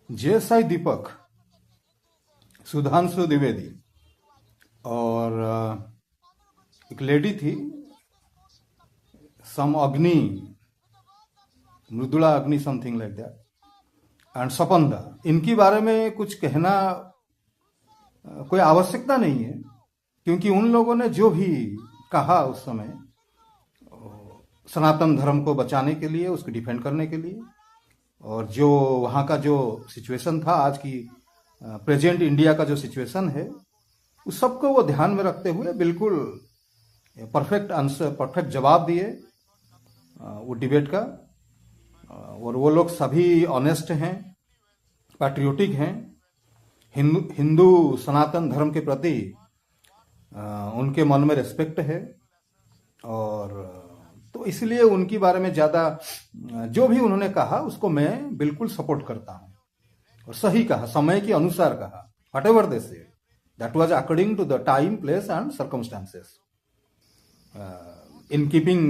JSI दीपक, सुधांशु द्विवेदी और एक lady थी सम अग्नि, मृदुला अग्नि, समथिंग लाइक दैट, एंड सपंदा। इनके बारे में कुछ कहना कोई आवश्यकता नहीं है, क्योंकि उन लोगों ने जो भी कहा उस समय सनातन धर्म को बचाने के लिए, उसको डिफेंड करने के लिए, और जो वहाँ का जो सिचुएशन था, आज की प्रेजेंट इंडिया का जो सिचुएशन है, उस सबको वो ध्यान में रखते हुए बिल्कुल परफेक्ट आंसर, परफेक्ट जवाब दिए वो डिबेट का। और वो लोग सभी ऑनेस्ट हैं, पैट्रियोटिक हैं, हिंदू सनातन धर्म के प्रति उनके मन में रिस्पेक्ट है। और तो इसलिए उनके बारे में ज़्यादा जो भी उन्होंने कहा उसको मैं बिल्कुल सपोर्ट करता हूँ, और सही कहा, समय के अनुसार कहा। What ever they say, that was according to the time, place and circumstances, in keeping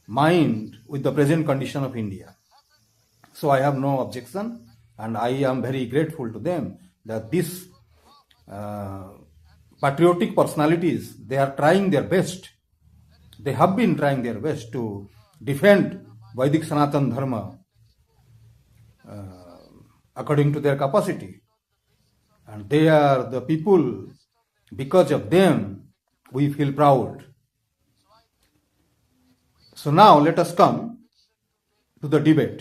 mind with the present condition of India. So I have no objection, and I am very grateful to them that these patriotic personalities, they are trying their best. They have been trying their best to defend Vedic Sanatan Dharma according to their capacity. And they are the people, because of them, we feel proud. So now let us come to the debate.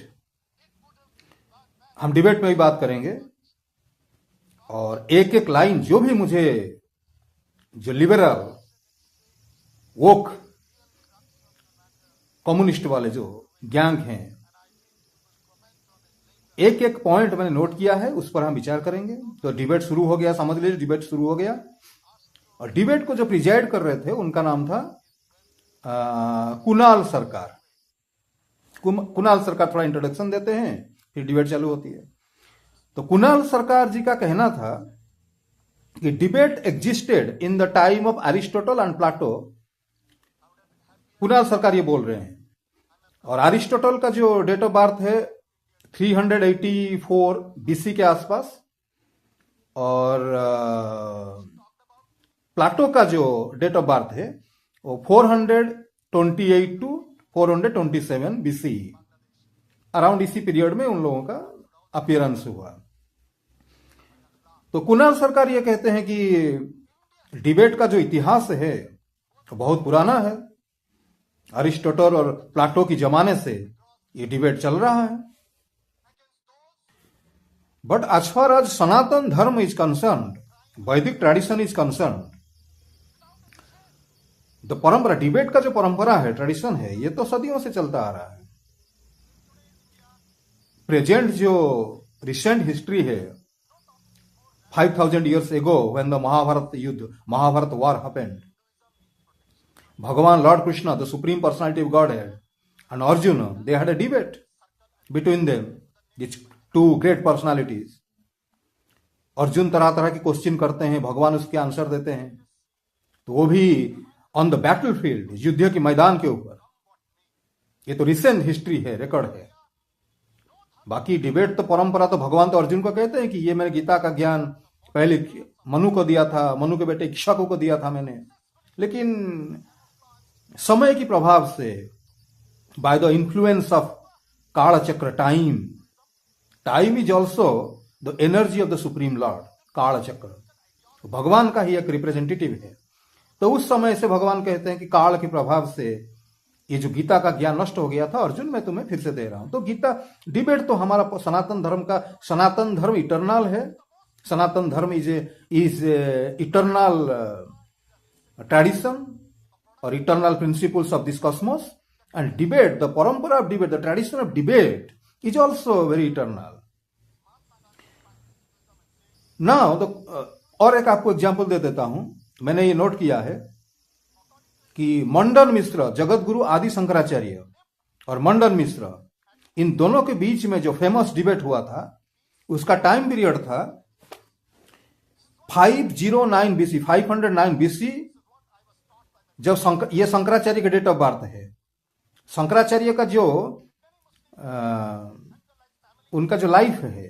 हम debate में भी बात करेंगे, और एक एक line जो भी मुझे, जो लिबरल वोक कम्युनिस्ट वाले जो गैंग हैं, एक एक पॉइंट मैंने नोट किया है, उस पर हम विचार करेंगे। तो डिबेट शुरू हो गया, समझ लीजिए डिबेट शुरू हो गया। और डिबेट को जो प्रिजाइड कर रहे थे उनका नाम था कुणाल सरकार। कुणाल सरकार थोड़ा इंट्रोडक्शन देते हैं, फिर डिबेट चालू होती है। तो कुणाल सरकार जी का कहना था कि debate existed in the time of Aristotle and Plato. Kunal सरकार ये बोल रहे हैं, और एरिस्टोटल का जो डेट ऑफ बर्थ है 384 बीसी के आसपास, और प्लाटो का जो डेट ऑफ बर्थ है वो 428 टू 427 बीसी, अराउंड इसी पीरियड में उन लोगों का अपीयरेंस हुआ। तो कुणाल सरकार ये कहते हैं कि डिबेट का जो इतिहास है तो बहुत पुराना है, अरिस्टोटल और प्लाटो की जमाने से ये डिबेट चल रहा है। But as far as Sanatan Dharma is concerned, वैदिक ट्रेडिशन इज कंसर्न्ड, द परंपरा, डिबेट का जो परंपरा है, ट्रेडिशन है, ये तो सदियों से चलता आ रहा है। प्रेजेंट जो रिसेंट हिस्ट्री है, 5000 years ago when the Mahabharat युद्ध, महाभारत वॉर हैपेंड, भगवान lord Krishna, the supreme personality of Godhead, and Arjun, they had a debate between them, this two great personalities. Arjun तरह तरह के क्वेश्चन करते हैं, भगवान उसके आंसर देते हैं। तो वो भी ऑन द बैटलफील्ड, युद्ध के मैदान के ऊपर। ये तो रिसेंट हिस्ट्री है, रिकॉर्ड है। बाकी डिबेट तो परंपरा तो भगवान तो अर्जुन को कहते हैं कि ये मैंने गीता का ज्ञान पहले मनु को दिया था, मनु के बेटे इक्ष्वाकु को दिया था मैंने। लेकिन समय के प्रभाव से, बाय द इन्फ्लुएंस ऑफ काल चक्र, time is also the energy of the supreme Lord. काल चक्र भगवान का ही एक रिप्रेजेंटेटिव है। तो उस समय से भगवान कहते हैं कि काल के प्रभाव से ये जो गीता का ज्ञान नष्ट हो गया था, अर्जुन मैं तुम्हें फिर से दे रहा हूं। तो गीता डिबेट तो हमारा सनातन धर्म का, सनातन धर्म इटरनल है। Sanatan Dharma is eternal tradition और eternal principles of this cosmos, and debate, the parampara of debate, the tradition of debate is also very eternal. Now और एक आपको एग्जाम्पल दे देता हूं। मैंने ये नोट किया है कि मंडन मिश्र, जगत गुरु आदि शंकराचार्य और मंडन मिश्र, इन दोनों के बीच में जो फेमस डिबेट हुआ था, उसका टाइम पीरियड था 509 बीसी, 509 बीसी, जब ये शंकराचार्य का डेट ऑफ बर्थ है। शंकराचार्य का जो उनका जो लाइफ है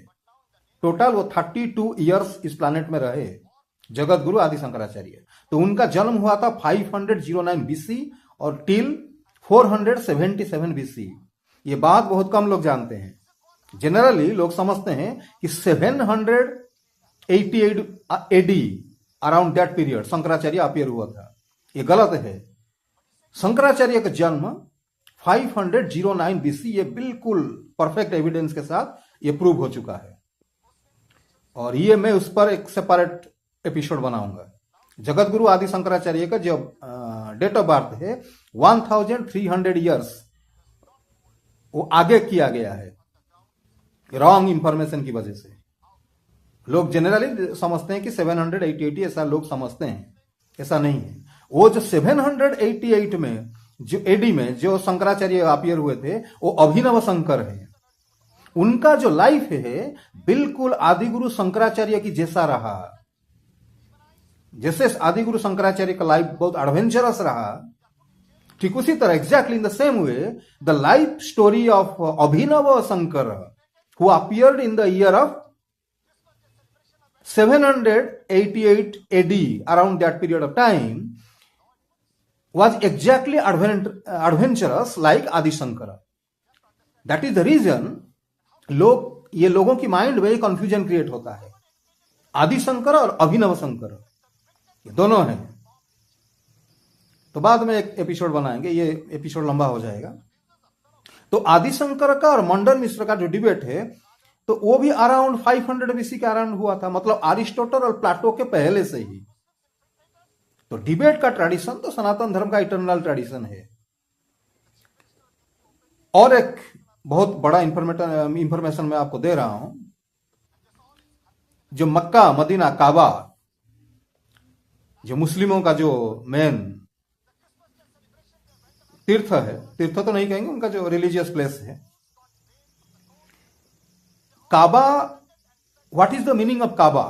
टोटल वो 32 ईयर्स इस प्लानेट में रहे, जगत गुरु आदि शंकराचार्य। तो उनका जन्म हुआ था 509 बीसी और टिल 477 बीसी। ये बात बहुत कम लोग जानते हैं। जनरली लोग समझते हैं कि 788 AD around that period Shankaracharya appear हुआ था। ये गलत है। शंकराचार्य का जन्म 509 बीसी, ये बिल्कुल परफेक्ट एविडेंस के साथ ये प्रूव हो चुका है। और ये मैं उस पर एक सेपरेट एपिसोड बनाऊंगा। जगत गुरु आदि शंकराचार्य का जो डेट ऑफ बर्थ है 1300 ईयर्स वो आगे किया गया है रॉन्ग इंफॉर्मेशन की वजह से। लोग जनरली समझते हैं कि 788 ऐसा लोग समझते हैं, ऐसा नहीं है। वो जो 788 में जो एडी में जो शंकराचार्य अपीयर हुए थे वो अभिनव शंकर है। उनका जो लाइफ है बिल्कुल आदिगुरु शंकराचार्य की जैसा रहा। जैसे आदिगुरु शंकराचार्य का लाइफ बहुत एडवेंचरस रहा, ठीक उसी तरह exactly in the same way the life story of Abhinav Shankar who appeared in the year of 788 AD around that period of time was exactly adventurous like Adi Shankara. That is the reason ये लोगों की mind में confusion create होता है। आदि शंकर और अभिनव शंकर ये दोनों हैं। तो बाद में एक एपिसोड बनाएंगे, ये एपिसोड लंबा हो जाएगा। तो आदि शंकर का और मंडन मिश्र का जो डिबेट है तो वो भी अराउंड 500 बीसी के अराउंड हुआ था, मतलब अरिस्टोटल और प्लाटो के पहले से ही। तो डिबेट का ट्रेडिशन तो सनातन धर्म का इटर्नल ट्रेडिशन है। और एक बहुत बड़ा इंफॉर्मेशन मैं आपको दे रहा हूं। जो मक्का मदीना काबा जो मुस्लिमों का जो मेन तीर्थ है, तीर्थ तो नहीं कहेंगे, उनका जो रिलीजियस प्लेस है Kaaba. What is the meaning of Kaaba?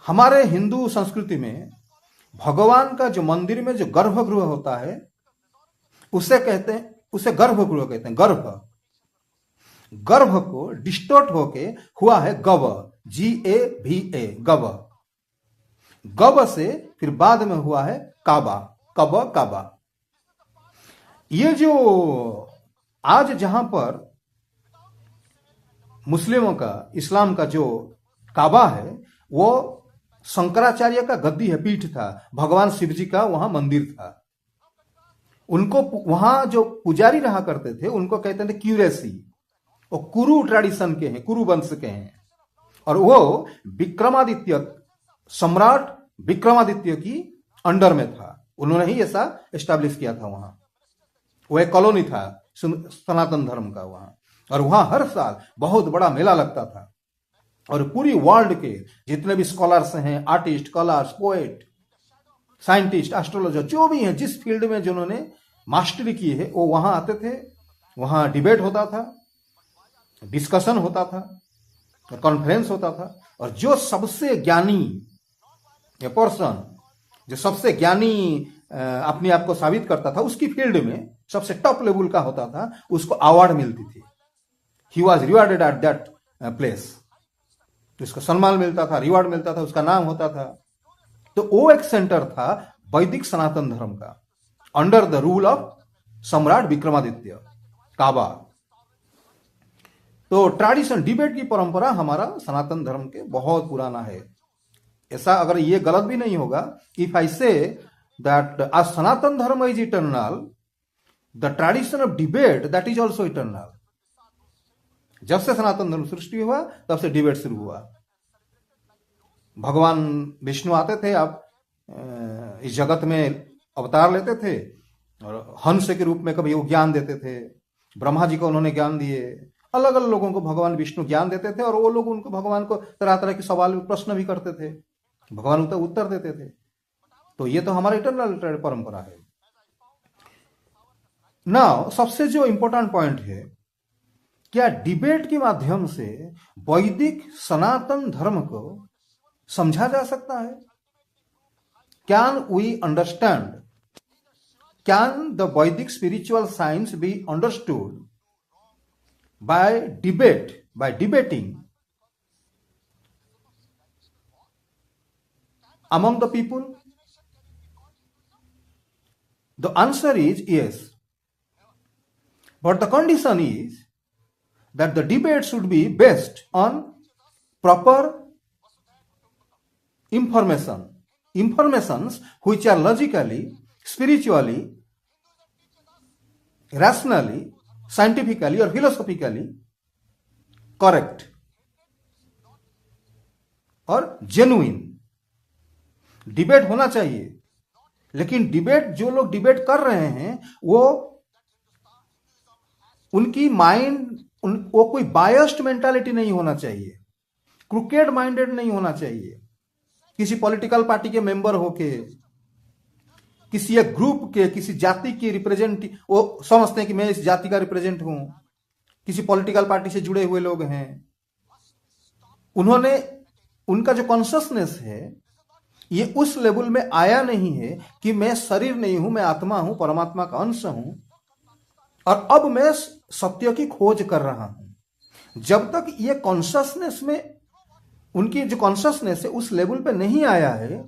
हमारे हिंदू संस्कृति में भगवान का जो मंदिर में जो गर्भगृह होता है उसे कहते हैं, उसे गर्भगृह कहते हैं। गर्भ को डिस्टोर्ट होके हुआ है गव, GAVA गव। गव से फिर बाद में हुआ है काबा, काबा। ये जो आज जहां पर मुस्लिमों का इस्लाम का जो काबा है वो शंकराचार्य का गद्दी है, पीठ था। भगवान शिव जी का वहां मंदिर था। उनको वहां जो पुजारी रहा करते थे उनको कहते थे क्यूरेसी। वो कुरु ट्रेडिशन के हैं, कुरु वंश के हैं। और वो विक्रमादित्य, सम्राट विक्रमादित्य की अंडर में था। उन्होंने ही ऐसा एस्टैब्लिश किया था वहां। वो एक कॉलोनी था सनातन धर्म का वहां। और वहां हर साल बहुत बड़ा मेला लगता था। और पूरी वर्ल्ड के जितने भी स्कॉलर्स हैं, artist, colours, poet, scientist, astrologer, जो भी हैं, जिस फील्ड में जिन्होंने मास्टरी की है वो वहां आते थे। वहां डिबेट होता था, डिस्कशन होता था, कॉन्फ्रेंस होता था। और जो सबसे ज्ञानी पर्सन, जो सबसे ज्ञानी अपने आप को साबित करता था उसकी फील्ड में सबसे टॉप लेवल का होता था, उसको अवार्ड मिलती थी। He was rewarded at that place. तो उसको सम्मान मिलता था, रिवार्ड मिलता था, उसका नाम होता था। तो वो एक सेंटर था वैदिक सनातन धर्म का, अंडर द रूल ऑफ सम्राट विक्रमादित्य, काबा। तो ट्रेडिशन, डिबेट की परंपरा हमारा सनातन धर्म के बहुत पुराना है। ऐसा अगर ये गलत भी नहीं होगा, if I say that uh Sanatan Dharma is eternal, the tradition of debate that is also eternal. जब से सनातन धर्म सृष्टि हुआ तब से डिबेट शुरू हुआ। भगवान विष्णु आते थे, आप इस जगत में अवतार लेते थे और हंस के रूप में कभी वो ज्ञान देते थे। ब्रह्मा जी को उन्होंने ज्ञान दिए, अलग अलग लोगों को भगवान विष्णु ज्ञान देते थे। और वो लोग उनको भगवान को तरह तरह के सवाल प्रश्न भी करते थे, भगवान उत्तर देते थे। तो ये तो हमारा इटर्नल परंपरा है। नाउ सबसे जो इंपॉर्टेंट पॉइंट है, क्या डिबेट के माध्यम से वैदिक सनातन धर्म को समझा जा सकता है? Can we understand, can the Vedic spiritual science be understood by debate, by debating among the people? The answer is yes. But the condition is that the debate should be based on proper informations which are logically, spiritually, rationally, scientifically or philosophically correct और genuine. Debate होना चाहिए, लेकिन debate जो लोग debate कर रहे हैं वो उनकी माइंड वो कोई बायस्ड मेंटालिटी नहीं होना चाहिए, क्रूकेड माइंडेड नहीं होना चाहिए. किसी पॉलिटिकल पार्टी के मेंबर होके, किसी एक ग्रुप के, किसी जाति के रिप्रेजेंट, वो समझते हैं कि मैं इस जाति का रिप्रेजेंट हूं, किसी पॉलिटिकल पार्टी से जुड़े हुए लोग हैं. उन्होंने उनका जो कॉन्शियसनेस है ये उस लेवल में आया नहीं है कि मैं शरीर नहीं हूं, मैं आत्मा हूं, परमात्मा का अंश हूं और अब मैं सत्य की खोज कर रहा हूं. जब तक ये कॉन्शियसनेस में, उनकी जो कॉन्शियसनेस है उस लेवल पे नहीं आया है,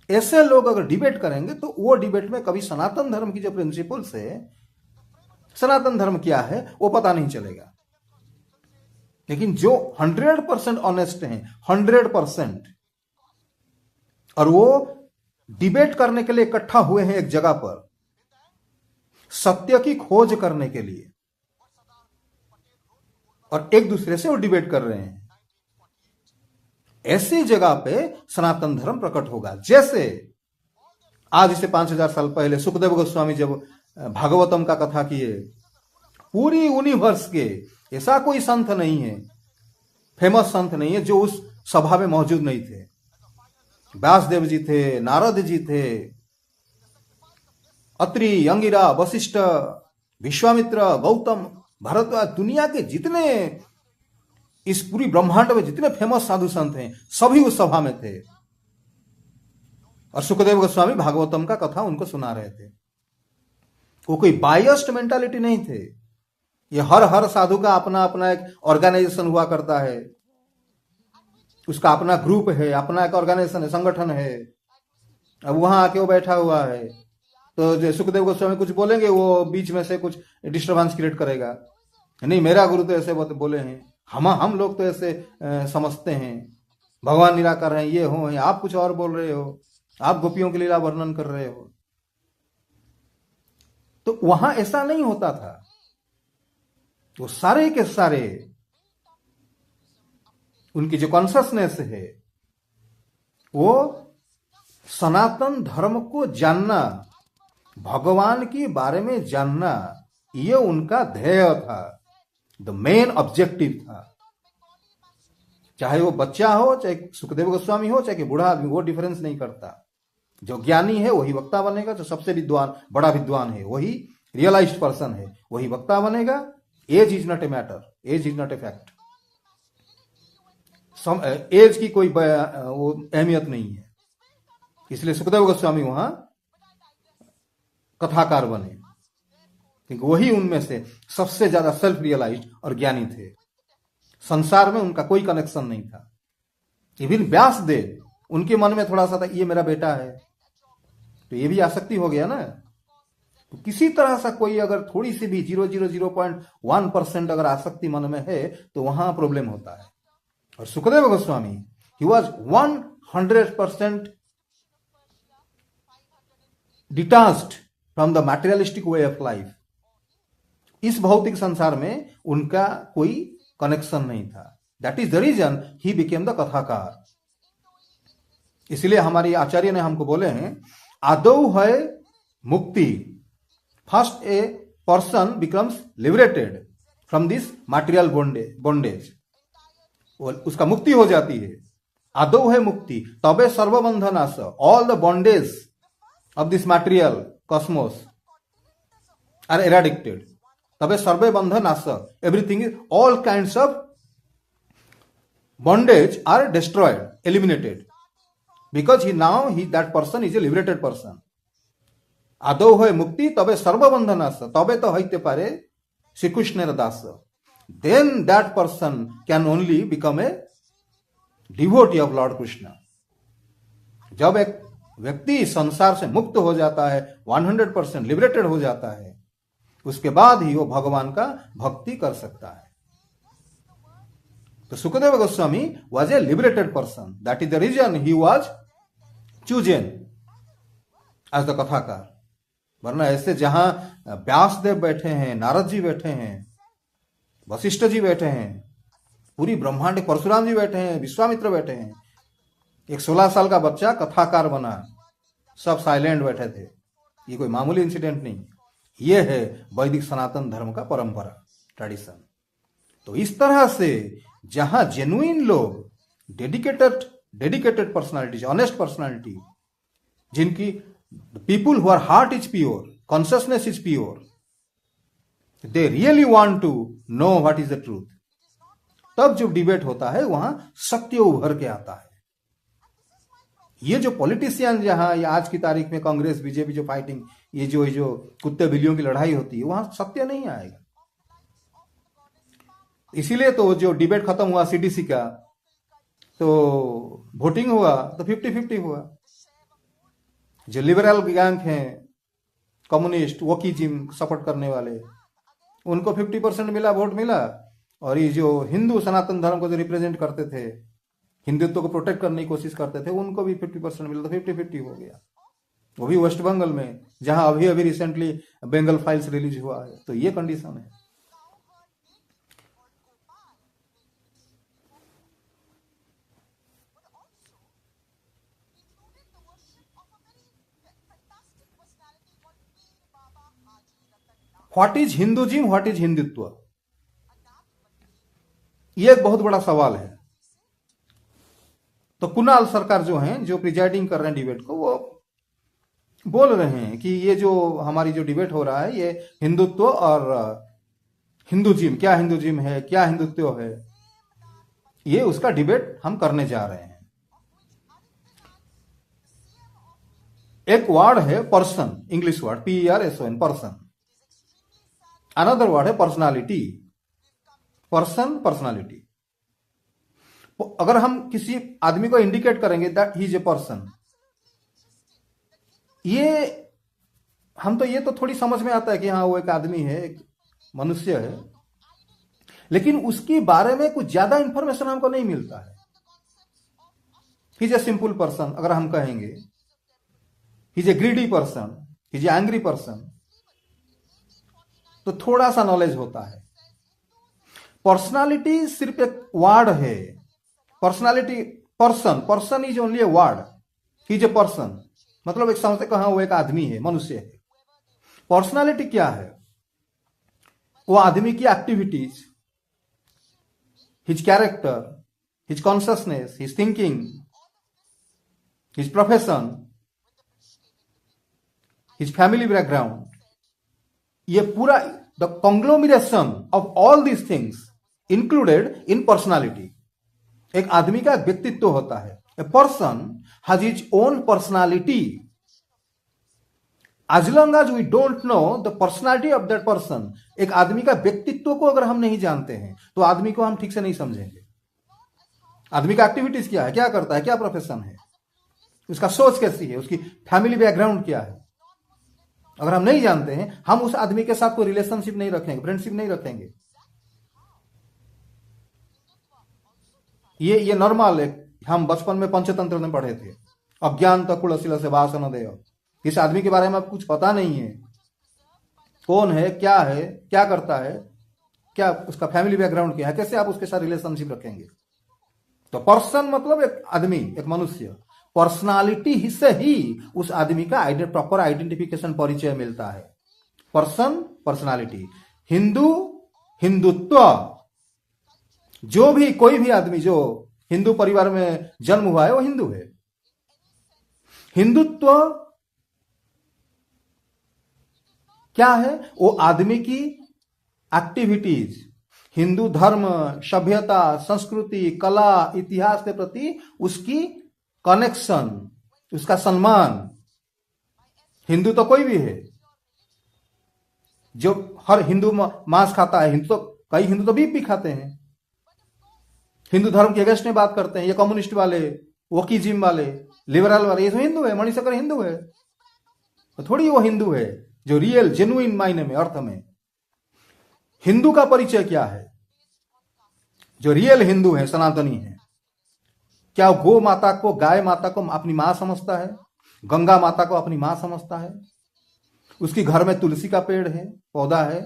ऐसे लोग अगर डिबेट करेंगे तो वो डिबेट में कभी सनातन धर्म की जो प्रिंसिपल्स है, सनातन धर्म क्या है, वो पता नहीं चलेगा. लेकिन जो 100% ऑनेस्ट हैं, 100%, और वो डिबेट करने के लिए इकट्ठा हुए हैं एक जगह पर सत्य की खोज करने के लिए, और एक दूसरे से वो डिबेट कर रहे हैं, ऐसी जगह पे सनातन धर्म प्रकट होगा. जैसे आज से 5000 साल पहले सुखदेव गोस्वामी जब भागवतम का कथा किए, पूरी यूनिवर्स के ऐसा कोई संत नहीं है, फेमस संत नहीं है जो उस सभा में मौजूद नहीं थे. व्यासदेव जी थे, नारद जी थे, अत्रि, अंगिरा, वशिष्ठ, विश्वामित्र, गौतम, भरद्वाज, दुनिया के जितने, इस पूरी ब्रह्मांड में जितने फेमस साधु संत हैं सभी उस सभा में थे. और सुखदेव गोस्वामी भागवतम का कथा उनको सुना रहे थे. वो कोई बायस्ड मेंटालिटी नहीं थे. ये हर साधु का अपना अपना एक ऑर्गेनाइजेशन हुआ करता है, उसका अपना ग्रुप है, अपना एक ऑर्गेनाइजेशन है, संगठन है. अब वहां आके वो बैठा हुआ है तो जो सुखदेव गोस्वामी कुछ बोलेंगे वो बीच में से कुछ डिस्टर्बेंस क्रिएट करेगा. नहीं, मेरा गुरु तो ऐसे बोले हैं, हम लोग तो ऐसे समझते हैं, भगवान निराकार हैं, ये हो हैं, आप कुछ और बोल रहे हो, आप गोपियों की लीला वर्णन कर रहे हो. तो वहां ऐसा नहीं होता था. वो सारे के सारे उनकी जो कॉन्शियसनेस है वो सनातन धर्म को जानना, भगवान के बारे में जानना, ये उनका ध्येय था, द मेन ऑब्जेक्टिव था. चाहे वो बच्चा हो, चाहे सुखदेव गोस्वामी हो, चाहे बूढ़ा आदमी, वो डिफरेंस नहीं करता. जो ज्ञानी है वही वक्ता बनेगा, जो सबसे विद्वान, बड़ा विद्वान है वही रियलाइज्ड पर्सन है वही वक्ता बनेगा. Age is not a matter, age is not a fact. Age की कोई वो अहमियत नहीं है. इसलिए सुखदेव गोस्वामी वहां कथाकार बने, क्योंकि वही उनमें से सबसे ज्यादा सेल्फ रियलाइज्ड और ज्ञानी थे. संसार में उनका कोई कनेक्शन नहीं था. इवन व्यासदेव, उनके मन में थोड़ा सा था ये मेरा बेटा है, तो ये भी आसक्ति हो गया ना. तो किसी तरह सा कोई अगर थोड़ी सी भी 0.01% अगर आसक्ति मन में है तो वहां प्रॉब्लम होता है. और Sukhdev Goswami, he was 100% detached from the materialistic way of life. इस भौतिक संसार में उनका कोई कनेक्शन नहीं था. That is the reason he became the kathakar. इसलिए हमारी आचार्य ने हमको बोले हैं, आदौ है मुक्ति. First a person becomes liberated from this material bondage. उसका मुक्ति हो जाती है. आदौ है मुक्ति, तबे सर्वबंधनास, all the bondage of this material cosmos are eradicated. तबे सर्वे बंधनास, everything is, all kinds of bondage are destroyed, eliminated, because that person is a liberated person. आदौ है मुक्ति तबे सर्वबंधनास, तबे तो हईते पारे श्रीकृष्णेर दास. then that person can only become a devotee of Lord Krishna. जब एक व्यक्ति संसार से मुक्त हो जाता है, 100% लिबरेटेड हो जाता है, उसके बाद ही वो भगवान का भक्ति कर सकता है. तो Sukhdev Goswami was a liberated person. That is the reason he was chosen as the कथाकार. वरना ऐसे जहां व्यासदेव बैठे हैं, नारद जी बैठे हैं, वशिष्ठ जी बैठे हैं, पूरी ब्रह्मांड, परशुराम जी बैठे हैं, विश्वामित्र बैठे हैं, एक 16 साल का बच्चा कथाकार बना, सब साइलेंट बैठे थे. ये कोई मामूली इंसिडेंट नहीं, ये है वैदिक सनातन धर्म का परंपरा, ट्रेडिशन. तो इस तरह से जहां जेन्युइन लोग, डेडिकेटेड पर्सनालिटी, ऑनेस्ट पर्सनालिटी, जिनकी people who are heart is pure, consciousness is pure, they really want to know what is the truth, तब जब डिबेट होता है वहां सत्य उभर के आता है. ये जो पॉलिटिशियन जहां या आज की तारीख में कांग्रेस बीजेपी जो फाइटिंग, ये जो कुत्ते बिल्लियों की लड़ाई होती है, वहां सत्य नहीं आएगा. इसीलिए तो जो डिबेट खत्म हुआ सीडीसी का, तो वोटिंग हुआ तो 50-50 हुआ. जो लिबरल गैंग हैं, कम्युनिस्ट, वोकिज्म सपोर्ट करने वाले, उनको 50% मिला, वोट मिला. और ये जो हिंदू सनातन धर्म को जो रिप्रेजेंट करते थे, हिंदुत्व को प्रोटेक्ट करने की कोशिश करते थे, उनको भी 50% मिला, तो 50-50 हो गया. वो भी वेस्ट बंगाल में, जहां अभी रिसेंटली बंगाल फाइल्स रिलीज हुआ है. तो ये कंडीशन है. What is Hinduism, what is Hindutva, यह एक बहुत बड़ा सवाल है. तो कुणाल सरकार जो हैं, जो प्रिजाइडिंग कर रहे हैं डिबेट को, वो बोल रहे हैं कि ये जो हमारी जो डिबेट हो रहा है, ये हिंदुत्व और हिंदुइज्म, क्या हिंदुइज्म है, क्या हिंदुत्व है, ये उसका डिबेट हम करने जा रहे हैं. एक वर्ड है person, English word PERSON, person. Another word है पर्सनालिटी, पर्सन, पर्सनालिटी. अगर हम किसी आदमी को इंडिकेट करेंगे that he is a person, ये हम तो ये तो थोड़ी समझ में आता है कि हाँ वो एक आदमी है, एक मनुष्य है, लेकिन उसके बारे में कुछ ज्यादा इंफॉर्मेशन हमको नहीं मिलता है. He is a simple person अगर हम कहेंगे, he is a greedy person, he is a angry person, तो थोड़ा सा नॉलेज होता है. पर्सनालिटी सिर्फ एक वर्ड है. Personality, person is only a word. He is a person, मतलब एक समझते कहा वो एक आदमी है, मनुष्य है. पर्सनालिटी क्या है? वो आदमी की activities, his character, his consciousness, his thinking, his profession, his family background, ये पूरा the conglomeration of all these things included in personality. एक आदमी का व्यक्तित्व होता है. A person has his own personality. As long as we don't know the personality of that person, एक आदमी का व्यक्तित्व को अगर हम नहीं जानते हैं तो आदमी को हम ठीक से नहीं समझेंगे. आदमी का एक्टिविटीज क्या है, क्या करता है, क्या प्रोफेशन है, उसका सोच कैसी है, उसकी फैमिली बैकग्राउंड क्या है, अगर हम नहीं जानते हैं, हम उस आदमी के साथ कोई रिलेशनशिप नहीं रखेंगे, फ्रेंडशिप नहीं रखेंगे. ये नॉर्मल है. हम बचपन में पंचतंत्र में पढ़े थे, अज्ञान तकुलशिल से वासन देव. इस आदमी के बारे में आपको कुछ पता नहीं है, कौन है, क्या करता है, क्या उसका फैमिली बैकग्राउंड क्या है, कैसे आप उसके साथ रिलेशनशिप रखेंगे. तो पर्सन मतलब एक आदमी, एक मनुष्य. पर्सनालिटी से ही उस आदमी का प्रॉपर आइडेंटिफिकेशन, परिचय मिलता है. Person, personality. हिंदू, हिंदुत्व. जो भी कोई भी आदमी जो हिंदू परिवार में जन्म हुआ है वो हिंदू है. हिंदुत्व क्या है? वो आदमी की एक्टिविटीज, हिंदू धर्म, सभ्यता, संस्कृति, कला, इतिहास के प्रति उसकी कनेक्शन, उसका सम्मान. हिंदू तो कोई भी है, जो हर हिंदू मांस खाता है, हिंदू तो कई हिंदू तो बीफ भी खाते हैं, हिंदू धर्म के अगेंस्ट में बात करते हैं, ये कम्युनिस्ट वाले, वोकिज्म वाले, लिबरल वाले, ये तो हिंदू है, मणिशंकर हिंदू है। तो थोड़ी वो हिंदू है जो रियल जेन्युइन मायने में, अर्थ में। हिंदू का परिचय क्या है? जो रियल हिंदू है, सनातनी है, क्या गो माता को, गाय माता को अपनी मां समझता है? गंगा माता को अपनी मां समझता है? उसके घर में तुलसी का पेड़ है, पौधा है,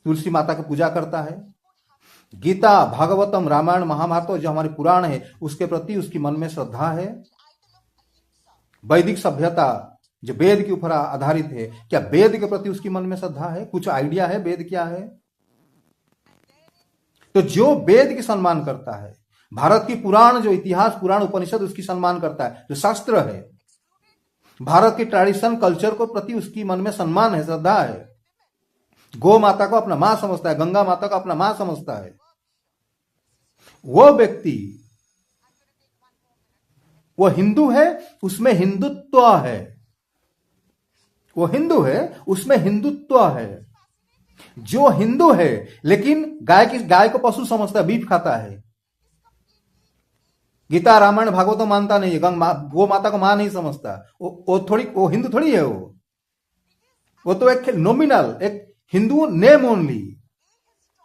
तुलसी माता की पूजा करता है। गीता, भागवतम, रामायण, महाभारत जो हमारे पुराण है, उसके प्रति उसकी मन में श्रद्धा है। वैदिक सभ्यता जो वेद के ऊपर आधारित है, क्या वेद के प्रति उसकी मन में श्रद्धा है? कुछ आइडिया है वेद क्या है? तो जो वेद की सम्मान करता है, भारत की पुराण जो इतिहास, पुराण उपनिषद उसकी सम्मान करता है, जो शास्त्र है, भारत की ट्रेडिशन कल्चर को प्रति उसकी मन में सम्मान है, श्रद्धा है, गौ माता को अपना मां समझता है, गंगा माता को अपना मां समझता है, वो व्यक्ति, वो हिंदू है, उसमें हिंदुत्व है। वो हिंदू है, उसमें हिंदुत्व है। जो हिंदू है लेकिन गाय को पशु समझता है, बीफ खाता है, गीता, रामायण, भागवत तो मानता नहीं है, गो माता को मां नहीं समझता, वो हिंदू थोड़ी है। वो तो एक नॉमिनल, एक हिंदू नेम ओनली,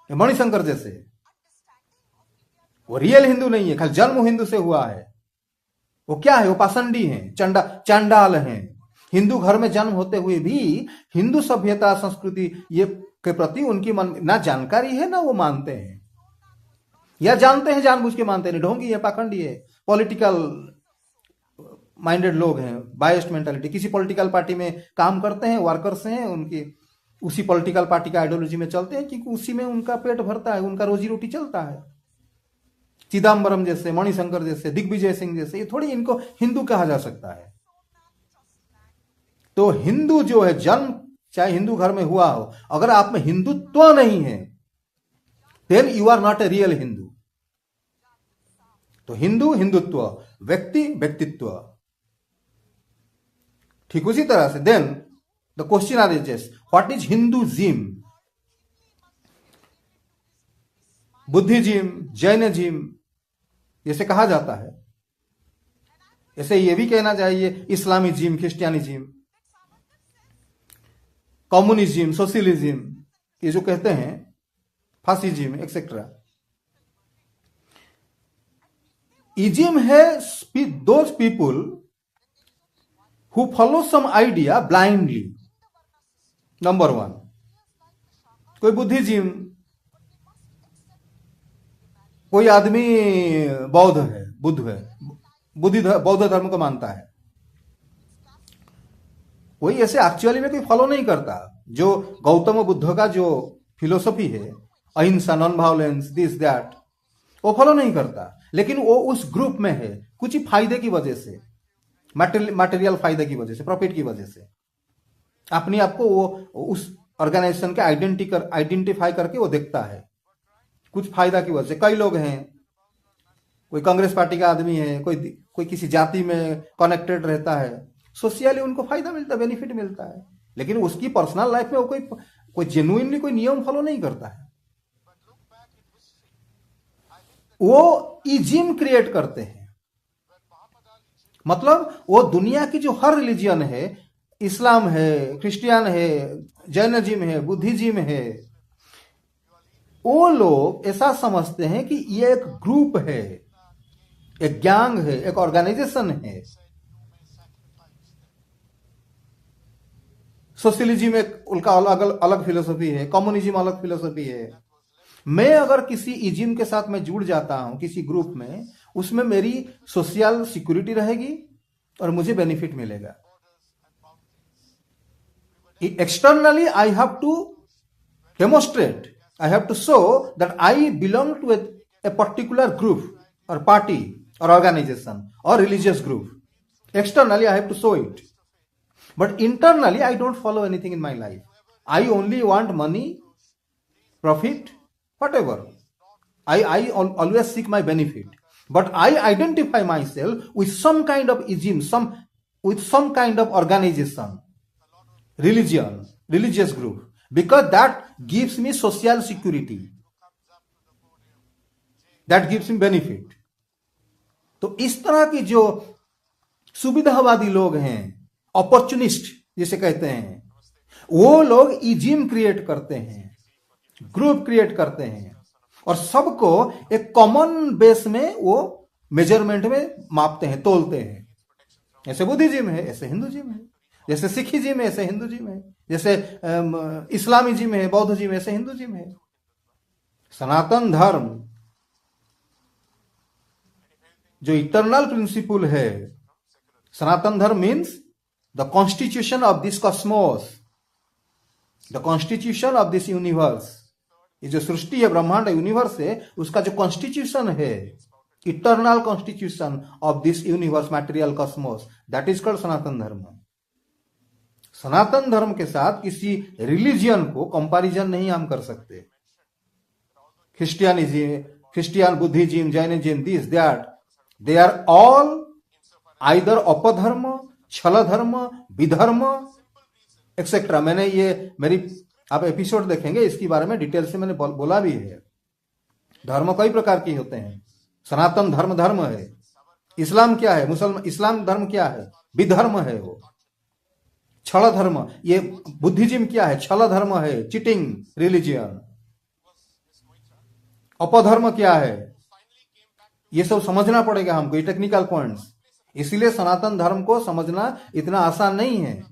मणिशंकर जैसे। वो रियल हिंदू नहीं है, खाली जन्म हिंदू से हुआ है। वो क्या है? वो पाषंडी है, चांडाल है। हिंदू घर में जन्म होते हुए भी हिंदू सभ्यता, संस्कृति ये के प्रति उनकी मन ना जानकारी है, ना वो मानते हैं, या जानते हैं जानबूझ के मानते नहीं। ढोंगी है, पाखंडी है, पॉलिटिकल माइंडेड लोग हैं, बायस्ड मेंटालिटी। किसी पॉलिटिकल पार्टी में काम करते हैं, वर्कर्स हैं, उनकी उसी पॉलिटिकल पार्टी का आइडियोलॉजी में चलते हैं, क्योंकि उसी में उनका पेट भरता है, उनका रोजी रोटी चलता है। चिदम्बरम जैसे, मणिशंकर जैसे, दिग्विजय सिंह जैसे, ये थोड़ी इनको हिंदू कहा जा सकता है। तो हिंदू जो है, जन्म चाहे हिंदू घर में हुआ हो, अगर आप में हिंदुत्व नहीं है, then you are not a real Hindu. तो हिंदू हिंदुत्व, व्यक्ति व्यक्तित्व। ठीक उसी तरह से then the question arises, what is Hinduism? Buddhism, Jainism जैसे कहा जाता है, ऐसे ये भी कहना चाहिए इस्लामिज्म, क्रिश्चियनिज्म, कम्युनिज्म, सोशलिज्म, ये जो कहते हैं, फासिज्म एक्सेट्रा। इज्म है those people who follow some idea blindly, number one. कोई बुद्धिज्म, कोई आदमी बौद्ध है, बौद्ध धर्म को मानता है, कोई ऐसे एक्चुअली में कोई फॉलो नहीं करता। जो गौतम बुद्ध का जो फिलोसफी है, अहिंसा, नॉन वायलेंस, दिस दैट, वो फॉलो नहीं करता, लेकिन वो उस ग्रुप में है कुछ फायदे की वजह से, मटेरियल फायदे की वजह से, प्रॉफिट की वजह से, अपने आप को वो उस ऑर्गेनाइजेशन के आइडेंटिफाई करके वो देखता है कुछ फायदा की वजह से। कई लोग हैं, कोई कांग्रेस पार्टी का आदमी है, कोई किसी जाति में कनेक्टेड रहता है, सोशली उनको फायदा मिलता है, बेनिफिट मिलता है, लेकिन उसकी पर्सनल लाइफ में वो कोई जेन्युइनली कोई नियम फॉलो नहीं करता है। वो इज्म क्रिएट करते हैं, मतलब वो दुनिया की जो हर रिलीजियन है, इस्लाम है, क्रिश्चियन है, जैनिज्म है, बुद्धिज्म है, वो लोग ऐसा समझते हैं कि ये एक ग्रुप है, एक गैंग है, एक ऑर्गेनाइजेशन है। सोशलिज्म एक उनका अलग फिलोसफी है, कम्युनिज्म अलग फिलोसफी है। मैं अगर किसी इज्म के साथ में जुड़ जाता हूं, किसी ग्रुप में, उसमें मेरी सोशल सिक्योरिटी रहेगी और मुझे बेनिफिट मिलेगा। Externally I have to demonstrate, I have to show that I belong to a particular group or party or organization or religious group. Externally, I have to show it. But internally, I don't follow anything in my life. I only want money, profit, whatever. I always seek my benefit. But I identify myself with some kind of ism, with some kind of organization, religion, religious group. because that gives me social security, that gives me benefit. तो इस तरह की जो सुविधावादी लोग हैं, opportunist जिसे कहते हैं, वो लोग इजिम क्रिएट करते हैं, ग्रुप क्रिएट करते हैं और सबको एक कॉमन बेस में वो मेजरमेंट में मापते हैं, तोलते हैं। ऐसे बुद्धिज्म है, ऐसे हिंदुज्म है, जैसे सिखिज्म है ऐसे हिंदुज्म है, जैसे इस्लामिज्म है, बौद्धिज्म ऐसे हिंदुज्म है। सनातन धर्म जो इटर्नल प्रिंसिपल है, सनातन धर्म means the constitution of this Cosmos, the constitution of this universe. ये जो सृष्टि है, ब्रह्मांड यूनिवर्स है, उसका जो कॉन्स्टिट्यूशन है, eternal constitution of this universe material cosmos, that is called Sanatan Dharma. Sanatan धर्म के साथ किसी रिलीजियन को कंपैरिजन नहीं हम कर सकते। Christian, Buddhism, Jainism, this that, they are all either apadharma, chhal dharma, विधर्म etcetera. मैंने ये मेरी आप एपिसोड देखेंगे, इसके बारे में डिटेल से मैंने बोला भी है। धर्म कई प्रकार के होते हैं। सनातन धर्म है। इस्लाम क्या है? इस्लाम धर्म क्या है? विधर्म है वो, छल धर्म। ये बुद्धिज्म क्या है? छल धर्म है, चीटिंग रिलीजियन। अपधर्म क्या है? ये सब समझना पड़ेगा हमको, ये टेक्निकल पॉइंट्स। इसीलिए सनातन धर्म को समझना इतना आसान नहीं है,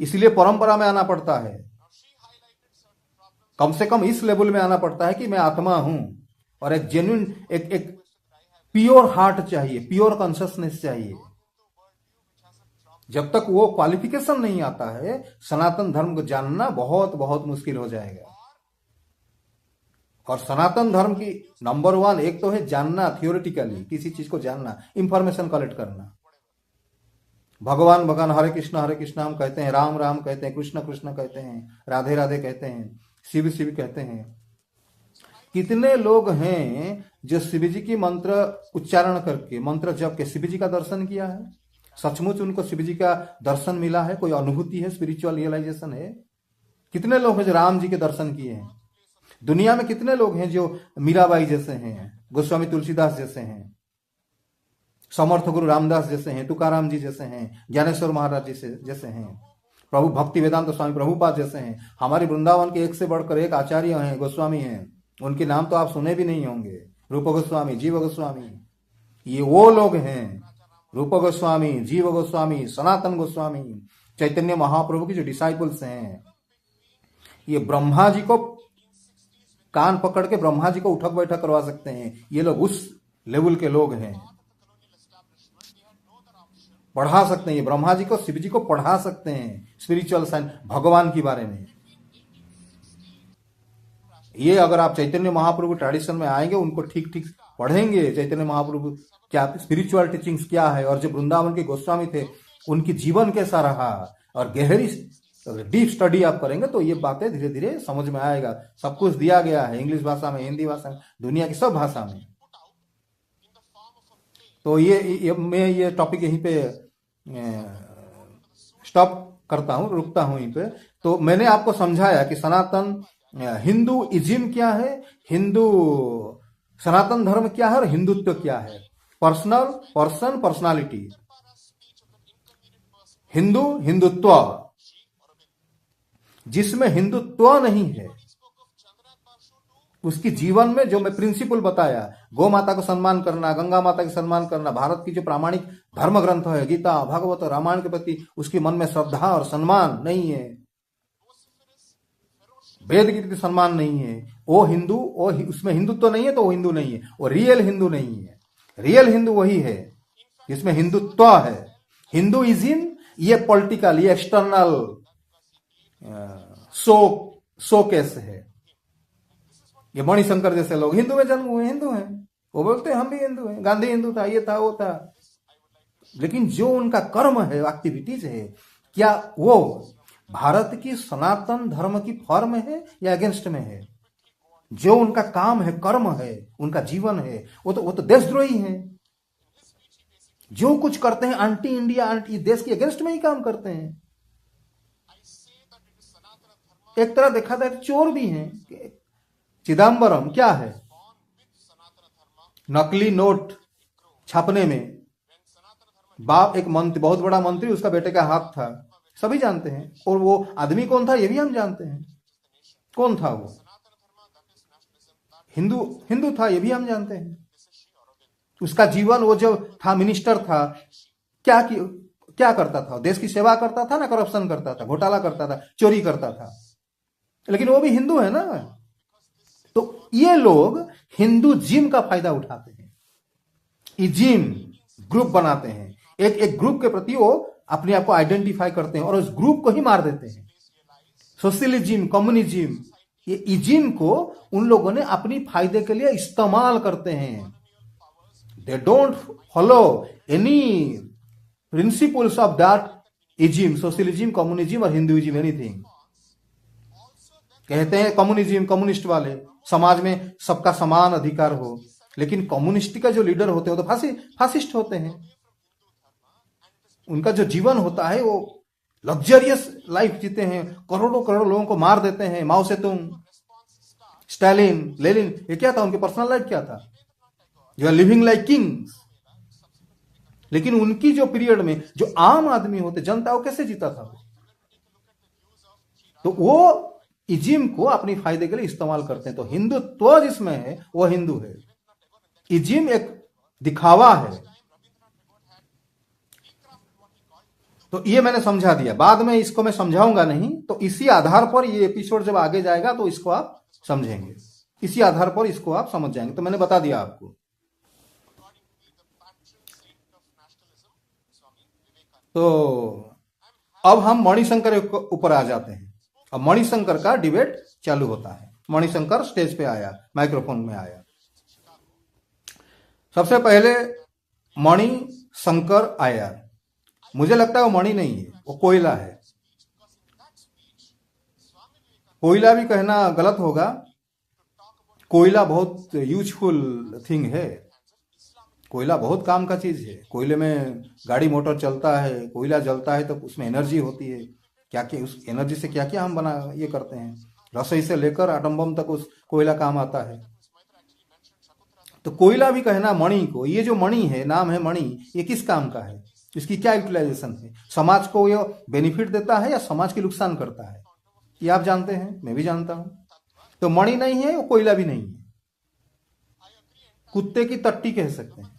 इसलिए परंपरा में आना पड़ता है। कम से कम इस लेवल में आना पड़ता है कि मैं आत्मा हूं, और एक जेन्युइन, एक प्योर हार्ट चाहिए, प्योर कॉन्शियसनेस चाहिए। जब तक वो क्वालिफिकेशन नहीं आता है, सनातन धर्म को जानना बहुत बहुत मुश्किल हो जाएगा। और सनातन धर्म की नंबर 1 एक तो है जानना, थियोरेटिकली किसी चीज को जानना, इंफॉर्मेशन कलेक्ट करना। भगवान हरे कृष्ण हम कहते हैं, राम राम कहते हैं, कृष्ण कृष्ण कहते हैं, राधे राधे कहते हैं, शिव शिव कहते हैं। कितने लोग हैं जो शिव जी की मंत्र उच्चारण करके, मंत्र जप के शिव जी का दर्शन किया है? सचमुच उनको शिव जी का दर्शन मिला है? कोई अनुभूति है, स्पिरिचुअल रियलाइजेशन है? कितने लोग हैं जो राम जी के दर्शन किए हैं? दुनिया में कितने लोग हैं जो मीराबाई जैसे हैं, गोस्वामी तुलसीदास जैसे हैं, समर्थ गुरु रामदास जैसे हैं, तुकाराम जी जैसे हैं, ज्ञानेश्वर महाराज जैसे हैं, प्रभु भक्ति वेदांत स्वामी प्रभुपाद जैसे हैं। हमारे वृंदावन के एक से बढ़कर एक आचार्य हैं, गोस्वामी हैं, उनके नाम तो आप सुने भी नहीं होंगे। रूप गोस्वामी, जीव गोस्वामी, ये वो लोग हैं। रूप गोस्वामी, जीव गोस्वामी, सनातन गोस्वामी, चैतन्य महाप्रभु की जो डिसाइपल्स हैं, ये ब्रह्मा जी को कान पकड़ के ब्रह्मा जी को उठक बैठक करवा सकते हैं। ये लोग उस लेवल के लोग हैं, पढ़ा सकते हैं। ये ब्रह्मा जी को, शिव जी को पढ़ा सकते हैं स्पिरिचुअल साइंस, भगवान के बारे में। ये अगर आप चैतन्य महाप्रभु ट्रेडिशन में आएंगे, उनको ठीक ठीक पढ़ेंगे, चैतन्य महाप्रभु क्या स्पिरिचुअल टीचिंग्स क्या है, और जो वृंदावन के गोस्वामी थे उनकी जीवन कैसा रहा, और गहरी डीप स्टडी आप करेंगे तो ये बातें धीरे धीरे समझ में आएगा। सब कुछ दिया गया है इंग्लिश भाषा में, हिंदी भाषा में, दुनिया की सब भाषा में। तो मैं ये टॉपिक यहीं पे स्टॉप करता हूं, रुकता हूं यहीं पे। तो मैंने आपको समझाया कि सनातन हिंदुइज्म क्या है, सनातन धर्म क्या है और हिंदुत्व क्या है। पर्सनालिटी, हिंदुत्व। जिसमें हिंदुत्व नहीं है, उसकी जीवन में जो मैं प्रिंसिपल बताया, गौ माता को सम्मान करना, गंगा माता का सम्मान करना, भारत की जो प्रामाणिक धर्म ग्रंथ है, गीता, भागवत और रामायण के प्रति उसके मन में श्रद्धा और सम्मान नहीं है, वेद के प्रति सम्मान नहीं है, वो हिंदू, वो उसमें हिंदुत्व नहीं है, तो वो हिंदू नहीं है, वो रियल हिंदू नहीं है। रियल हिंदू वही है जिसमें हिंदुत्व है। हिंदुइज्म ये पॉलिटिकल, ये एक्सटर्नल शोकेस है। ये मणिशंकर जैसे लोग हिंदू में जन्म हुए, हिंदू हैं, वो बोलते हैं हम भी हिंदू हैं, गांधी हिंदू था, ये था, वो था। लेकिन जो उनका कर्म है, एक्टिविटीज है, क्या वो भारत की सनातन धर्म की फॉर्म है या अगेंस्ट में है? जो उनका काम है, कर्म है, उनका जीवन है, वो तो देशद्रोही है। जो कुछ करते हैं एंटी इंडिया, एंटी देश के अगेंस्ट में ही काम करते हैं। एक तरह देखा जाए चोर भी हैं। चिदम्बरम क्या है, नकली नोट छापने में बाप एक मंत्री, बहुत बड़ा मंत्री, उसका बेटे का हाथ था, सभी जानते हैं। और वो आदमी कौन था ये भी हम जानते हैं, कौन था वो, हिंदू हिंदू था ये भी हम जानते हैं। उसका जीवन, वो जो था मिनिस्टर था, क्या करता था, देश की सेवा करता था ना, करप्शन करता था, घोटाला करता था, चोरी करता था, लेकिन वो भी हिंदू है ना। तो ये लोग हिंदू जिम का फायदा उठाते हैं, इजिम ग्रुप बनाते हैं, एक ग्रुप के प्रति वो अपने आप को आइडेंटिफाई करते हैं और उस ग्रुप को ही मार देते हैं। सोशलिज्म, कम्युनिज्म, ये इजिम को उन लोगों ने अपनी फायदे के लिए इस्तेमाल करते हैं। They don't follow any principles of that ism, socialism, communism और हिंदुइज्म, एनीथिंग। कहते हैं कम्युनिज्म, कम्युनिस्ट वाले समाज में सबका समान अधिकार हो, लेकिन कम्युनिस्ट का जो लीडर होते हैं वो तो फासिस्ट होते हैं। उनका जो जीवन होता है वो लग्जरियस लाइफ जीते हैं, करोड़ों करोड़ों लोगों को मार देते हैं। माओ सेतुंग, स्टालिन, लेनिन, ये क्या था, उनकी पर्सनल लाइफ क्या था, you are living like kings. लेकिन उनकी जो पीरियड में जो आम आदमी होते, जनता, वो कैसे जीता था वो? तो वो इजिम को अपनी फायदे के लिए इस्तेमाल करते हैं। तो हिंदुत्व जिसमें है वो हिंदू है, इजिम एक दिखावा है। तो ये मैंने समझा दिया, बाद में इसको मैं समझाऊंगा नहीं, तो इसी आधार पर ये एपिसोड जब आगे जाएगा तो इसको आप समझेंगे, इसी आधार पर इसको आप समझ जाएंगे। तो मैंने बता दिया आपको। तो अब हम मणिशंकर के ऊपर आ जाते हैं। अब मणिशंकर का डिबेट चालू होता है। मणिशंकर स्टेज पे आया, माइक्रोफोन में आया। सबसे पहले मणिशंकर आया। मुझे लगता है वो मणि नहीं है, वो कोयला है। कोयला भी कहना गलत होगा, कोयला बहुत यूजफुल थिंग है, कोयला बहुत काम का चीज है। कोयले में गाड़ी मोटर चलता है, कोयला जलता है तो उसमें एनर्जी होती है। क्या क्या उस एनर्जी से क्या क्या हम बना ये करते हैं, रसोई से लेकर एटम बम तक उस कोयला काम आता है। तो कोयला भी कहना मणि को, ये जो मणि है, नाम है मणि, ये किस काम का है, इसकी क्या यूटिलाइजेशन है, समाज को ये बेनिफिट देता है या समाज की नुकसान करता है, ये आप जानते हैं, मैं भी जानता हूं। तो मणि नहीं है, वो कोयला भी नहीं है। कुत्ते की टट्टी कह सकते हैं,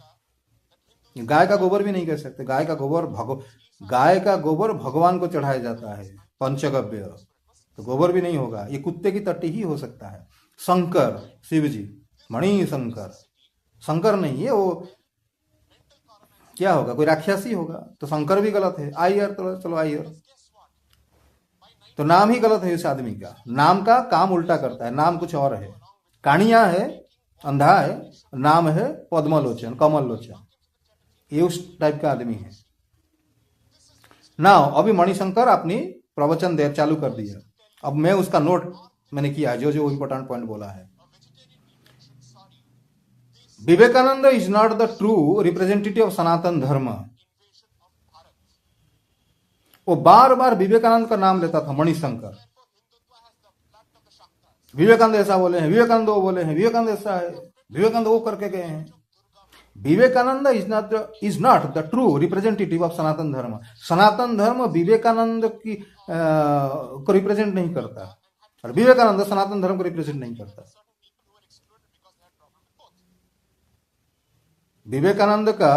गाय का गोबर भी नहीं कह सकते। गाय का गोबर भगवान को चढ़ाया जाता है, पंचगव्य, तो गोबर भी नहीं होगा, ये कुत्ते की टट्टी ही हो सकता है। शंकर, शिव जी, मणि शंकर, शंकर नहीं है, वो क्या होगा, कोई राक्षसी होगा, तो शंकर भी गलत है। आयर, तो चलो आयर, तो नाम ही गलत है उस आदमी का, नाम का काम उल्टा करता है, नाम कुछ और है। कानिया है, अंधा है, नाम है पद्मलोचन, कमल लोचन, ये उस टाइप का आदमी है ना। अभी मणिशंकर अपनी प्रवचन दे चालू कर दिया। अब मैं उसका नोट मैंने किया है, जो जो इंपॉर्टेंट पॉइंट बोला है। Vivekananda is not the true representative of Sanatan Dharma. वो बार बार विवेकानंद का नाम लेता था मणिशंकर। विवेकानंद ऐसा बोले हैं, विवेकानंद वो बोले हैं, विवेकानंद ऐसा है, विवेकानंद वो करके गए हैं। Vivekananda is not the true representative of Sanatan Dharma. Sanatan धर्म विवेकानंद की को रिप्रेजेंट नहीं करता, और विवेकानंद सनातन धर्म को रिप्रेजेंट नहीं करता। विवेकानंद का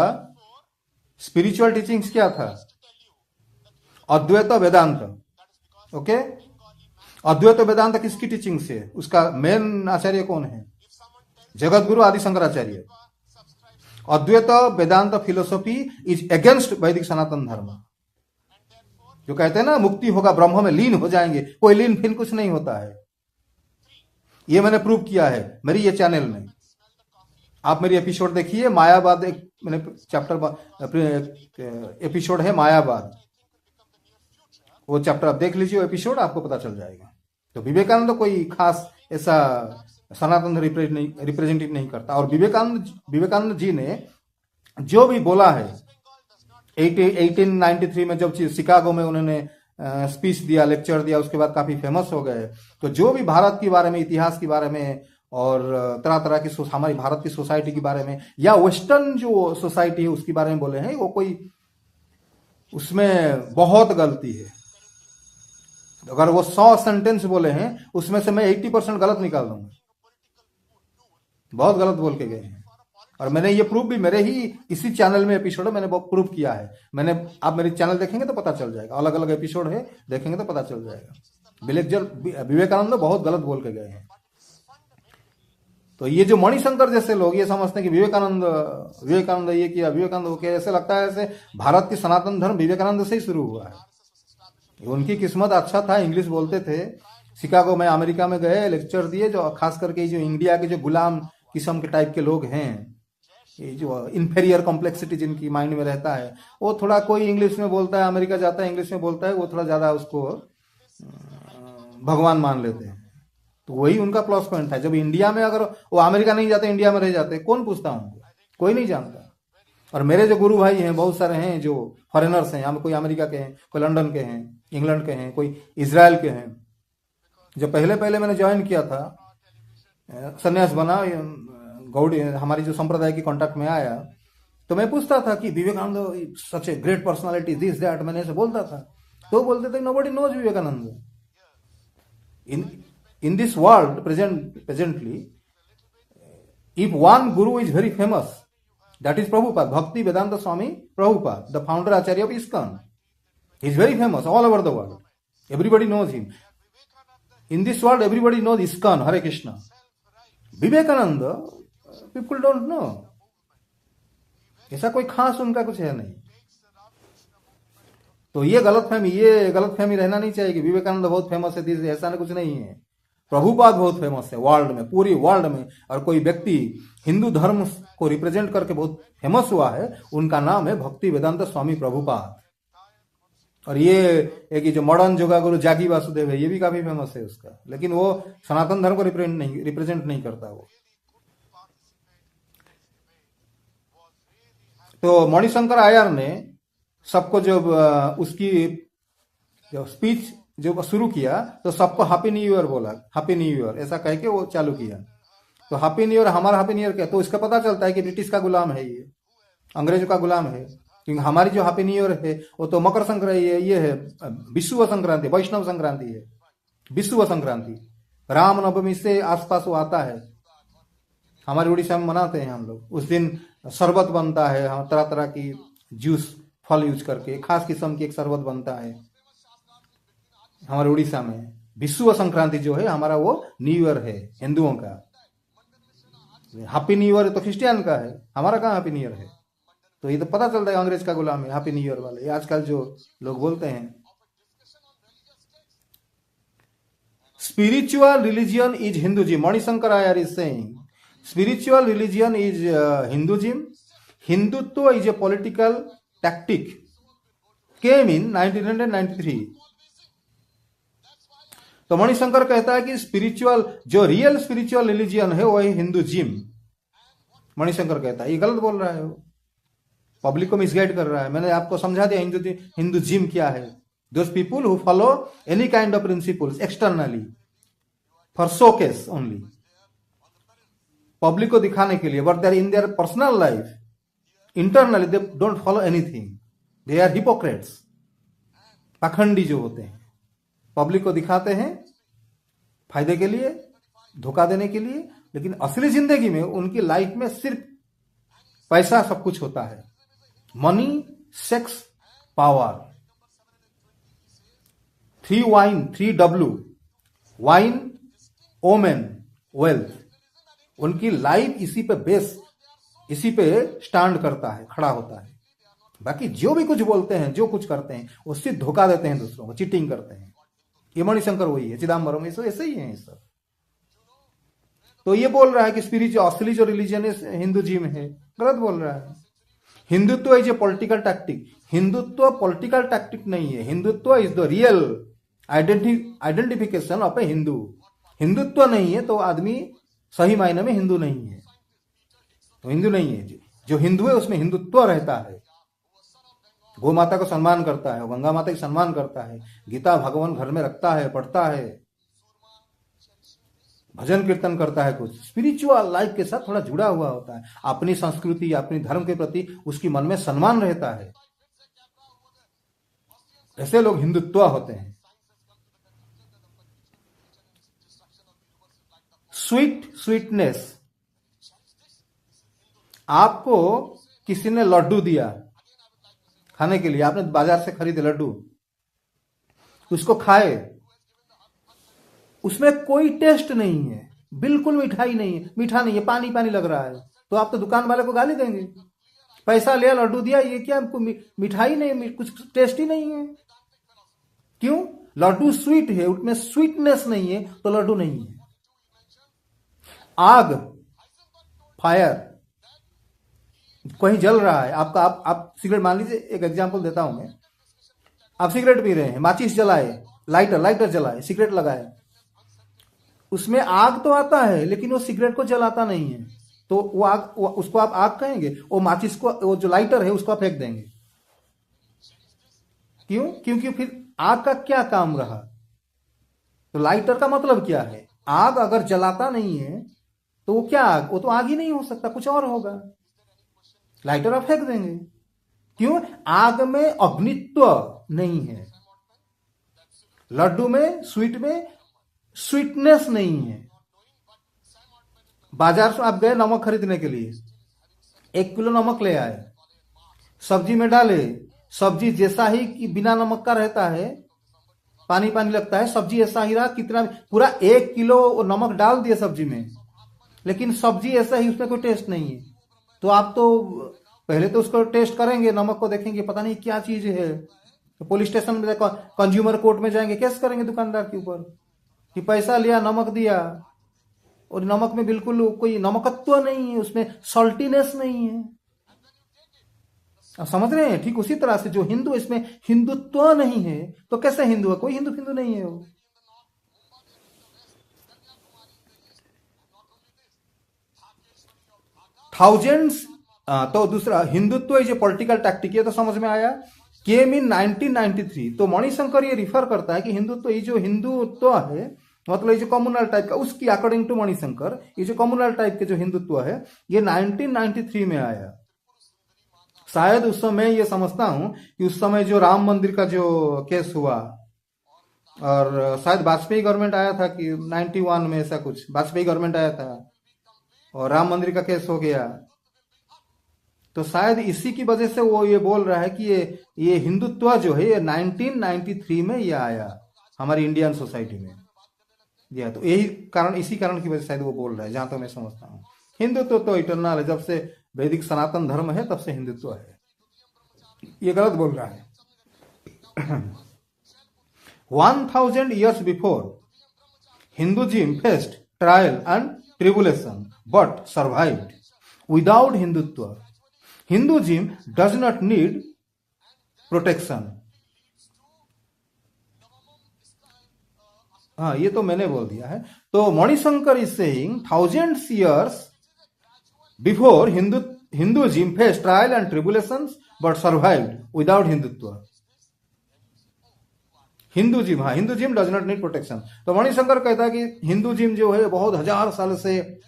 स्पिरिचुअल टीचिंग्स क्या था, अद्वैत वेदांत। ओके, अद्वैत वेदांत किसकी टीचिंग से, उसका मेन आचार्य कौन है, जगत गुरु आदि शंकराचार्य। अद्वैत वेदांत फिलोसॉफी इज अगेंस्ट वैदिक सनातन धर्म। जो कहते हैं ना मुक्ति होगा, ब्रह्म में लीन हो जाएंगे, कोई लीन फिन कुछ नहीं होता है। ये मैंने प्रूव किया है मेरी ये चैनल में। आप मेरी एपिसोड देखिए, मायावाद, एक मैंने चैप्टर एपिसोड है मायावाद, वो चैप्टर आप देख लीजिए, एपिसोड आपको पता चल जाएगा। तो विवेकानंद कोई खास ऐसा सनातन रिप्रेजेंटेटिव नहीं करता। और विवेकानंद जी ने जो भी बोला है 1893 में जब शिकागो में उन्होंने स्पीच दिया, लेक्चर दिया, उसके बाद काफी फेमस हो गए। तो जो भी भारत के बारे में, इतिहास के बारे में और तरह तरह की हमारी भारत की सोसाइटी के बारे में या वेस्टर्न जो सोसाइटी है उसके बारे में बोले हैं, वो कोई उसमें बहुत गलती है। अगर वो 100 सेंटेंस बोले हैं उसमें से मैं 80% गलत निकाल दूंगा। बहुत गलत बोल के गए हैं। और मैंने ये प्रूफ भी मेरे ही इसी चैनल में एपिसोड है, मैंने प्रूफ किया है। मैंने, आप मेरी चैनल देखेंगे तो पता चल जाएगा, अलग अलग एपिसोड है, देखेंगे तो पता चल जाएगा। विवेकानंद बहुत गलत बोल के गए हैं। तो ये जो मणिशंकर जैसे लोग ये समझते हैं कि विवेकानंद ये किया, विवेकानंद वो किया, ऐसे लगता है ऐसे भारत की सनातन धर्म विवेकानंद से ही शुरू हुआ है। उनकी किस्मत अच्छा था, इंग्लिश बोलते थे। शिकागो में, अमेरिका में गए, लेक्चर दिए। जो खास करके जो इंडिया के जो गुलाम किस्म के टाइप के लोग हैं, ये जो इंफेरियर कॉम्प्लेक्सिटी जिनकी माइंड में रहता है, वो थोड़ा कोई इंग्लिश में बोलता है, अमेरिका जाता है इंग्लिश में बोलता है, वो थोड़ा ज्यादा उसको भगवान मान लेते हैं। तो वही उनका प्लस पॉइंट था। जब इंडिया में, अगर वो अमेरिका नहीं जाते, इंडिया में रह जाते, कौन पूछता उनको? कोई नहीं जानता। और मेरे जो गुरु भाई हैं बहुत सारे हैं जो फॉरेनर्स हैं, कोई अमेरिका के हैं, कोई लंदन के हैं, इंग्लैंड के हैं, कोई इजराइल के हैं। जब पहले पहले मैंने ज्वाइन किया था, सन्यास बना, गौड़ी हमारी जो संप्रदाय की कांटेक्ट में आया, तो मैं पूछता था कि Vivekananda such a great personality, this that, मैंने ऐसे बोलता था। तो बोलते थे nobody knows Vivekananda in this world presently. If one guru is very famous, that is Prabhupada, Bhakti Vedanta Swami Prabhupada, the founder Acharya of ISKCON. He is very famous all over the world. Everybody knows him. In this world, everybody knows ISKCON, Hare Krishna. Vivekananda, people don't know. ऐसा कोई खास उनका कुछ है नहीं। तो ये गलतफहमी रहना नहीं चाहिए कि विवेकानंद बहुत फेमस है, ऐसा ना कुछ नहीं है। प्रभुपाद बहुत फेमस है वर्ल्ड में, पूरी वर्ल्ड में। और कोई व्यक्ति हिंदू धर्म को रिप्रेजेंट करके बहुत फेमस हुआ है, उनका नाम है भक्ति वेदांत स्वामी प्रभुपाद। और ये एक जो मॉडर्न योगा गुरु जागी वासुदेव है, ये भी काफी फेमस है उसका, लेकिन वो सनातन धर्म को रिप्रेजेंट नहीं करता वो। तो मणिशंकर आयर ने सबको जब उसकी जब स्पीच जो शुरू किया तो सबको हैप्पी न्यू ईयर बोला, हैप्पी न्यू ईयर ऐसा कह के वो चालू किया। तो हैप्पी न्यू ईयर, हमारा हैप्पी न्यू ईयर क्या? तो इसका पता चलता है कि ब्रिटिश का गुलाम है, ये अंग्रेजों का गुलाम है। क्योंकि हमारी जो हैप्पी न्यू ईयर है वो तो मकर संक्रांति है, ये है विश्व संक्रांति, वैष्णव संक्रांति है, विश्व संक्रांति। रामनवमी से आसपास वो आता है, हमारे उड़ीसा में मनाते हैं हम लोग। उस दिन शरबत बनता है, हम तरह तरह की जूस फल यूज करके खास किस्म की एक शरबत बनता है हमारे उड़ीसा में। विश्व संक्रांति जो है हमारा वो न्यू ईयर है हिंदुओं का। हैप्पी न्यू ईयर तो क्रिश्चियन का है, हमारा कहाँ हैप्पी न्यू ईयर है? तो ये तो पता चलता है अंग्रेज का गुलाम है हैप्पी न्यू ईयर वाले, आजकल जो लोग बोलते हैं। Spiritual religion is Hinduism, Manishankar Aiyar is saying spiritual religion is Hinduism, Hindutva is a political tactic, came in 1993। तो मणिशंकर कहता है कि स्पिरिचुअल, जो रियल स्पिरिचुअल रिलीजियन है वो है हिंदुइज्म। मणिशंकर कहता है, ये गलत बोल रहा है, वो पब्लिक को मिसगाइड कर रहा है। मैंने आपको समझा दिया हिंदुइज्म क्या है। Those people who follow any kind of principles externally for showcase only, public को दिखाने के लिए, but they are in their personal life internally they don't follow anything, they are hypocrites. पाखंडी जो होते हैं, पब्लिक को दिखाते हैं फायदे के लिए, धोखा देने के लिए, लेकिन असली जिंदगी में उनकी लाइफ में सिर्फ पैसा सब कुछ होता है। Money, sex, power. 3W, wine, women, wealth. उनकी लाइफ इसी पे बेस, इसी पे स्टैंड करता है, खड़ा होता है। बाकी जो भी कुछ बोलते हैं, जो कुछ करते हैं, वो सिर्फ धोखा देते हैं दूसरों को, चीटिंग करते हैं। ये मणिशंकर वही है, चिदम्बरम ऐसे ही है ये सब। तो ये बोल रहा है कि स्पिरिचुअल असली जो रिलीजन है हिंदुइज्म है, गलत बोल रहा है। Hindutva is a political tactic, Hindutva political tactic नहीं है। Hindutva is the real identification of a Hindu. Hindutva नहीं है तो आदमी सही मायने में हिंदू नहीं है, तो हिंदू नहीं है। जो हिंदू है उसमें हिंदुत्व रहता है। गौ माता को सम्मान करता है, गंगा माता की सम्मान करता है, गीता भगवान घर में रखता है, पढ़ता है, भजन कीर्तन करता है, कुछ स्पिरिचुअल लाइफ के साथ थोड़ा जुड़ा हुआ होता है, अपनी संस्कृति अपनी धर्म के प्रति उसकी मन में सम्मान रहता है, ऐसे लोग हिंदुत्व होते हैं। स्वीटनेस, आपको किसी ने लड्डू दिया खाने के लिए, आपने बाजार से खरीदे लड्डू, उसको खाए, उसमें कोई टेस्ट नहीं है, बिल्कुल मिठाई नहीं है, मीठा नहीं है, पानी पानी लग रहा है, तो आप तो दुकान वाले को गाली देंगे, पैसा लिया लड्डू दिया, ये क्या हमको मिठाई नहीं, कुछ टेस्ट ही नहीं है। क्यों? लड्डू स्वीट है, उसमें स्वीटनेस नहीं है तो लड्डू नहीं है। आग, फायर, कहीं जल रहा है, आपका आप सिगरेट, मान लीजिए एक एग्जांपल देता हूं मैं, आप सिगरेट पी रहे हैं, माचिस जलाए, लाइटर जलाए, सिगरेट लगाए, उसमें आग तो आता है लेकिन वो सिगरेट को जलाता नहीं है, तो वो आग, उसको आप आग कहेंगे? वो माचिस को, वो जो लाइटर है उसको आप फेंक देंगे। क्यों? क्योंकि फिर आग का क्या काम रहा? तो लाइटर का मतलब क्या है? आग अगर जलाता नहीं है तो वो क्या आग? वो तो आग ही नहीं हो सकता, कुछ और होगा, लाइटर आप फेंक देंगे। क्यों? आग में अग्नित्व नहीं है, लड्डू में, स्वीट में स्वीटनेस नहीं है। बाजार से आप गए नमक खरीदने के लिए, 1 किलो नमक ले आए, सब्जी में डाले, सब्जी जैसा ही कि बिना नमक का रहता है, पानी पानी लगता है, सब्जी ऐसा ही रहा, कितना पूरा 1 किलो नमक डाल दिए सब्जी में, लेकिन सब्जी ऐसा ही, उसमें कोई टेस्ट नहीं है। तो आप तो पहले तो उसको टेस्ट करेंगे, नमक को देखेंगे पता नहीं क्या चीज है, तो पुलिस स्टेशन में, कंज्यूमर कोर्ट में जाएंगे, केस करेंगे दुकानदार के ऊपर कि पैसा लिया, नमक दिया और नमक में बिल्कुल कोई नमकत्व नहीं है, उसमें सॉल्टीनेस नहीं है। आप समझ रहे हैं? ठीक उसी तरह से जो हिंदू, इसमें हिंदुत्व नहीं है, तो कैसे हिंदू है? कोई हिंदू नहीं है वो। थाउजेंड्स, तो दूसरा Hindutva is a political tactic, ये तो समझ में आया, केम इन 1993। तो मणिशंकर ये रिफर करता है कि हिंदुत्व, ये जो हिंदुत्व है, मतलब ये जो कम्युनल टाइप का, उसकी अकॉर्डिंग टू मणिशंकर, ये जो कम्युनल टाइप के जो हिंदुत्व है, ये 1993 में आया। शायद उस समय, ये समझता हूं कि उस समय जो राम मंदिर का जो केस हुआ, और शायद वाजपेयी गवर्नमेंट आया था कि 91 में, ऐसा कुछ वाजपेयी गवर्नमेंट आया था और राम मंदिर का केस हो गया, तो शायद इसी की वजह से वो ये बोल रहा है कि ये हिंदुत्व जो है, ये 1993 में ये आया हमारी इंडियन सोसाइटी में। या तो यही कारण, इसी कारण की वजह से शायद वो बोल रहा है, जहां तक मैं समझता हूँ। हिंदुत्व तो इटरनल है, जब से वैदिक सनातन धर्म है तब से हिंदुत्व है, ये गलत बोल रहा है। 1000 years before, Hinduism faced trial and tribulation but survived. Without Hindutva, Hinduism does not need protection. हाँ, ये तो मैंने बोल दिया है। तो Manishankar is saying 1000 years before Hinduism faced trial and tribulations but survived without Hindutva. Hinduism, हाँ, Hinduism does not need protection. तो मणिशंकर कहता है कि हिंदुइज्म जो है बहुत 1000 साल से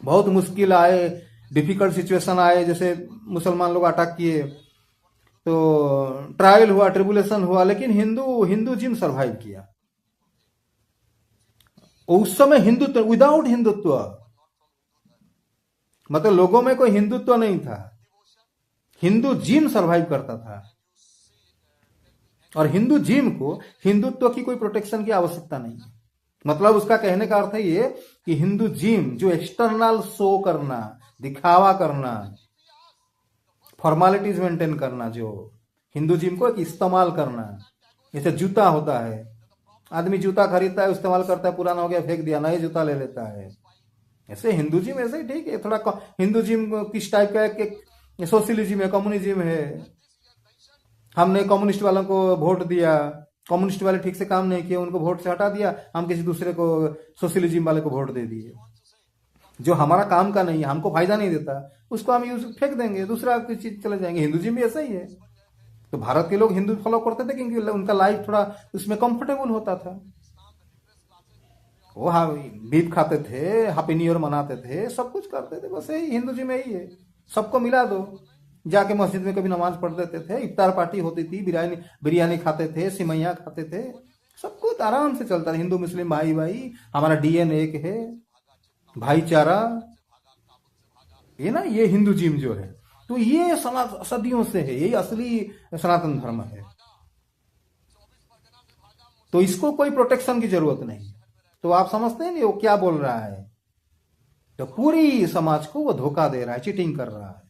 बहुत मुश्किल आए, डिफिकल्ट सिचुएशन आए, जैसे मुसलमान लोग अटैक किए, तो ट्रायल हुआ, ट्रिबुलेशन हुआ, लेकिन हिंदुइज्म सरवाइव किया। उस समय हिंदुत्व, विदाउट हिंदुत्व, मतलब लोगों में कोई हिंदुत्व नहीं था, हिंदुइज्म सरवाइव करता था। और हिंदुइज्म को हिंदुत्व की कोई प्रोटेक्शन की आवश्यकता नहीं है। मतलब उसका कहने का अर्थ है ये कि हिंदुइज्म जो एक्सटर्नल शो करना, दिखावा करना, फॉर्मेलिटीज मेंटेन करना, जो हिंदुइज्म को एक इस्तेमाल करना, जैसे जूता होता है, आदमी जूता खरीदता है, इस्तेमाल करता है, पुराना हो गया फेंक दिया, नए जूता ले लेता है, ऐसे हिंदुइज्म ऐसे ही ठीक है। थोड़ा हिंदुइज्म किस टाइप का है? सोशलिज्म है, कम्युनिज्म है। हमने कम्युनिस्ट वालों को वोट दिया, कम्युनिस्ट वाले ठीक से काम नहीं किए, उनको वोट से हटा दिया, हम किसी दूसरे को, सोशलिज्म वाले को वोट दे दिए, जो हमारा काम का नहीं है, हमको फायदा नहीं देता, उसको हम यूज फेंक देंगे, दूसरा चीज चले जाएंगे। हिंदुइज्म भी ऐसा ही है। तो भारत के लोग हिंदू फॉलो करते थे क्योंकि उनका लाइफ थोड़ा उसमें कंफर्टेबल होता था। वो हाँ बीफ खाते थे, हैप्पी न्यू ईयर मनाते थे, सब कुछ करते थे। बस यही हिंदू जी में ही है, सबको मिला दो। जाके मस्जिद में कभी नमाज पढ़ लेते थे, इफ्तार पार्टी होती थी, बिरयानी बिरयानी खाते थे, सिमैया खाते थे, सब कुछ आराम से चलता था। हिंदू मुस्लिम भाई भाई, हमारा डीएनए एक है, भाईचारा, ये ना ये हिंदुइज्म जो है। तो ये सदियों से है, यही असली सनातन धर्म है। तो इसको कोई प्रोटेक्शन की जरूरत नहीं। तो आप समझते हैं नहीं वो क्या बोल रहा है? तो पूरी समाज को वो धोखा दे रहा है, चीटिंग कर रहा है।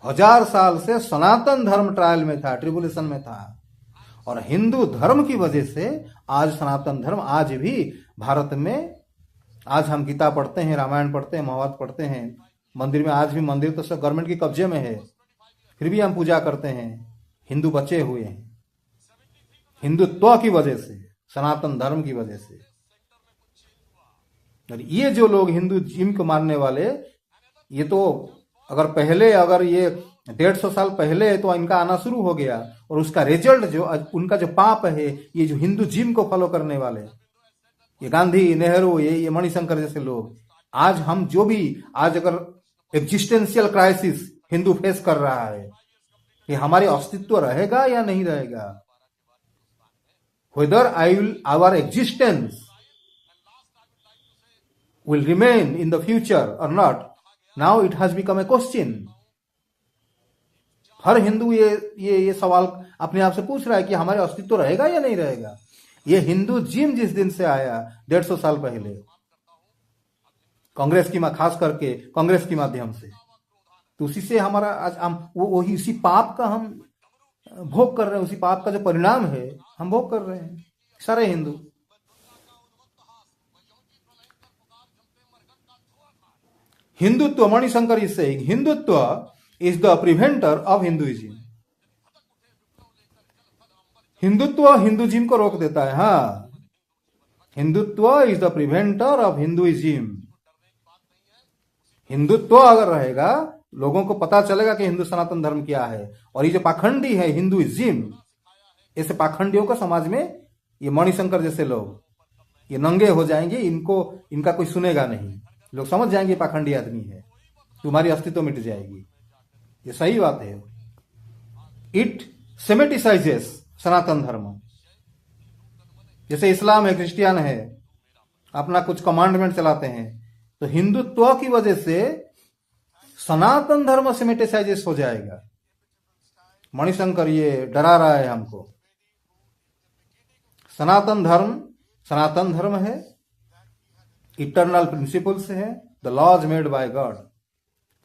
1000 साल से सनातन धर्म ट्रायल में था, ट्रिबुलेशन में था, और हिंदू धर्म की वजह से आज सनातन धर्म आज भी भारत में, आज हम गीता पढ़ते हैं, रामायण पढ़ते हैं, महाभारत पढ़ते हैं, मंदिर में आज भी, मंदिर तो सब गवर्नमेंट के कब्जे में है, फिर भी हम पूजा करते हैं। हिंदू बचे हुए हैं हिंदुत्व की वजह से, सनातन धर्म की वजह से। और ये जो लोग हिंदू जिम को मानने वाले, ये तो अगर ये 150 साल पहले तो इनका आना शुरू हो गया, और उसका रिजल्ट जो उनका जो पाप है, ये जो हिंदू जिम को फॉलो करने वाले, ये गांधी, नेहरू, ये मणिशंकर जैसे लोग, आज हम जो भी आज अगर एग्जिस्टेंशियल क्राइसिस हिंदू फेस कर रहा है, कि हमारे अस्तित्व रहेगा या नहीं रहेगा, whether our existence will remain in the future or not, now it has become a question. हर हिंदू ये सवाल अपने आप से पूछ रहा है कि हमारे अस्तित्व रहेगा या नहीं रहेगा। ये हिंदू जिम जिस दिन से आया 150 साल पहले, कांग्रेस की खास करके कांग्रेस के माध्यम से, तो उसी से हमारा आज हम वही उसी पाप का हम भोग कर रहे हैं, उसी पाप का जो परिणाम है हम भोग कर रहे हैं सारे Hindu. Hindutva, Manishankar is saying, Hindutva is the preventer of Hinduism. Hindutva Hinduism को रोक देता है। हाँ, Hindutva is the preventer of Hinduism. Hindutva अगर रहेगा, लोगों को पता चलेगा कि हिंदू सनातन धर्म क्या है। और ये जो पाखंडी है हिंदुइज्म, ऐसे पाखंडियों को समाज में, ये मणिशंकर जैसे लोग ये नंगे हो जाएंगे, इनका कोई सुनेगा नहीं। लोग समझ जाएंगे पाखंडी आदमी है, तुम्हारी अस्तित्व मिट जाएगी। ये सही बात है। इट सेमेटिसाइजेस सनातन धर्म। जैसे इस्लाम है, क्रिश्चियन है, अपना कुछ कमांडमेंट चलाते हैं, तो हिंदुत्व की वजह से सनातन धर्म सेमेटिसाइजेस हो जाएगा। मणिशंकर ये डरा रहा है हमको। सनातन धर्म है, इटर्नल प्रिंसिपल्स है, the laws made by God.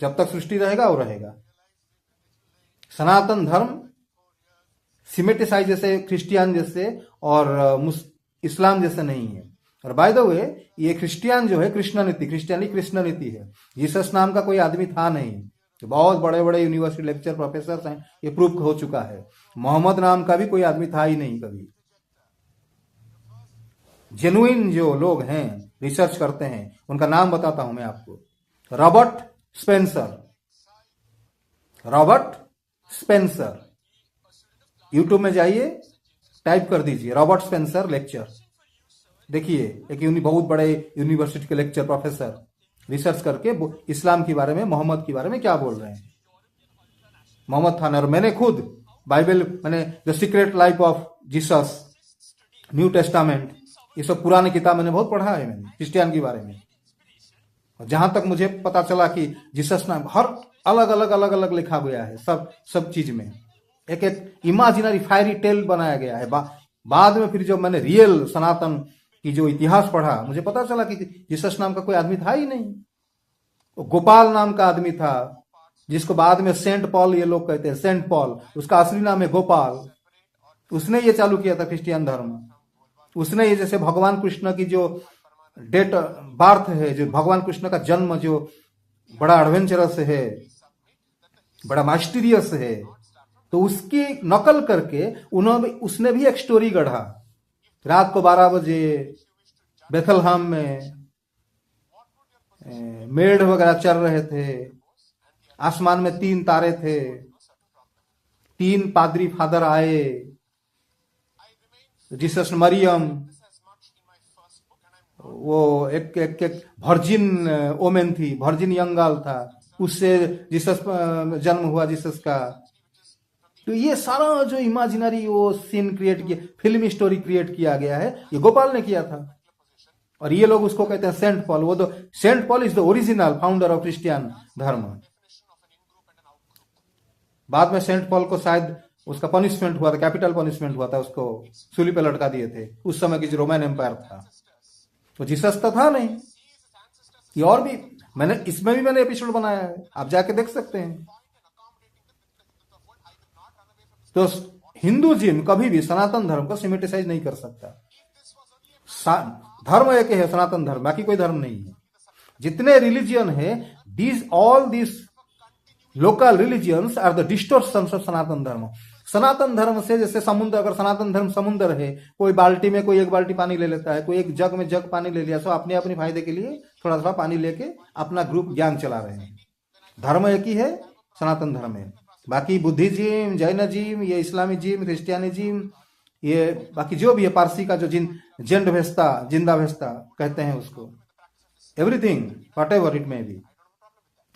जब तक सृष्टि रहेगा वो रहेगा। सनातन धर्म सिमेटिसाइज जैसे क्रिश्चियन जैसे और इस्लाम जैसे नहीं है। और बाय द वे, ये क्रिश्चियन जो है कृष्ण नीति है। जीसस नाम का कोई आदमी था नहीं। तो बहुत बड़े बड़े यूनिवर्सिटी लेक्चर प्रोफेसर हैं, ये प्रूफ हो चुका है। मोहम्मद नाम का भी कोई आदमी था ही नहीं कभी। जेन्युइन जो लोग हैं, रिसर्च करते हैं, उनका नाम बताता हूं मैं आपको। रॉबर्ट स्पेंसर, यूट्यूब में जाइए, टाइप कर दीजिए रॉबर्ट स्पेंसर लेक्चर, देखिए। एक बहुत बड़े यूनिवर्सिटी के लेक्चर प्रोफेसर रिसर्च करके इस्लाम के बारे में, मोहम्मद के बारे में क्या बोल रहे हैं। मोहम्मद था। और मैंने खुद बाइबल, मैंने the secret life of Jesus, new testament, ये सब पुराने किताब मैंने बहुत पढ़ा है मैंने क्रिश्चियन के बारे में। जहां तक मुझे पता चला कि जीसस नाम हर अलग लिखा गया है, सब चीज में एक इमेजिनरी फायरी टेल बनाया गया है। बाद में फिर जब मैंने रियल सनातन की जो इतिहास पढ़ा, मुझे पता चला कि जीसस नाम का कोई आदमी था ही नहीं। वो गोपाल नाम का आदमी था, जिसको बाद में सेंट पॉल ये लोग कहते हैं, सेंट पॉल, उसका असली नाम है गोपाल। उसने ये चालू किया था क्रिश्चियन धर्म। उसने ये जैसे भगवान कृष्ण की जो डेट बर्थ है, जो भगवान कृष्ण का जन्म जो बड़ा एडवेंचरस है, बड़ा मास्टीरियस है, तो उसकी नकल करके उसने भी एक स्टोरी गढ़ा। रात को 12 बजे बेथलहम में मेढ़ वगैरह चल रहे थे, आसमान में 3 तारे थे, 3 पादरी फादर आए, जीसस मरियम, वो एक वर्जिन ओमेन थी, वर्जिन यंग गर्ल था, उससे जीसस जन्म हुआ जीसस का। तो ये सारा जो इमेजिनरी वो सीन क्रिएट किया, फिल्मी स्टोरी क्रिएट किया गया है, ये गोपाल ने किया था। और ये लोग उसको कहते हैं सेंट पॉल। वो तो saint Paul is the original founder of Christian धर्म। बाद में सेंट पॉल को शायद उसका पनिशमेंट हुआ था, कैपिटल पनिशमेंट हुआ था, उसको सूली पे लटका दिए थे। उस समय की जो रोमन एम्पायर था, तो जीसस तो था नहीं। ये और भी मैंने इसमें भी मैंने एपिसोड बनाया है, आप जाके देख सकते हैं। तो हिंदुइज्म कभी भी सनातन धर्म को सिमेटिसाइज नहीं कर सकता। धर्म एक है सनातन धर्म, बाकी कोई धर्म नहीं है। जितने रिलीजियन है, all this local religions are the distortions of Sanatan Dharma. Sanatan धर्म से जैसे समुद्र, अगर सनातन धर्म समुद्र है, कोई बाल्टी में कोई 1 बाल्टी पानी ले लेता है, कोई एक जग में जग पानी ले लिया, सो अपने अपने फायदे के लिए थोड़ा थोड़ा पानी लेके अपना ग्रुप ज्ञान चला रहे हैं। धर्म एक ही है, सनातन धर्म है। बाकी बुद्धिज्म, जैनिज्म, ये इस्लामिज्म, क्रिश्चियनिज्म, ये बाकी जो भी है, पारसी का जो जिंदा भेस्ता कहते हैं उसको, everything what ever it may be,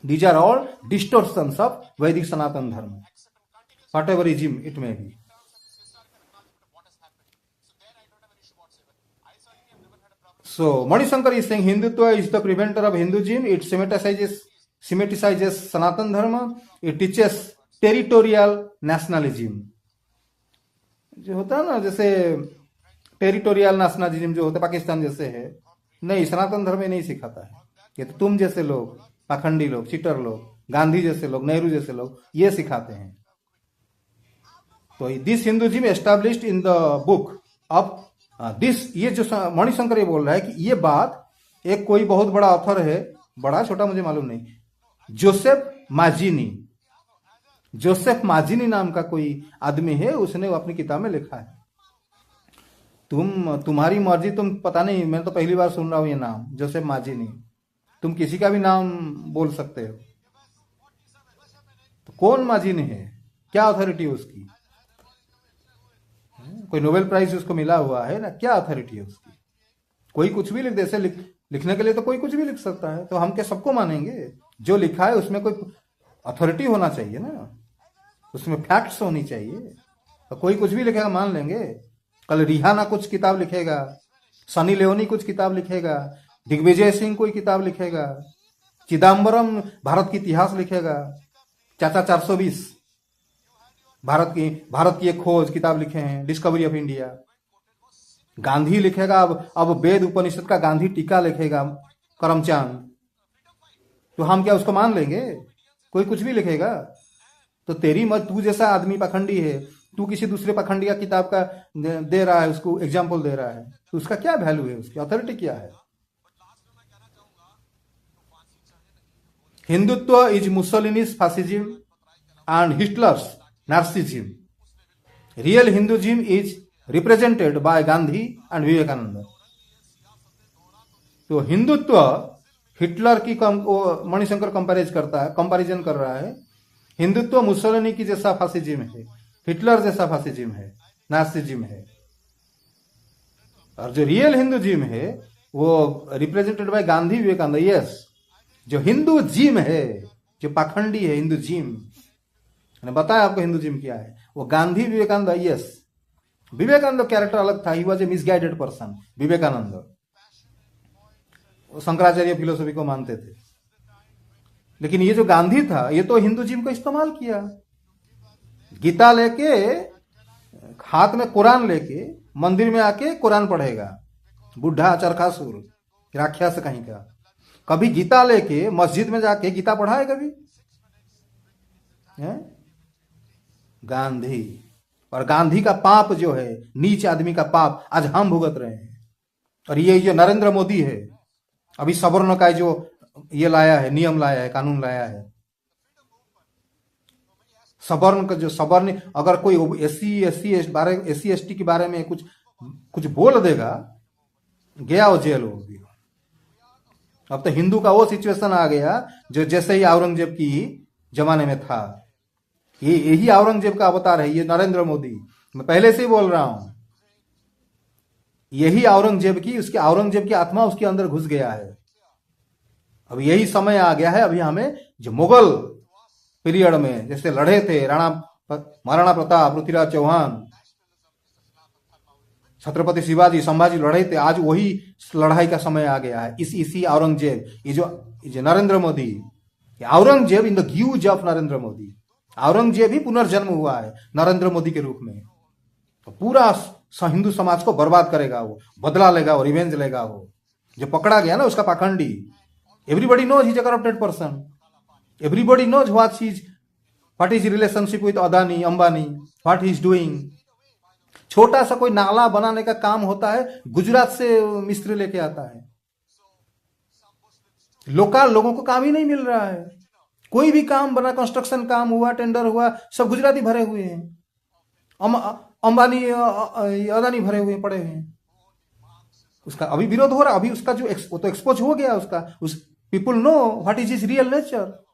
these are all distortions of Vedic Sanatan Dharma, whatever ism it may be. So Manishankar is saying Hindutva is the preventer of Hinduism. It semeticizes Sanatan Dharma. It teaches territorial nationalism. जो होता है ना, जैसे territorial nationalism जो होता है पाकिस्तान जैसे है, नहीं, सनातन धर्म में नहीं सिखाता है। ये तो तुम जैसे लोग, पाखंडी लोग, चीटर लोग, गांधी जैसे लोग, नेहरू जैसे लोग ये सिखाते हैं। तो this Hinduism established in the book of this, ये जो मणिशंकर ये बोल रहा है कि ये बात एक कोई बहुत बड़ा ऑथर है, बड़ा छोटा मुझे मालूम नहीं, जोसेफ माजिनी नाम का कोई आदमी है, उसने वो अपनी किताब में लिखा है। तुम्हारी मर्जी, तुम पता नहीं, मैं तो पहली बार सुन रहा हूं ये नाम, जोसेफ माजिनी। तुम किसी का भी नाम बोल सकते हो, तो कौन माजिनी है, क्या अथॉरिटी है उसकी? कोई नोबेल प्राइज उसको मिला हुआ है ना, क्या अथॉरिटी है उसकी? कोई कुछ भी लिख दे, ऐसे लिखने के लिए तो कोई कुछ भी लिख सकता है, तो हम क्या सबको मानेंगे? जो लिखा है उसमें कोई अथॉरिटी होना चाहिए ना, उसमें फैक्ट्स होनी चाहिए। तो कोई कुछ भी लिखेगा मान लेंगे? कल रिहाना कुछ किताब लिखेगा, सनी लियोनी कुछ किताब लिखेगा, दिग्विजय सिंह कोई किताब लिखेगा, चिदम्बरम भारत की इतिहास लिखेगा, चाचा 420 भारत की एक खोज किताब लिखे हैं, डिस्कवरी ऑफ इंडिया। गांधी लिखेगा, अब वेद उपनिषद का गांधी टीका लिखेगा करमचंद, तो हम क्या उसको मान लेंगे? कोई कुछ भी लिखेगा। तो तेरी मत, तू जैसा आदमी पखंडी है, तू किसी दूसरे पखंडी का किताब का दे रहा है, उसको एग्जाम्पल दे रहा है, तो उसका क्या वैल्यू है, उसकी अथॉरिटी क्या है? Hindutva is Mussolini's fascism and Hitler's Nazism. Real Hinduism is represented by Gandhi and Vivekananda. तो हिंदुत्व हिटलर की मणिशंकर कंपैरिजन कर रहा है। हिंदुत्व मुसोलिनी की जैसा फासिज्म है, हिटलर जैसा फासिज्म है, नार्सिज्म है। और जो रियल हिंदुइज्म है वो represented by Gandhi, Vivekananda. Yes, जो हिंदुइज्म है, जो पाखंडी है हिंदुइज्म, मैंने बताया आपको हिंदुइज्म क्या है, वो गांधी, विवेकानंद। यस, विवेकानंद कैरेक्टर अलग था, he was a misguided person. Vivekananda Shankaracharya philosophy को मानते थे, लेकिन ये जो गांधी था, ये तो हिंदुइज्म को इस्तेमाल किया। गीता लेके, हाथ में कुरान लेके मंदिर में आके कुरान पढ़ेगा, बुढ़ा चरखासुर राक्षस कहीं का। कभी गीता लेके मस्जिद में जाके गीता पढ़ा है कभी? गांधी। और गांधी का पाप जो है, नीच आदमी का पाप, आज हम भुगत रहे हैं। और ये जो नरेंद्र मोदी है, अभी सवर्ण का जो ये लाया है, नियम लाया है, कानून लाया है, सवर्ण का जो सवर्ण, अगर कोई एससी एसटी के बारे में कुछ बोल देगा, गया वो जेल होगी। अब तो हिंदू का वो सिचुएशन आ गया, जो जैसे ही औरंगजेब की जमाने में था। ये यही औरंगजेब का अवतार है, ये नरेंद्र मोदी। मैं पहले से ही बोल रहा हूं, यही औरंगजेब की आत्मा उसके अंदर घुस गया है। अब यही समय आ गया है, अभी हमें जो मुगल पीरियड में जैसे लड़े थे महाराणा प्रताप, पृथ्वीराज चौहान, छत्रपति शिवाजी, संभाजी लड़े थे, आज वही लड़ाई का समय आ गया है। इसी औरंगजेब, ये जो Narendra Modi, Aurangzeb in the guise of Narendra Modi, Aurangzeb ही पुनर्जन्म हुआ है नरेंद्र मोदी के रूप में। तो पूरा हिंदू समाज को बर्बाद करेगा वो, बदला लेगा वो, रिवेंज लेगा वो। जो पकड़ा गया ना उसका पाखंडी, everybody knows he is a corrupted person, everybody knows what is relationship with Adani Ambani, what he is doing. छोटा सा कोई नाला बनाने का काम होता है, गुजरात से मिस्त्री लेके आता है। लोकल लोगों को काम ही नहीं मिल रहा है। कोई भी काम बना, कंस्ट्रक्शन काम हुआ, टेंडर हुआ, सब गुजराती भरे हुए हैं, अंबानी अदानी भरे हुए पड़े हुए हैं। उसका अभी विरोध हो रहा, अभी उसका जो वो तो एक्सपोज हो गया उसका, उस people no what is his real nature.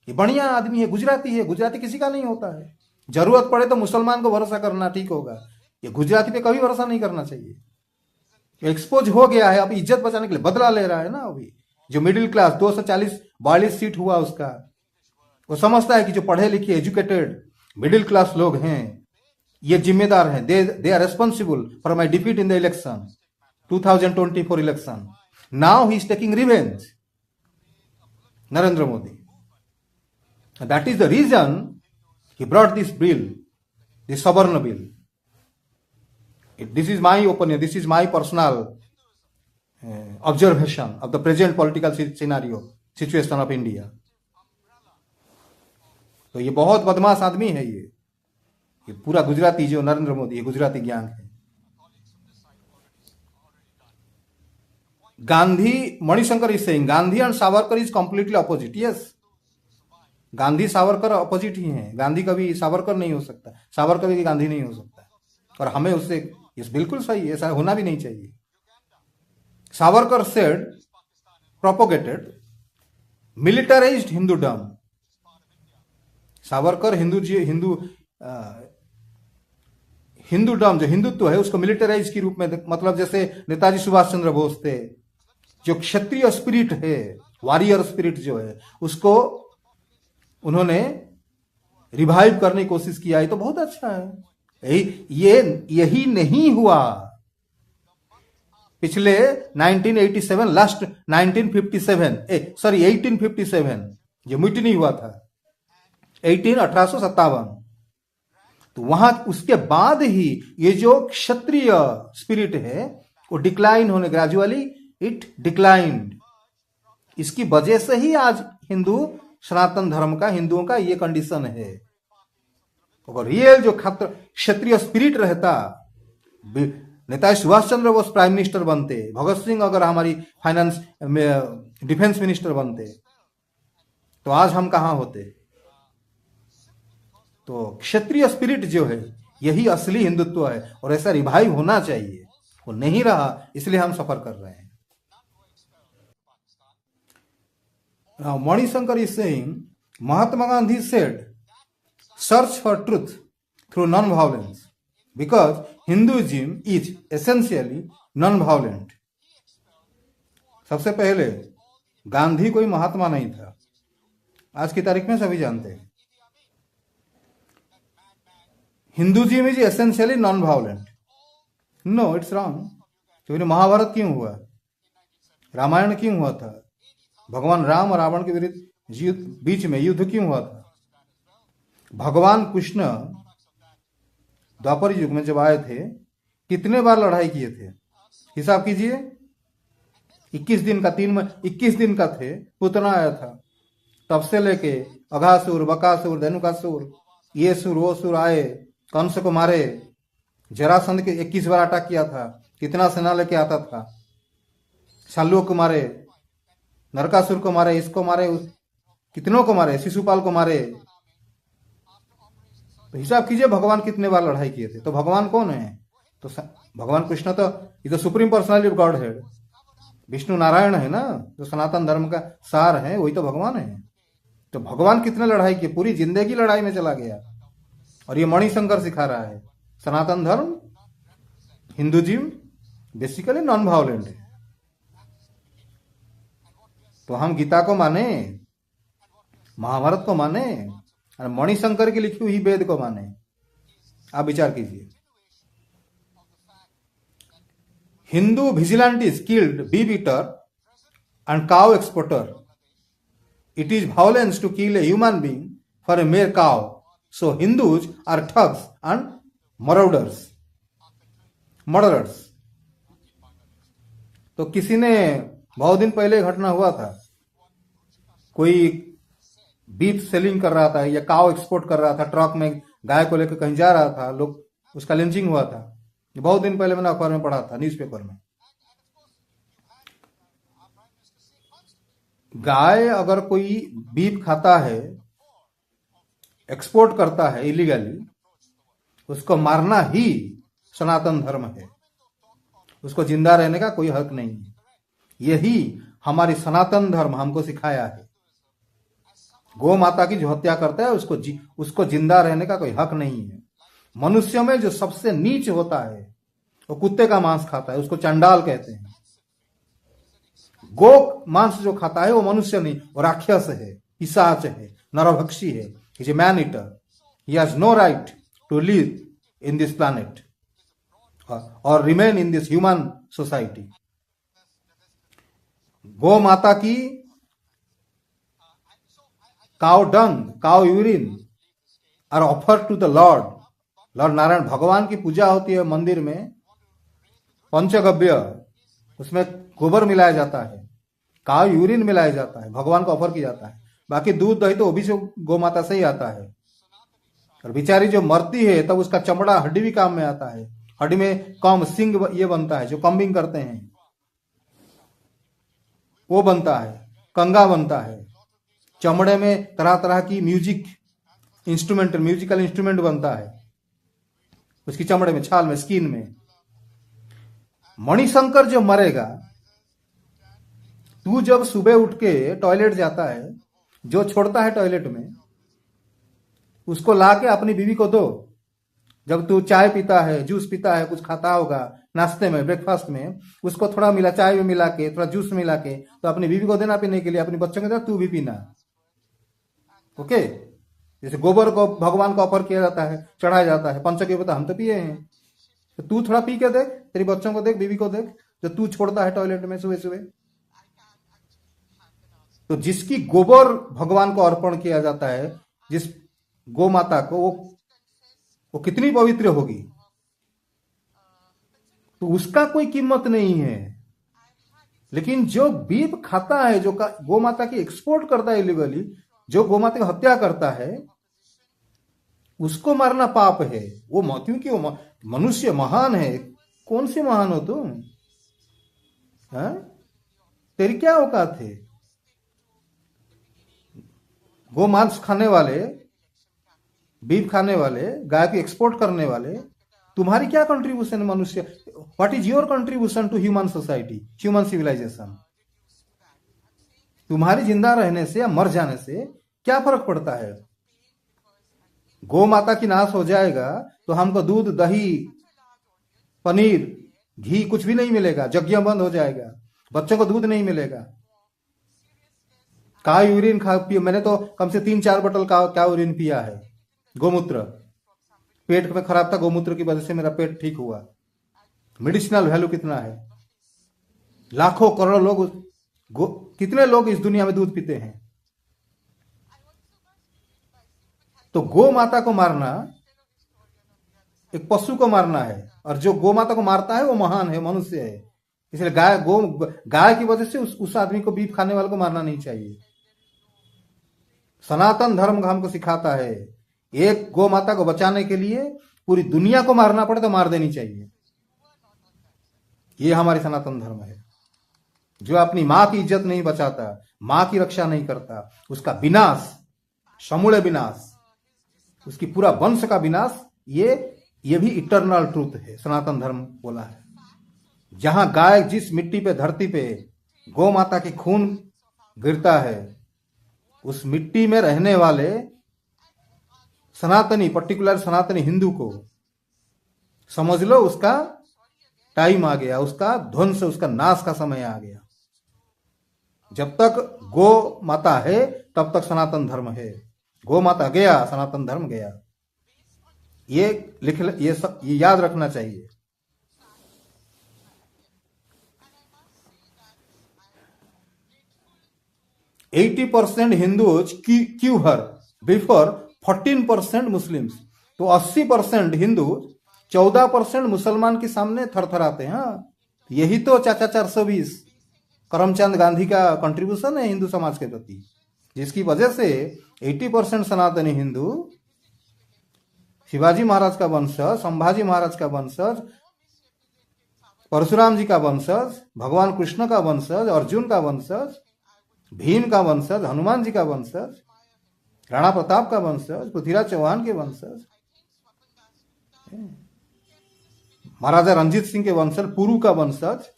ये बढ़िया आदमी है, गुजराती है, गुजराती किसी का नहीं होता है। जरूरत पड़े तो मुसलमान को भरोसा करना ठीक होगा, ये गुजराती पे कभी भरोसा नहीं करना चाहिए। एक्सपोज हो गया है, अब इज्जत बचाने के लिए बदला ले रहा है ना। अभी जो मिडिल क्लास 242 सीट हुआ उसका, वो समझता है कि जो पढ़े लिखे एजुकेटेड मिडिल क्लास लोग हैं ये जिम्मेदार हैं, they are responsible for my defeat in the election 2024 election. Now he is taking revenge, Narendra Modi. That is the reason he brought this bill, this Savarna bill. This is my opinion, this is my personal observation of the present political scenario, situation of India. तो ये बहुत बदमाश आदमी है, ये पूरा गुजराती जो नरेंद्र मोदी, ये गुजराती गैंग है। Gandhi, Manishankar is saying Gandhi and Savarkar is completely opposite. Yes, Gandhi Savarkar opposite ही हैं। गांधी कभी सावरकर नहीं हो सकता, सावरकर भी गांधी नहीं हो सकता, और हमें उससे ये बिल्कुल सही है, ऐसा होना भी नहीं चाहिए। Savarkar said propagated militarised Hindudom. Savarkar Hindudom जो हिंदुत्व है उसको मिलिटराइज के रूप में, मतलब जैसे नेताजी सुभाष चंद्र बोस थे, जो क्षत्रिय स्पिरिट है, वॉरियर स्पिरिट जो है, उसको उन्होंने रिवाइव करने की कोशिश किया है। तो बहुत अच्छा है। यही नहीं हुआ पिछले 1987, लास्ट 1857 जो म्यूटिनी हुआ था 1857, तो वहां उसके बाद ही ये जो क्षत्रिय स्पिरिट है वो डिक्लाइन होने, ग्रेजुअली इट डिक्लाइंड। इसकी वजह से ही आज सनातन धर्म का, हिंदुओं का ये कंडीशन है। अगर रियल जो क्षत्रिय स्पिरिट रहता, नेताजी सुभाष चंद्र बोस प्राइम मिनिस्टर बनते, भगत सिंह अगर हमारी फाइनेंस डिफेंस मिनिस्टर बनते, तो आज हम कहां होते। तो क्षत्रिय स्पिरिट जो है यही असली हिंदुत्व है, और ऐसा रिवाइव होना चाहिए। वो नहीं रहा, इसलिए हम सफर कर रहे हैं। Now, Manishankar is saying, Mahatma Gandhi said, search for truth through non-violence, because Hinduism is essentially non-violent. सबसे पहले गांधी कोई महात्मा नहीं था, आज की तारीख में सभी जानते हैं। Hinduism is essentially non-violent. No, it's wrong. क्योंकि महाभारत क्यों हुआ, रामायण क्यों हुआ था, भगवान राम और रावण के विरुद्ध बीच में युद्ध क्यों हुआ था। भगवान कृष्ण द्वापर युग में जब आए थे, कितने बार लड़ाई किए थे, हिसाब कीजिए। 21 दिन का 21 दिन का थे, पुतना आया था, तब से लेके अघासुर, बकासुर, धनुकासुर, ये सुर वो सुर आए, कंस को मारे, जरासंध के 21 बार अटैक किया था। कितना सेना लेके आता था, शाल्यों को मारे, नरकासुर को मारे, इसको मारे, कितनों को मारे, शिशुपाल को मारे। तो हिसाब कीजिए भगवान कितने बार लड़ाई किए थे। तो भगवान कौन है, तो भगवान कृष्ण तो ये सुप्रीम पर्सनालिटी ऑफ गॉड है, विष्णु नारायण है ना, जो सनातन धर्म का सार है, वही तो भगवान है। तो भगवान कितने लड़ाई की, पूरी जिंदगी लड़ाई में चला गया। और ये मणिशंकर सिखा रहा है सनातन धर्म, हिंदुइज्म बेसिकली नॉन वायलेंट है। तो हम गीता को माने, महाभारत को माने और मणिशंकर की लिखी हुई वेद को माने। आप विचार कीजिए। Hindu vigilantes killed beef eater and cow exporter. It is violence to kill a human being for a mere cow, so Hindus are thugs and murderers. तो किसी ने बहुत दिन पहले घटना हुआ था, कोई बीफ सेलिंग कर रहा था या काव एक्सपोर्ट कर रहा था, ट्रक में गाय को लेकर कहीं जा रहा था, लोग उसका लिंचिंग हुआ था। बहुत दिन पहले मैंने अखबार में पढ़ा था, न्यूज़पेपर में। गाय अगर कोई बीफ खाता है, एक्सपोर्ट करता है इलीगली, उसको मारना ही सनातन धर्म है। उसको जिंदा रहने का कोई हक नहीं है। यही हमारी सनातन धर्म हमको सिखाया है। गौ माता की जो हत्या करता है उसको जिंदा रहने का कोई हक नहीं है। मनुष्य में जो सबसे नीच होता है वो कुत्ते का मांस खाता है, उसको चंडाल कहते हैं। गो मांस जो खाता है वो मनुष्य नहीं, वो राक्षस है, पिशाच है, नरभक्षी है। He is a man eater. He has no right to live in this planet or remain in this human society. गौ माता की cow dung, cow urine are offered to the Lord. Lord Narayan भगवान की पूजा होती है मंदिर में, पंचगव्य, उसमें गोबर मिलाया जाता है, काव यूरिन मिलाया जाता है, भगवान को ऑफर किया जाता है। बाकी दूध दही तो वो भी गौ माता से ही आता है। और बेचारी जो मरती है तब उसका चमड़ा, हड्डी भी काम में आता है। हड्डी में कम सिंग ये बनता है, जो कम्बिंग करते हैं वो बनता है, कंगा बनता है। चमड़े में तरह तरह की म्यूजिकल इंस्ट्रूमेंट बनता है उसकी चमड़े में, छाल में, स्किन में। मणिशंकर जो मरेगा, तू जब सुबह उठ के टॉयलेट जाता है, जो छोड़ता है टॉयलेट में उसको लाके अपनी बीवी को दो। जब तू चाय पीता है, जूस पीता है, कुछ खाता होगा नाश्ते में, ब्रेकफास्ट में, उसको थोड़ा मिला, चाय में मिला के, थोड़ा जूस मिला के, तो अपनी बीवी को देना पीने के लिए, अपने बच्चों के साथ तू भी पीना। ओके। जैसे गोबर को भगवान को ऑफर किया जाता है, चढ़ाया जाता है, पंचगव्य तो हम तो पिए हैं, तो तू थोड़ा पी के देख, तेरी बच्चों को देख, बीवी को देख, जो तू छोड़ता है टॉयलेट में सुबह सुबह। तो जिसकी गोबर भगवान को अर्पण किया जाता है, जिस गौ माता को, वो कितनी पवित्र होगी, तो उसका कोई कीमत नहीं है। लेकिन जो बीफ खाता है, जो गौ माता की एक्सपोर्ट करता है इलीगली, जो गौ माता की हत्या करता है, उसको मारना पाप है। वो क्योंकि वो मनुष्य महान है। कौन से महान हो तुम? तेरी क्या औकात है? गो मांस खाने वाले, बीफ खाने वाले, गाय को एक्सपोर्ट करने वाले, तुम्हारी क्या कंट्रीब्यूशन है मनुष्य? What is your contribution to human society, human civilization? तुम्हारी जिंदा रहने से या मर जाने से क्या फर्क पड़ता है? गौ माता की नाश हो जाएगा तो हमको दूध, दही, पनीर, घी कुछ भी नहीं मिलेगा, यज्ञ बंद हो जाएगा, बच्चों को दूध नहीं मिलेगा। का यूरिन पियो, मैंने तो कम से 3-4 बोतल का यूरिन पिया है, गोमूत्र। पेट में खराब था, गोमूत्र की वजह से मेरा पेट ठीक हुआ। मेडिसिनल वैल्यू कितना है? लाखों करोड़ों लोग, कितने लोग इस दुनिया में दूध पीते हैं। तो गो माता को मारना एक पशु को मारना है, और जो गो माता को मारता है वो महान है, मनुष्य है। इसलिए गाय की वजह से उस आदमी को, बीफ खाने वाले को मारना नहीं चाहिए। सनातन धर्म हमको सिखाता है, एक गो माता को बचाने के लिए पूरी दुनिया को मारना पड़े तो मार देनी चाहिए। ये हमारी सनातन धर्म है। जो अपनी मां की इज्जत नहीं बचाता, मां की रक्षा नहीं करता, उसका विनाश, समूल विनाश, उसकी पूरा वंश का विनाश, ये भी इटरनल ट्रूथ है, सनातन धर्म बोला है। जहां गाय, जिस मिट्टी पे, धरती पे गौ माता की खून गिरता है, उस मिट्टी में रहने वाले सनातनी, पर्टिकुलर सनातनी हिंदू को समझ लो उसका टाइम आ गया, उसका ध्वंस, उसका नाश का समय आ गया। जब तक गो माता है तब तक सनातन धर्म है। गो माता गया, सनातन धर्म गया। ये ये याद रखना चाहिए। %80 हिंदूज क्यू हर बिफोर 14% मुस्लिम्स। तो 80% हिंदू 14% मुसलमान के सामने थरथराते हैं। यही तो चाचा 420 करमचंद गांधी का कंट्रीब्यूशन है हिंदू समाज के प्रति, जिसकी वजह से 80% सनातनी हिंदू शिवाजी महाराज का वंशज, संभाजी महाराज का वंशज, परशुराम जी का वंशज, भगवान कृष्ण का वंशज, अर्जुन का वंशज, भीम का वंशज, हनुमान जी का वंशज, राणा प्रताप का वंशज, पृथ्वीराज चौहान के वंशज, महाराजा रंजीत सिंह के वंशज, पुरु का वंशज,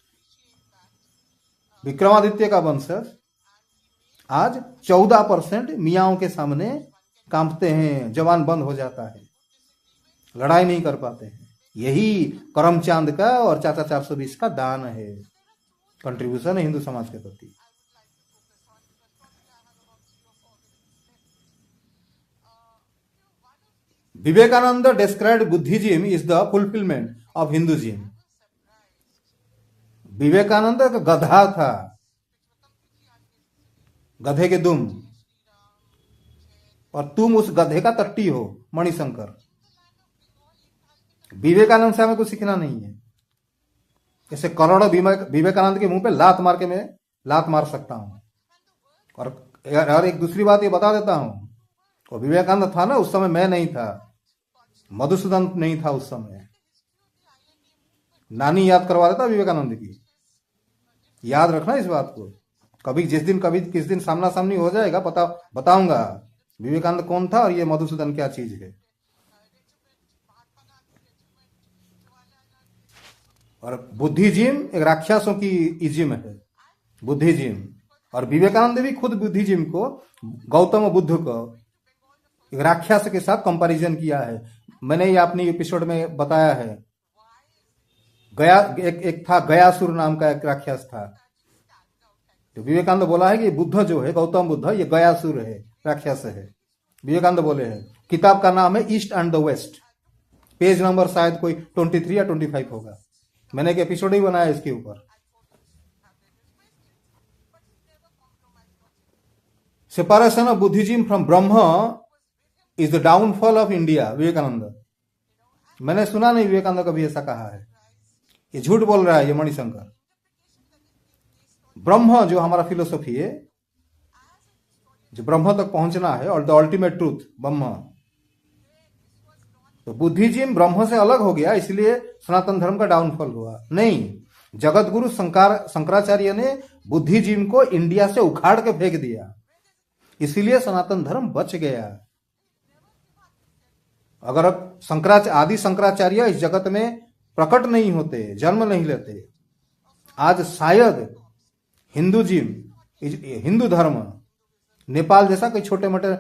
विक्रमादित्य का वंशज आज 14% मियाओं के सामने कांपते हैं, जवान बंद हो जाता है, लड़ाई नहीं कर पाते हैं। यही करमचंद का और चाचा 420 का दान है, कंट्रीब्यूशन है हिंदू समाज के प्रति। Vivekananda described Buddhism is the fulfilment of Hinduism. Vivekananda का गधा था, गधे के दुम, और तुम उस गधे का टट्टी हो मणिशंकर। विवेकानंद से हमें कुछ सीखना नहीं है। ऐसे करोड़ों विवेकानंद के मुंह पे लात मार के मैं लात मार सकता हूं। और एक दूसरी बात ये बता देता हूं, वो विवेकानंद था ना, उस समय मैं नहीं था, मधुसूदन नहीं था उस समय। नानी याद करवा देता विवेकानंद की। याद रखना इस बात को। कभी किस दिन सामना सामनी हो जाएगा, बताऊंगा विवेकानंद कौन था और ये मधुसूदन क्या चीज है। और बुद्धिज्म एक राक्षसों की इज्म है, बुद्धिज्म। और विवेकानंद भी खुद बुद्धिज्म को, गौतम बुद्ध को एक राक्षस के साथ कंपैरिजन किया है। मैंने ये अपनी एपिसोड में बताया है। एक था गयासुर नाम का एक राक्षस था। तो विवेकानंद बोला है कि बुद्ध जो है, गौतम बुद्ध, ये गयासुर है, राक्षस है। विवेकानंद बोले हैं। किताब का नाम है East and the West. Page number शायद कोई 23 या 25 होगा। मैंने एक एपिसोड ही बनाया इसके ऊपर। Separation of Buddhism from Brahma is the downfall of India, Vivekananda. मैंने सुना नहीं विवेकानंद कभी ऐसा कहा है। ये झूठ बोल रहा है ये मणिशंकर। ब्रह्म जो हमारा फिलोसफी है, जो ब्रह्म तक पहुंचना है, और द अल्टीमेट ट्रूथ ब्रह्म, तो बुद्धिज्म ब्रह्म से अलग हो गया, इसलिए सनातन धर्म का डाउनफॉल हुआ। नहीं, जगत गुरु शंकराचार्य ने बुद्धिज्म को इंडिया से उखाड़ के फेंक दिया, इसलिए सनातन धर्म बच गया। अगर आदि शंकराचार्य इस जगत में प्रकट नहीं होते, जन्म नहीं लेते, आज शायद हिंदू धर्म नेपाल जैसा कोई छोटे मोटे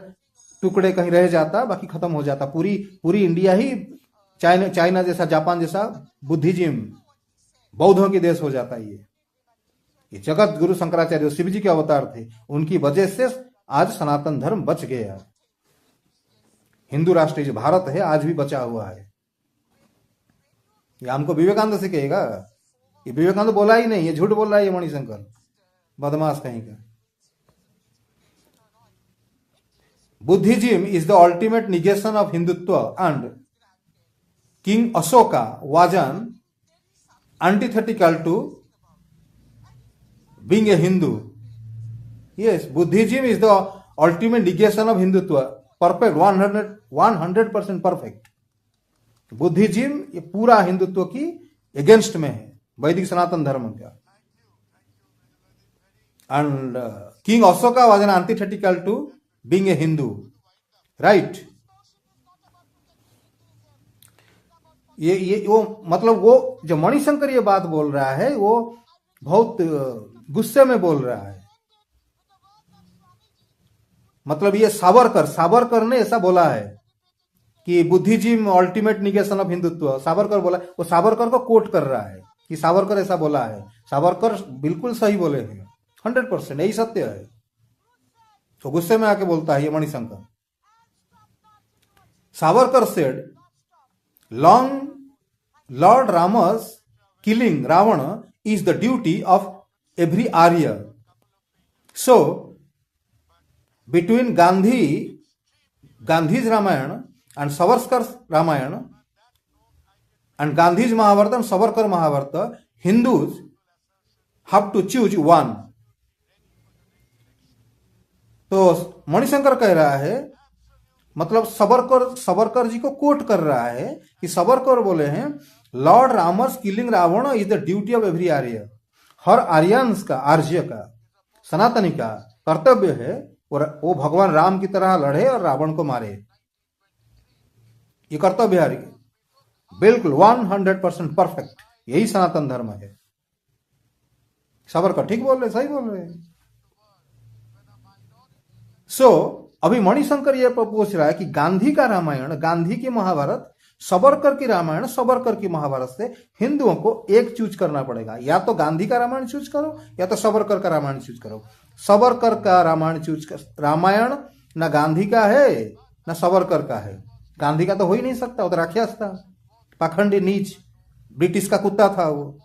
टुकड़े कहीं रह जाता, बाकी खत्म हो जाता। पूरी इंडिया ही चाइना जैसा, जापान जैसा बुद्धिज्म, बौद्धों की देश हो जाता। ये जगत गुरु शंकराचार्य शिव जी के अवतार थे, उनकी वजह से आज सनातन धर्म बच गया। हिंदू राष्ट्र जो भारत है आज भी बचा हुआ है। ये हमको विवेकानंद से कहेगा? ये विवेकानंद बोला ही नहीं, ये झूठ बोल रहा है ये मणिशंकर, बदमाश कहीं का। Buddhism is the ultimate negation of Hindutva, and King Ashoka was an antithetical to being a Hindu. Yes, Buddhism is the ultimate negation of Hindutva. Perfect, 100% perfect. Buddhism ये पूरा हिंदुत्व की अगेंस्ट में है, वैदिक सनातन धर्म का। And King Ashoka was an antithetical to being a Hindu, right. ये वो मतलब वो जो मणिशंकर ये बात बोल रहा है वो बहुत गुस्से में बोल रहा है। मतलब ये सावरकर सावरकर ने ऐसा बोला है कि Buddhism ultimate negation of Hindutva, Savarkar बोला, वो सावरकर को कोट कर रहा है कि सावरकर ऐसा बोला है। सावरकर बिल्कुल सही बोले हैं, 100% यही सत्य है। तो गुस्से में आके बोलता है ये Manishankar. Savarkar said long lord Rama's killing Ravana is the duty of every Arya. So, between Gandhi's Ramayana and Savarkar's Ramayana and Gandhi's Mahabharata and Savarkar Mahabharata, Hindus have to choose one. तो मणिशंकर कह रहा है, मतलब सावरकर जी को कोट कर रहा है कि सावरकर बोले हैं lord Rama's killing Ravana is the duty of every Arya. हर आर्यंस का, आर्य का, सनातनी का कर्तव्य है और वो भगवान राम की तरह लड़े और रावण को मारे। ये कर्तव्य है, बिल्कुल 100% परफेक्ट, यही सनातन धर्म है। सावरकर ठीक बोल रहे, सही बोल रहे। अभी मणिशंकर ये पूछ रहा है कि गांधी का रामायण, गांधी की महाभारत, सावरकर की रामायण, सावरकर की महाभारत से हिंदुओं को एक चूज करना पड़ेगा। या तो गांधी का रामायण चूज करो या तो सावरकर का रामायण चूज करो। सावरकर का रामायण चूज कर, रामायण ना गांधी का है ना सावरकर का है। गांधी का तो हो ही नहीं सकता, वो तो राक्षस था, पाखंडी, नीच, ब्रिटिश का कुत्ता था। वो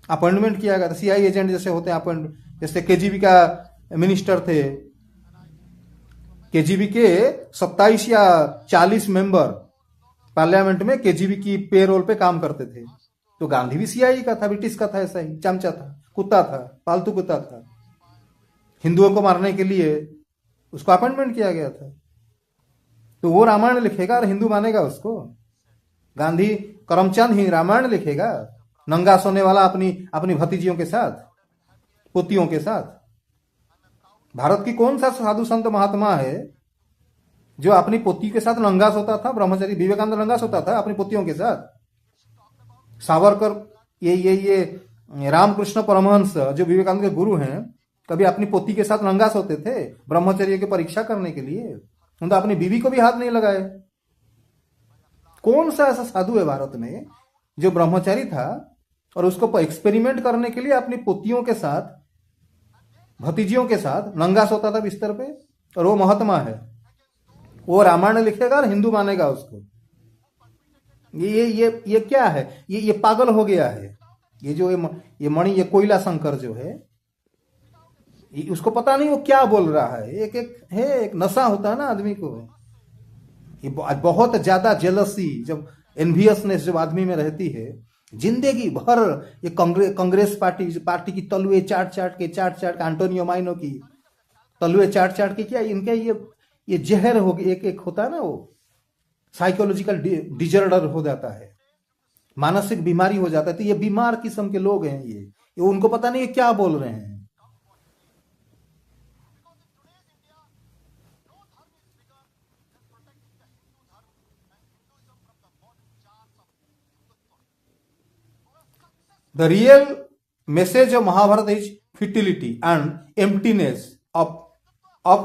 अपॉइंटमेंट किया गया था, सीआई एजेंट जैसे होते हैं अपॉइंट, जैसे केजीबी का मिनिस्टर थे। केजीबी के 27 या 40 मेंबर पार्लियामेंट में केजीबी की पेरोल पे काम करते थे। तो गांधी भी सीआई का था, ब्रिटिश का था, ऐसा ही चमचा था, कुत्ता था, पालतू कुत्ता था। हिंदुओं को मारने के लिए उसको अपॉइंटमेंट किया गया था। तो वो रामायण लिखेगा और हिंदू मानेगा उसको। गांधी करमचंद ही रामायण लिखेगा, नंगा सोने वाला अपनी भतीजियों के साथ, पोतियों के साथ। भारत की कौन सा साधु संत महात्मा है जो अपनी पोती के साथ नंगा सोता था? ब्रह्मचारी विवेकानंद नंगा सोता था अपनी पोतियों के साथ। सावरकर, ये रामकृष्ण परमहंस जो विवेकानंद के गुरु हैं, कभी अपनी पोती के साथ नंगा सोते थे ब्रह्मचर्य की परीक्षा करने के लिए? उन्होंने तो अपनी बीवी को भी हाथ नहीं लगाए। कौन सा ऐसा साधु है भारत में जो ब्रह्मचारी था और उसको एक्सपेरिमेंट करने के लिए अपनी पोतियों के साथ, भतीजियों के साथ नंगा सोता था बिस्तर पे? और वो महात्मा है, वो रामायण लिखेगा और हिंदू मानेगा उसको। ये क्या है? ये पागल हो गया है। ये जो ये मणि, ये कोयला शंकर जो है, उसको पता नहीं वो क्या बोल रहा है। एक नशा होता है ना आदमी को, ये बहुत ज्यादा जेलसी, जब एनवियसनेस जब आदमी में रहती है, जिंदगी भर ये कांग्रेस पार्टी की तलुए चाट के एंटोनियो माइनो की तलुए चाट के, क्या इनके ये जहर हो गया। एक होता है ना, वो साइकोलॉजिकल डिजॉर्डर हो जाता है, मानसिक बीमारी हो जाता है। तो ये बीमार किस्म के लोग हैं ये उनको पता नहीं ये क्या बोल रहे हैं। The real message of Mahabharata is futility and emptiness of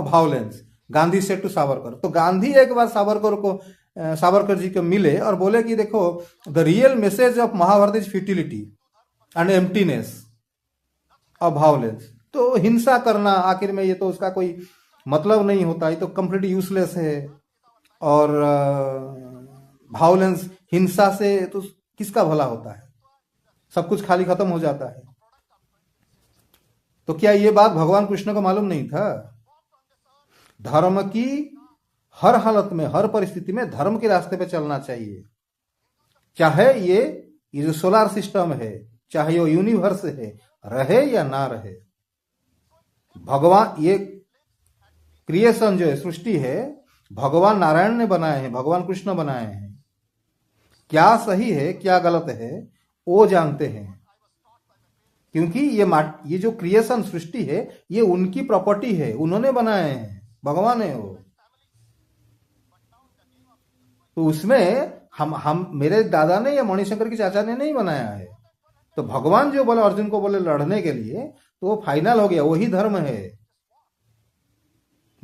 violence, Gandhi said to Savarkar. तो गांधी एक बार सावरकर जी को मिले और बोले कि देखो, the real message of Mahabharata is futility and emptiness of violence. तो हिंसा करना आखिर में ये तो उसका कोई मतलब नहीं होता, ये तो कंप्लीट यूजलेस है। और वायलेंस, हिंसा से तो किसका भला होता है? सब कुछ खाली खत्म हो जाता है। तो क्या ये बात भगवान कृष्ण को मालूम नहीं था? धर्म की हर हालत में, हर परिस्थिति में धर्म के रास्ते पे चलना चाहिए। चाहे ये जो सोलर सिस्टम है, चाहे वो यूनिवर्स है, रहे या ना रहे, भगवान, ये क्रिएशन जो है, सृष्टि है, भगवान नारायण ने बनाए हैं, भगवान कृष्ण बनाए हैं। क्या सही है क्या गलत है वो जानते हैं, क्योंकि ये जो क्रिएशन सृष्टि है ये उनकी प्रॉपर्टी है, उन्होंने बनाए हैं, भगवान है वो। तो उसमें हम मेरे दादा ने या मणिशंकर के चाचा ने नहीं बनाया है। तो भगवान जो बोले, अर्जुन को बोले लड़ने के लिए, तो वो फाइनल हो गया, वही धर्म है।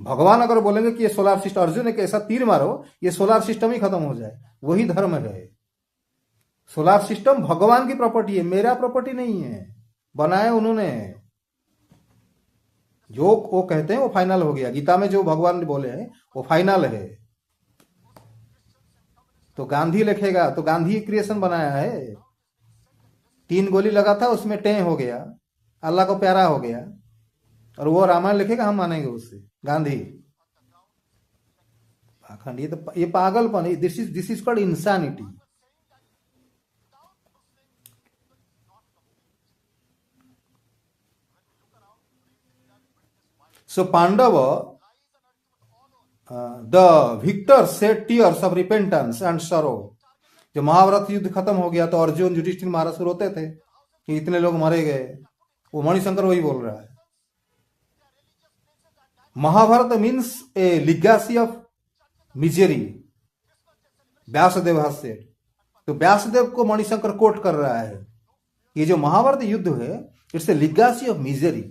भगवान अगर बोलेंगे कि ये सोलार सिस्टम, अर्जुन एक ऐसा तीर मारो ये सोलार सिस्टम ही खत्म हो जाए, वही धर्म है। सोलार सिस्टम भगवान की प्रॉपर्टी है, मेरा प्रॉपर्टी नहीं है, बनाया उन्होंने। जो वो कहते हैं वो फाइनल हो गया, गीता में जो भगवान ने बोले हैं वो फाइनल है। तो गांधी लिखेगा तो गांधी क्रिएशन बनाया है, 3 गोली लगा था उसमें टें हो गया, अल्लाह को प्यारा हो गया, और वो रामायण लिखेगा हम मानेंगे उससे, गांधी। पाखंड, ये पागलपन, this is called insanity. So Pandava the victor said tears of repentance and sorrow. जब महाभारत युद्ध खत्म हो गया तो अर्जुन युधिष्ठिर महाराज से रोते थे कि इतने लोग मारे गए। वो मणिशंकर वही बोल रहा है। Mahabharata means a legacy of misery, Vyasdev हास्य। तो व्यासदेव को मणिशंकर कोट कर रहा है, ये जो महाभारत युद्ध है it's a legacy of misery.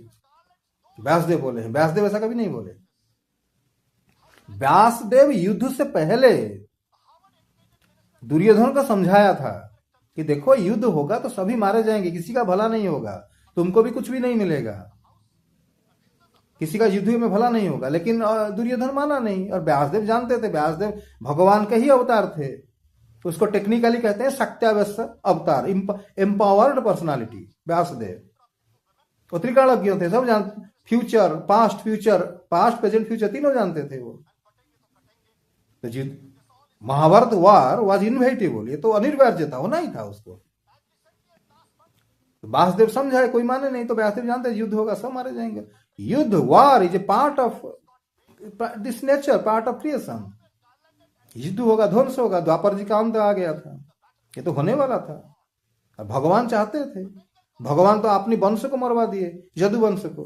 Vyasdev बोले हैं, व्यासदेव ऐसा कभी नहीं बोले। व्यासदेव युद्ध से पहले दुर्योधन को समझाया था कि देखो युद्ध होगा तो सभी मारे जाएंगे, किसी का भला नहीं होगा, तुमको भी कुछ भी नहीं मिलेगा, किसी का युद्ध में भला नहीं होगा। लेकिन दुर्योधन माना नहीं, और व्यासदेव जानते थे व्यासदेव भगवान के ही अवतार थे। तो उसको टेक्निकली कहते हैं सत्यावश्य अवतार, एम्पावर्ड पर्सनालिटी व्यासदेव। वो त्रिकालज्ञ थे, सब जानते, फ्यूचर पास्ट प्रेजेंट फ्यूचर तीनों जानते थे वो। तो महाभारत वार वाज इनवेटेबल, ये तो अनिवार्य था, होना ही था उसको। तो व्यासदेव समझाए, कोई माने नहीं, तो व्यासदेव जानते युद्ध होगा सब मारे जाएंगे। युद्ध, वार is a part of this nature, part of creation. युद्ध होगा, ध्वंस होगा, द्वापर जी का अंत आ गया था, ये तो होने वाला था। और भगवान चाहते थे, भगवान तो अपनी वंश को मरवा दिए, यदुवंश को।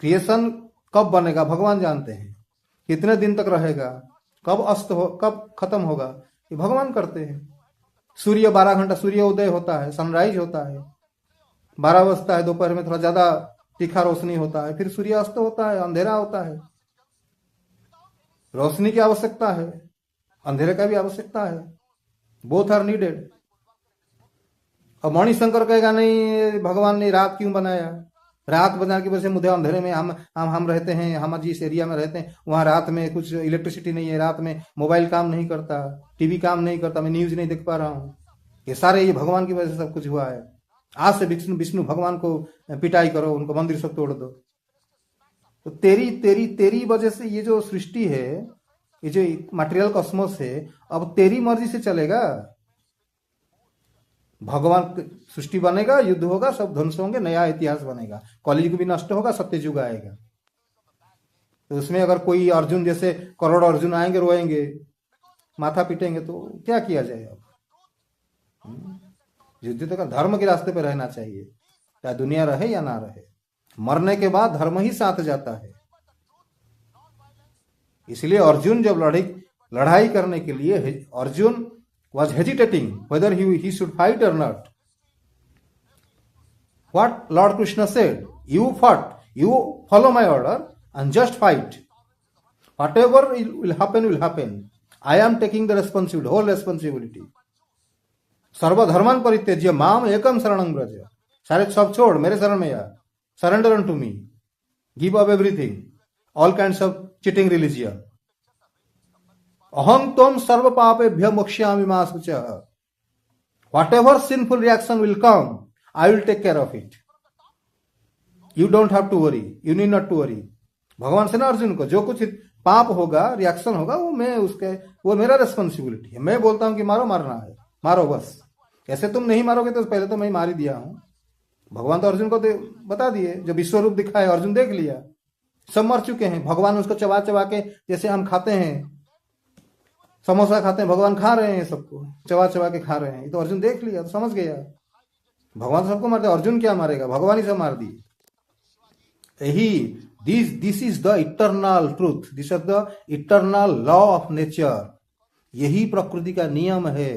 क्रिएशन कब बनेगा भगवान जानते हैं, कितने दिन तक रहेगा, कब अस्त हो, कब खत्म होगा, ये भगवान करते हैं। सूर्य 12 घंटा सूर्य उदय होता है, सनराइज होता है, 12 बजता है, दोपहर में थोड़ा ज्यादा तीखा रोशनी होता है, फिर सूर्य अस्त होता है, अंधेरा होता है। रोशनी की आवश्यकता है, अंधेरे का भी आवश्यकता है, बोथ आर नीडेड। अब मणिशंकर कहेगा नहीं भगवान ने रात क्यों बनाया, रात बनाने की वजह से मुझे अंधेरे में हम रहते हैं, हम जिस एरिया में रहते हैं वहां रात में कुछ इलेक्ट्रिसिटी नहीं है, रात में मोबाइल काम नहीं करता, टीवी काम नहीं करता, मैं न्यूज नहीं देख पा रहा हूँ, ये सारे ये भगवान की वजह से सब कुछ हुआ है। आज से विष्णु भगवान को पिटाई करो, उनको मंदिर सब तोड़ दो। तो तेरी वजह से ये जो सृष्टि है, ये जो मटेरियल कॉस्मोस है, अब तेरी मर्जी से चलेगा। भगवान सृष्टि बनेगा, युद्ध होगा, सब ध्वंस होंगे, नया इतिहास बनेगा, कलयुग भी नष्ट होगा, सत्ययुग आएगा। तो उसमें अगर कोई अर्जुन जैसे करोड़ों अर्जुन आएंगे, रोएंगे, माथा पीटेंगे, तो क्या किया जाए अब। युद्ध तो का धर्म के रास्ते पर रहना चाहिए, चाहे दुनिया रहे या ना रहे, मरने के बाद धर्म ही साथ जाता है। इसलिए अर्जुन जब लड़ाई करने के लिए, Arjun was hesitating whether he should fight or not. What Lord Krishna said, you fought, you follow my order and just fight. Whatever will happen. I am taking the responsibility, whole responsibility. सर्वधर्मान परित्यज्य माम एकम शरणं व्रज। सारे सब छोड़ मेरे शरण में आ, surrender to me, give up everything, all kinds of cheating religion. अहं त्वं सर्व पापेभ्यो मोक्ष्यामि मा शुचः। Whatever sinful reaction will come, I will take care of it. You don't have to worry, you need not to worry. भगवान से ना अर्जुन को जो कुछ पाप होगा, रिएक्शन होगा, वो मेरा रिस्पॉन्सिबिलिटी है। मैं बोलता हूं कि मारो, मारना है मारो बस। ऐसे तुम नहीं मारोगे तो पहले तो मैं मार ही दिया हूं। भगवान तो अर्जुन को बता दिए, जब विश्व रूप दिखाए अर्जुन देख लिया, सब मर चुके हैं। भगवान उसको चबा चबा के, जैसे हम खाते हैं समोसा खाते हैं, भगवान खा रहे हैं, सबको चबा चबा के खा रहे हैं। तो अर्जुन देख लिया, तो समझ गया भगवान सबको मारते, अर्जुन क्या मारेगा, भगवान ही सब मार दिए। यही this is the eternal truth, this is the eternal law of nature. यही प्रकृति का नियम है।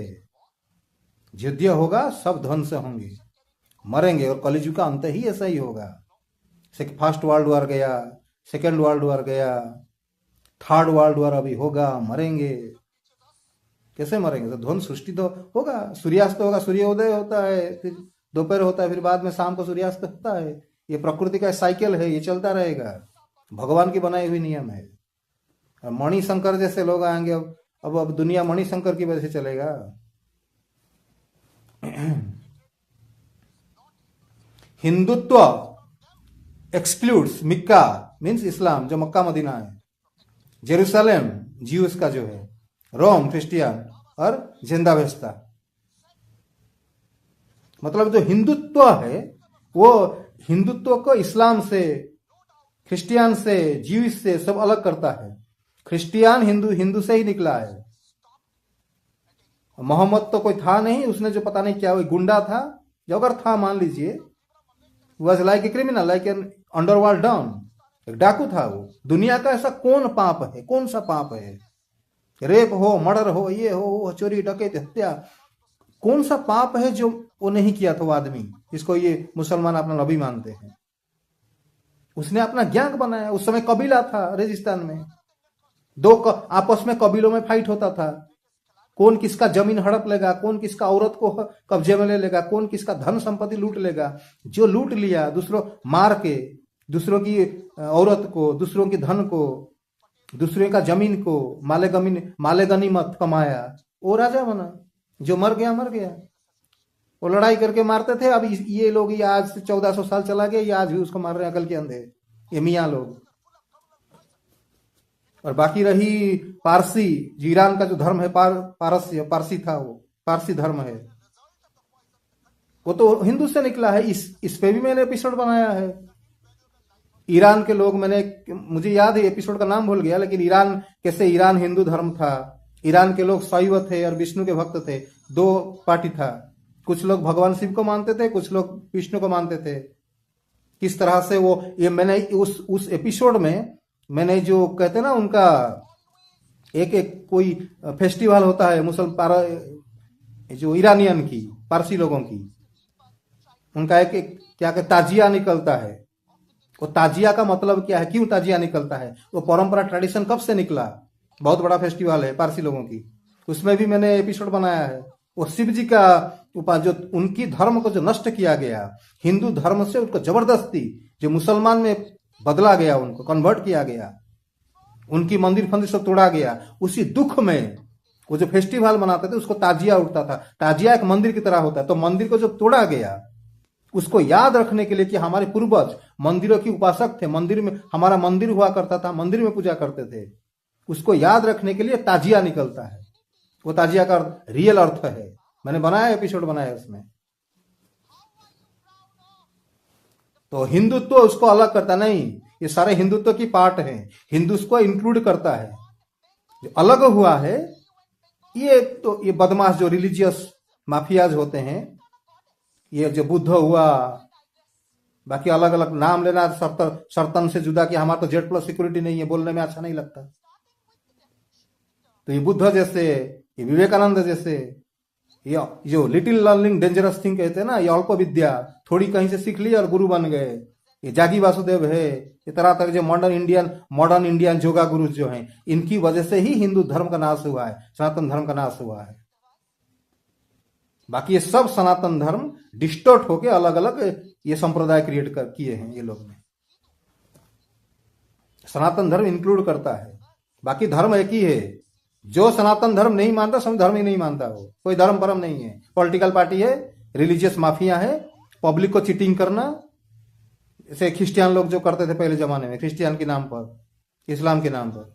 युद्ध होगा, सब ध्वंस होंगे, मरेंगे, और कलिजुग का अंत ही ऐसा ही होगा। फर्स्ट वर्ल्ड वॉर गया, सेकेंड वर्ल्ड वॉर गया, थर्ड वर्ल्ड वॉर अभी होगा, मरेंगे। कैसे मरेंगे? तो ध्वंस सृष्टि तो होगा, सूर्यास्त होगा, सूर्योदय होता है, फिर दोपहर होता है, फिर बाद में शाम को सूर्यास्त होता है। ये प्रकृति का साइकिल है, ये चलता रहेगा, भगवान की बनाई हुई नियम है। और मणिशंकर जैसे लोग आएंगे, अब दुनिया मणिशंकर की वजह से चलेगा। हिंदुत्व एक्सक्लूड्स मिक्का, मीन्स इस्लाम जो मक्का मदीना है, जेरूसलेम ज्यूस का जो है, रोम क्रिश्चियन, और जिंदावेस्ता। मतलब जो हिंदुत्व है वो हिंदुत्व को इस्लाम से, क्रिश्चियन से, ज्यूस से सब अलग करता है। क्रिश्चियन हिंदू से ही निकला है। मोहम्मद तो कोई था नहीं, उसने जो पता नहीं क्या वो गुंडा था, जो अगर था मान लीजिए, was like a criminal, like an underworld don, एक डाकू था वो। दुनिया का ऐसा कौन पाप है, कौन सा पाप है? रेप हो, मर्डर हो, ये हो, चोरी डकैती हत्या, कौन सा पाप है जो वो नहीं किया था वो आदमी, जिसको ये मुसलमान अपना नबी मानते हैं? उसने अपना गैंग बनाया। उस समय कबीला था रेगिस्तान में, आपस में कबीलों में फाइट होता था, कौन किसका जमीन हड़प लेगा, कौन किसका औरत को कब्जे में ले लेगा, कौन किसका धन संपत्ति लूट लेगा। जो लूट लिया, दूसरों मार के, दूसरों की औरत को, दूसरों की धन को, दूसरे का जमीन को माले गनीमत कमाया, वो राजा बना। जो मर गया मर गया। वो लड़ाई करके मारते थे। अब ये लोग, ये आज से 1400 साल चला गया, ये आज भी उसको मार रहे हैं, अकल के अंधे, ये मियाँ लोग। और बाकी रही पारसी, ईरान का जो धर्म है, पारसी था, वो पारसी धर्म है, वो तो हिंदू से निकला है। इस पे भी मैंने एपिसोड बनाया है। ईरान के लोग, मुझे याद है, एपिसोड का नाम भूल गया, लेकिन ईरान कैसे, ईरान हिंदू धर्म था। ईरान के लोग शैव थे और विष्णु के भक्त थे, दो पार्टी था। कुछ लोग भगवान शिव को मानते थे, कुछ लोग विष्णु को मानते थे। किस तरह से वो, ये मैंने उस एपिसोड में मैंने जो कहते ना, उनका एक कोई फेस्टिवल होता है मुसलमान, जो ईरानियन की, पारसी लोगों की, उनका एक क्या कहते, ताजिया निकलता है। वो ताजिया का मतलब क्या है, क्यों ताजिया निकलता है, वो परंपरा ट्रेडिशन कब से निकला, बहुत बड़ा फेस्टिवल है पारसी लोगों की। उसमें भी मैंने एपिसोड बनाया है। वो शिव जी का जो उनकी धर्म को जो नष्ट किया गया, हिंदू धर्म से उनको जबरदस्ती जो मुसलमान में बदला गया, उनको कन्वर्ट किया गया, उनकी मंदिर फंदिर सब तोड़ा गया, उसी दुख में वो जो फेस्टिवल मनाते थे उसको ताजिया उठता था। ताजिया एक मंदिर की तरह होता है। तो मंदिर को जब तोड़ा गया, उसको याद रखने के लिए कि हमारे पूर्वज मंदिरों की उपासक थे, मंदिर में हमारा मंदिर हुआ करता था, मंदिर में पूजा करते थे, उसको याद रखने के लिए ताजिया निकलता है। वो ताजिया का रियल अर्थ है, मैंने बनाया, एपिसोड बनाया उसमें। तो हिंदुत्व उसको अलग करता नहीं, ये सारे हिंदुत्व की पार्ट है, हिंदू उसको इंक्लूड करता है। जो अलग हुआ है ये बदमाश जो रिलीजियस माफियाज होते हैं, ये जो बुद्ध हुआ, बाकी अलग अलग नाम लेना, सर्तन से जुदा कि हमारा तो जेड प्लस सिक्योरिटी नहीं है, बोलने में अच्छा नहीं लगता। तो ये बुद्ध जैसे, ये विवेकानंद जैसे, ये जो लिटिल लर्निंग डेंजरस थिंग कहते हैं ना, ये अल्प विद्या, थोड़ी कहीं से सीख ली और गुरु बन गए। ये जागी वासुदेव है, ये तरह तरह जो मॉडर्न इंडियन योगा गुरु जो हैं, इनकी वजह से ही हिंदू धर्म का नाश हुआ है, सनातन धर्म का नाश हुआ है। बाकी ये सब सनातन धर्म डिस्टोर्ट होके अलग अलग ये संप्रदाय क्रिएट किए हैं ये लोग ने। सनातन धर्म इंक्लूड करता है, बाकी धर्म एक ही है। जो सनातन धर्म नहीं मानता, सब धर्म ही नहीं मानता, वो कोई धर्म परम नहीं है, पॉलिटिकल पार्टी है, रिलीजियस माफिया है, पब्लिक को चीटिंग करना, जैसे क्रिश्चियन लोग जो करते थे पहले जमाने में, क्रिश्चियन के नाम पर, इस्लाम के नाम पर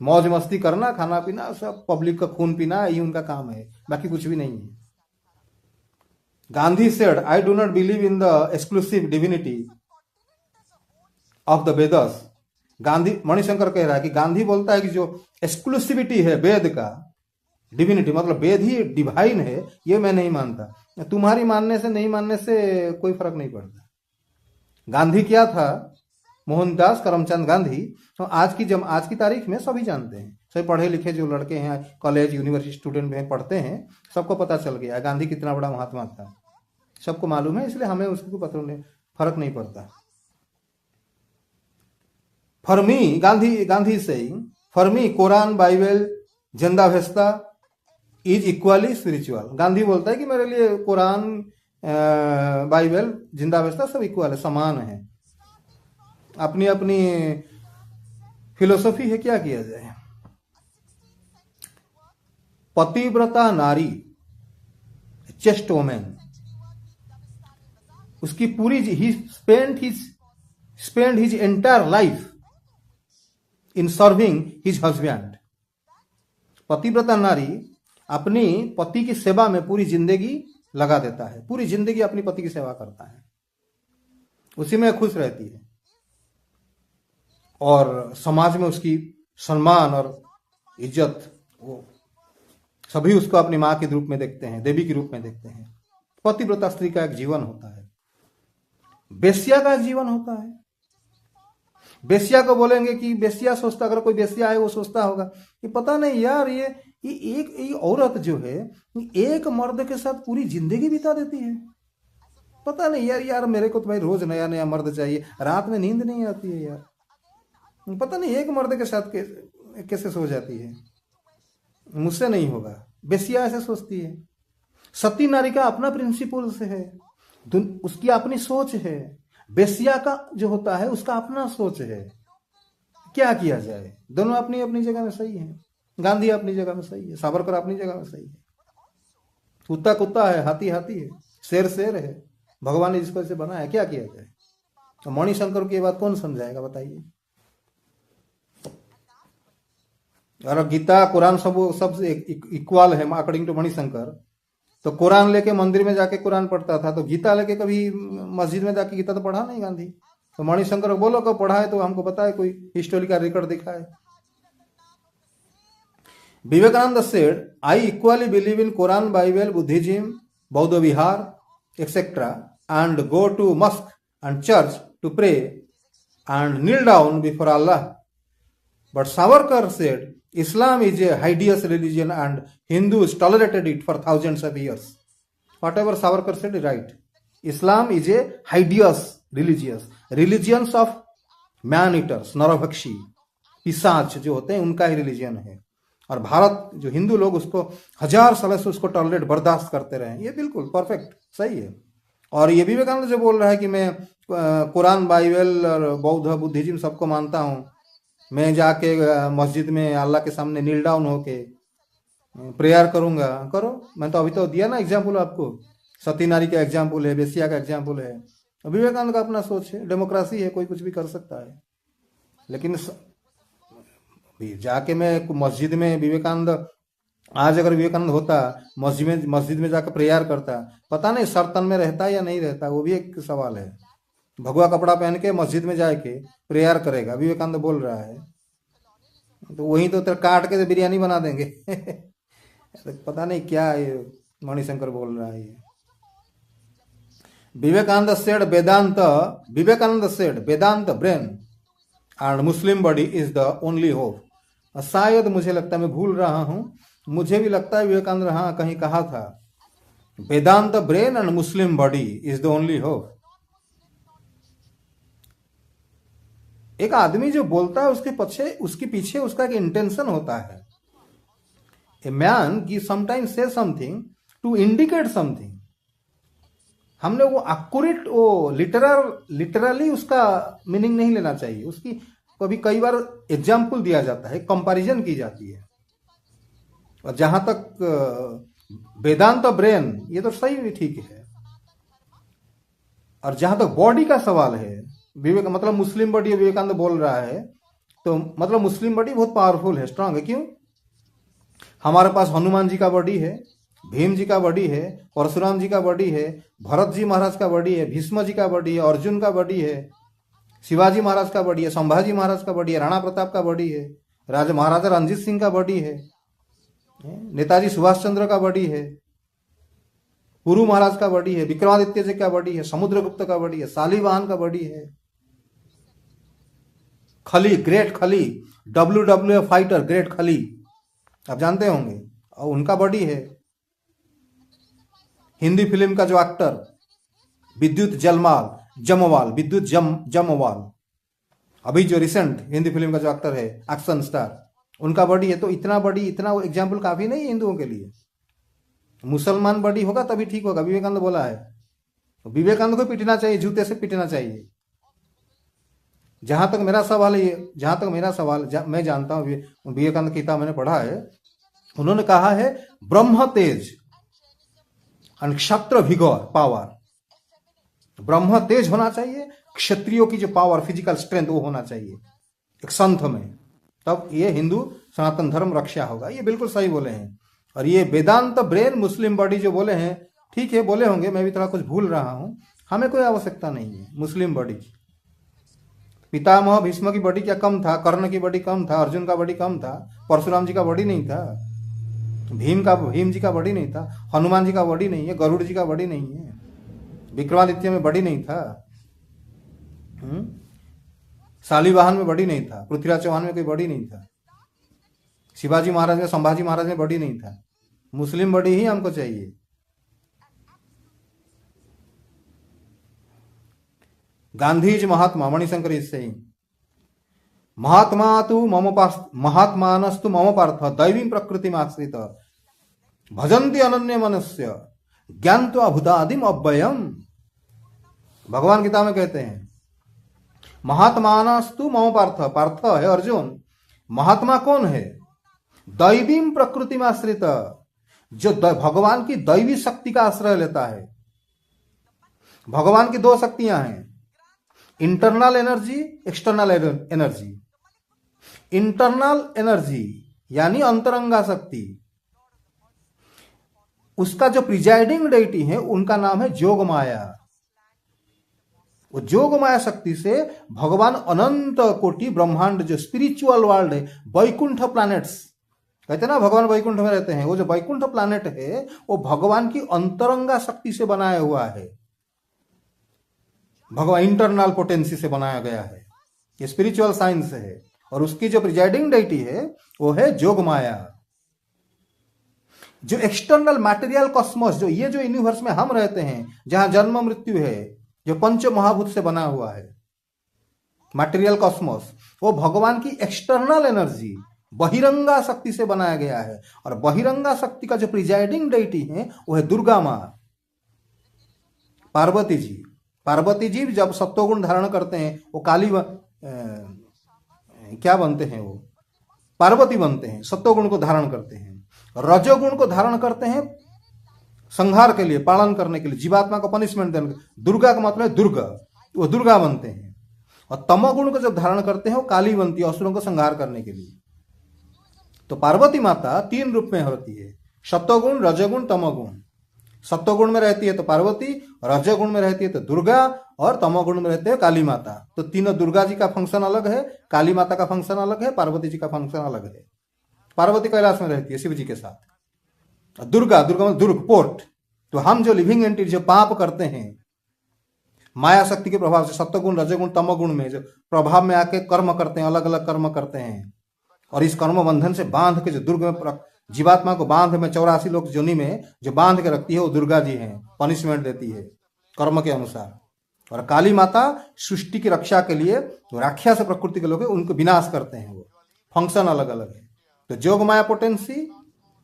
मौज मस्ती करना, खाना पीना, सब पब्लिक का खून पीना, ये उनका काम है, बाकी कुछ भी नहीं है। Gandhi said, I do not believe in the exclusive divinity of the Vedas. Gandhi, Manishankar कह रहा है कि गांधी बोलता है कि जो एक्सक्लूसिविटी है वेद का, डिविनिटी मतलब वेद ही डिवाइन है, ये मैं नहीं मानता। तुम्हारी मानने से नहीं मानने से कोई फर्क नहीं पड़ता। गांधी क्या था, मोहनदास करमचंद गांधी, तो आज की तारीख में सभी जानते हैं, सभी पढ़े लिखे जो लड़के हैं, कॉलेज यूनिवर्सिटी स्टूडेंट में पढ़ते हैं, सबको पता चल गया गांधी कितना बड़ा महात्मा था, सबको मालूम है, इसलिए हमें उसको फर्क नहीं पड़ता। For me Gandhi saying, for me Quran Bible जिंदा भेस्ता इज इक्वली स्पिरिचुअल। गांधी बोलता है कि मेरे लिए कुरान बाइबल जिंदा भेस्ता सब इक्वल है, समान है। अपनी अपनी फिलोसफी है, क्या किया जाए। पतिव्रता नारी, चेस्ट वोमेन, उसकी पूरी he spend his entire life in serving his husband. पतिव्रता नारी अपनी पति की सेवा में पूरी जिंदगी लगा देता है, पूरी जिंदगी अपनी पति की सेवा करता है, उसी में खुश रहती है और समाज में उसकी सम्मान और इज्जत, वो सभी उसको अपनी मां के रूप में देखते हैं, देवी के रूप में देखते हैं। पतिव्रता स्त्री का एक जीवन होता है, बेश्या का एक जीवन होता है। बेश्या को बोलेंगे कि बेश्या सोचता, अगर कोई बेश्या है वो सोचता होगा कि पता नहीं यार ये एक औरत जो है एक मर्द के साथ पूरी जिंदगी बिता देती है। पता नहीं यार मेरे को तो भाई रोज नया नया मर्द चाहिए, रात में नींद नहीं आती है यार, पता नहीं एक मर्द के साथ कैसे सो जाती है, मुझसे नहीं होगा। बेश्या ऐसे सोचती है। सती नारी का अपना प्रिंसिपल से है, उसकी अपनी सोच है। बेश्या का जो होता है उसका अपना सोच है। क्या किया जाए, दोनों अपनी अपनी जगह में सही है। गांधी अपनी जगह में सही है, सावरकर अपनी जगह में सही है। कुत्ता कुत्ता है, हाथी हाथी है, शेर शेर है। भगवान ने जिसको ऐसे बनाया, क्या किया जाए। तो मणिशंकर की बात कौन समझाएगा बताइए। और गीता कुरान सब इक्वल है अकॉर्डिंग टू मणिशंकर। तो कुरान लेके मंदिर में जाके कुरान पढ़ता था, तो गीता लेके कभी मस्जिद में जाके गीता तो पढ़ा नहीं गांधी। तो मणिशंकर बोलो कब पढ़ा है, तो हमको बताए, कोई हिस्टोरिकल रिकॉर्ड दिखाए। Vivekananda said, I equally believe in Quran, Bible, Buddhism, Bauddh vihar etcetera and go to mosque and church to pray and kneel down before Allah. But Savarkar said, Islam is a hideous religion and Hindus tolerated it for thousands of years. Whatever Savarkar said is right. Islam is a hideous religions of man eaters, नरभक्षी, पिशाच जो होते हैं उनका ही religion है। और भारत जो हिंदू लोग उसको 1000 साल से उसको टॉलरेट बर्दाश्त करते रहे, ये बिल्कुल परफेक्ट सही है। और ये विवेकानंद जो बोल रहा है कि मैं कुरान बाइबल और बौद्ध बुद्धिज्म सबको मानता हूँ, मैं जाके मस्जिद में अल्लाह के सामने नील डाउन होके प्रेयर करूंगा, करो। मैं तो अभी तो दिया ना एग्जाम्पल आपको, सती नारी का एग्जाम्पल है, बेश्या का एग्जाम्पल है। विवेकानंद का अपना सोच है, डेमोक्रेसी है, कोई कुछ भी कर सकता है। लेकिन जाके मैं मस्जिद में विवेकानंद, आज अगर विवेकानंद होता मस्जिद में जाकर प्रेयर करता, पता नहीं सर तन में रहता या नहीं रहता, वो भी एक सवाल है। भगवा कपड़ा पहन के मस्जिद में जाके प्रेयर करेगा, विवेकानंद बोल रहा है, तो वहीं तो काट के तो बिरयानी बना देंगे। पता नहीं क्या ये मणिशंकर बोल रहा है। Vivekananda said Vedanta brain and Muslim body is the only hope. शायद मुझे लगता है, मैं भूल रहा हूं, मुझे भी लगता है विवेकानंद हाँ कहीं कहा था, Vedanta brain and Muslim body is the only hope. एक आदमी जो बोलता है उसके पीछे उसका एक इंटेंशन होता है। ए मैन की sometimes say something to indicate something. हमने वो एक्यूरेट, वो लिटरली उसका मीनिंग नहीं लेना चाहिए। उसकी कई बार एग्जाम्पल दिया जाता है, कंपैरिजन की जाती है। और जहां तक वेदांत ब्रेन, ये तो सही भी ठीक है। और जहां तक बॉडी का सवाल है, मतलब मुस्लिम बॉडी विवेकानंद बोल रहा है, तो मतलब मुस्लिम बॉडी बहुत पावरफुल है, स्ट्रांग है। क्यों? हमारे पास हनुमान जी का बॉडी है, भीम जी का बॉडी है, परशुराम जी का बॉडी है, भरत जी महाराज का बॉडी है, भीष्म जी का बॉडी है, अर्जुन का बॉडी है, शिवाजी महाराज का बॉडी है, संभाजी महाराज का बॉडी है, राणा प्रताप का बॉडी है, महाराजा रणजीत सिंह का बॉडी है, नेताजी सुभाष चंद्र का बॉडी है, पुरु महाराज का बॉडी है, विक्रमादित्य जी का बॉडी है, समुद्रगुप्त का बॉडी है, शालिवाहन का बॉडी है, खली, ग्रेट खली, WWF फाइटर ग्रेट खली, आप जानते होंगे, और उनका बॉडी है। हिंदी फिल्म का जो एक्टर विद्युत जमवाल, अभी जो रिसेंट हिंदी फिल्म का जो एक्टर है, एक्शन स्टार, उनका बॉडी है, तो इतना बॉडी, इतना एग्जाम्पल काफी नहीं है हिंदुओं के लिए। मुसलमान बॉडी होगा तभी ठीक होगा, विवेकानंद बोला है। तो विवेकानंद को पीटना चाहिए, जूते से पीटना चाहिए। जहां तक मेरा सवाल है, जहां तक मेरा सवाल, मैं जानता हूं, विवेकानंद की किताब मैंने पढ़ा है, उन्होंने कहा है ब्रह्म तेज और क्षत्र विगोर पावर। ब्रह्म तेज होना चाहिए, क्षत्रियों की जो पावर, फिजिकल स्ट्रेंथ, वो होना चाहिए एक संत में, तब ये हिंदू सनातन धर्म रक्षा होगा। ये बिल्कुल सही बोले हैं। और ये वेदांत ब्रेन मुस्लिम बॉडी जो बोले हैं, ठीक है बोले होंगे, मैं भी थोड़ा कुछ भूल रहा हूं, हमें कोई आवश्यकता नहीं है मुस्लिम बॉडी की। पितामह भीष्म की बॉडी क्या कम था? कर्ण की बॉडी कम था, अर्जुन का बॉडी कम था, परशुराम जी का बॉडी नहीं था, भीम जी का बॉडी नहीं था, हनुमान जी का बॉडी नहीं है, गरुड़ जी का बॉडी नहीं है, विक्रमादित्य में बॉडी नहीं था, शालिवाहन में बॉडी नहीं था, पृथ्वीराज चौहान में कोई बॉडी नहीं था, शिवाजी महाराज में, संभाजी महाराज में बॉडी नहीं था। मुस्लिम बॉडी ही हमको चाहिए। गांधी जी महात्मा, मणिशंकर इज सेइंग, महात्मानस्तु मम पार्थ दैवीं प्रकृतिम आश्रित भजन्ति अनन्य मनस्य ज्ञानत्वा भूतादिम अव्ययम। भगवान गीता में कहते हैं महात्मानस्तु मम पार्थ, पार्थ है अर्जुन, महात्मा कौन है? दैवीं प्रकृतिम आश्रित, जो भगवान की दैवी शक्ति का आश्रय लेता है। भगवान की दो शक्तियां हैं, internal energy, external energy. Internal energy यानी अंतरंगा शक्ति, उसका जो प्रिजाइडिंग डेटी है उनका नाम है जोग माया। वो जोग माया शक्ति से भगवान अनंत कोटि ब्रह्मांड, जो स्पिरिचुअल वर्ल्ड है, वैकुंठ प्लैनेट्स कहते हैं ना, भगवान वैकुंठ में रहते हैं, वो जो वैकुंठ प्लैनेट है वो भगवान की अंतरंगा शक्ति से बनाया हुआ है, भगवान इंटरनल पोटेंसी से बनाया गया है। ये स्पिरिचुअल साइंस है। और उसकी जो प्रिजाइडिंग डेटी है वो है जोग माया। जो एक्सटर्नल मटेरियल कॉस्मोस, जो ये जो यूनिवर्स में हम रहते हैं, जहां जन्म मृत्यु है, जो पंच महाभूत से बना हुआ है मटेरियल कॉस्मोस, वो भगवान की एक्सटर्नल एनर्जी, बहिरंगा शक्ति से बनाया गया है। और बहिरंगा शक्ति का जो प्रिजाइडिंग डेटी है वो है दुर्गा मां, पार्वती जी। पार्वती जी जब सत्वगुण धारण करते हैं वो काली क्या बनते हैं? वो पार्वती बनते हैं, सत्वगुण को धारण करते हैं। रजोगुण को धारण करते हैं संहार के लिए, पालन करने के लिए, जीवात्मा को पनिशमेंट देने के लिए। दुर्गा का मतलब है दुर्गा, वो दुर्गा बनते हैं। और तमोगुण को जब धारण करते हैं वो काली बनती है, असुरों को संहार करने के लिए। तो पार्वती माता तीन रूप में होती है, सत्वगुण, रजोगुण, तमोगुण। सत्वगुण में रहती है तो पार्वती, रजोगुण में रहती है तो दुर्गा, और तमोगुण में रहते हैं काली माता। तो तीनों, दुर्गा जी का फंक्शन अलग है, काली माता का फंक्शन अलग है, पार्वती जी का फंक्शन अलग है। पार्वती कैलाश में रहती है शिव जी के साथ। दुर्गा, दुर्गा दुर्ग, पोर्ट। तो हम जो लिविंग एंटिटी, जो पाप करते हैं माया शक्ति के प्रभाव से, सत्वगुण, रजोगुण, तमोगुण में जो प्रभाव में आके कर्म करते हैं, अलग अलग कर्म करते हैं, और इस कर्म बंधन से बांध के जो दुर्ग में जीवात्मा को बांध में 84 लोक जोनि में जो बांध के रखती है वो दुर्गा जी हैं, पनिशमेंट देती है कर्म के अनुसार। और काली माता सृष्टि की रक्षा के लिए राक्षस प्रकृति के लोग उनको विनाश करते हैं। वो फंक्शन अलग अलग है। तो जोग माया पोटेंसी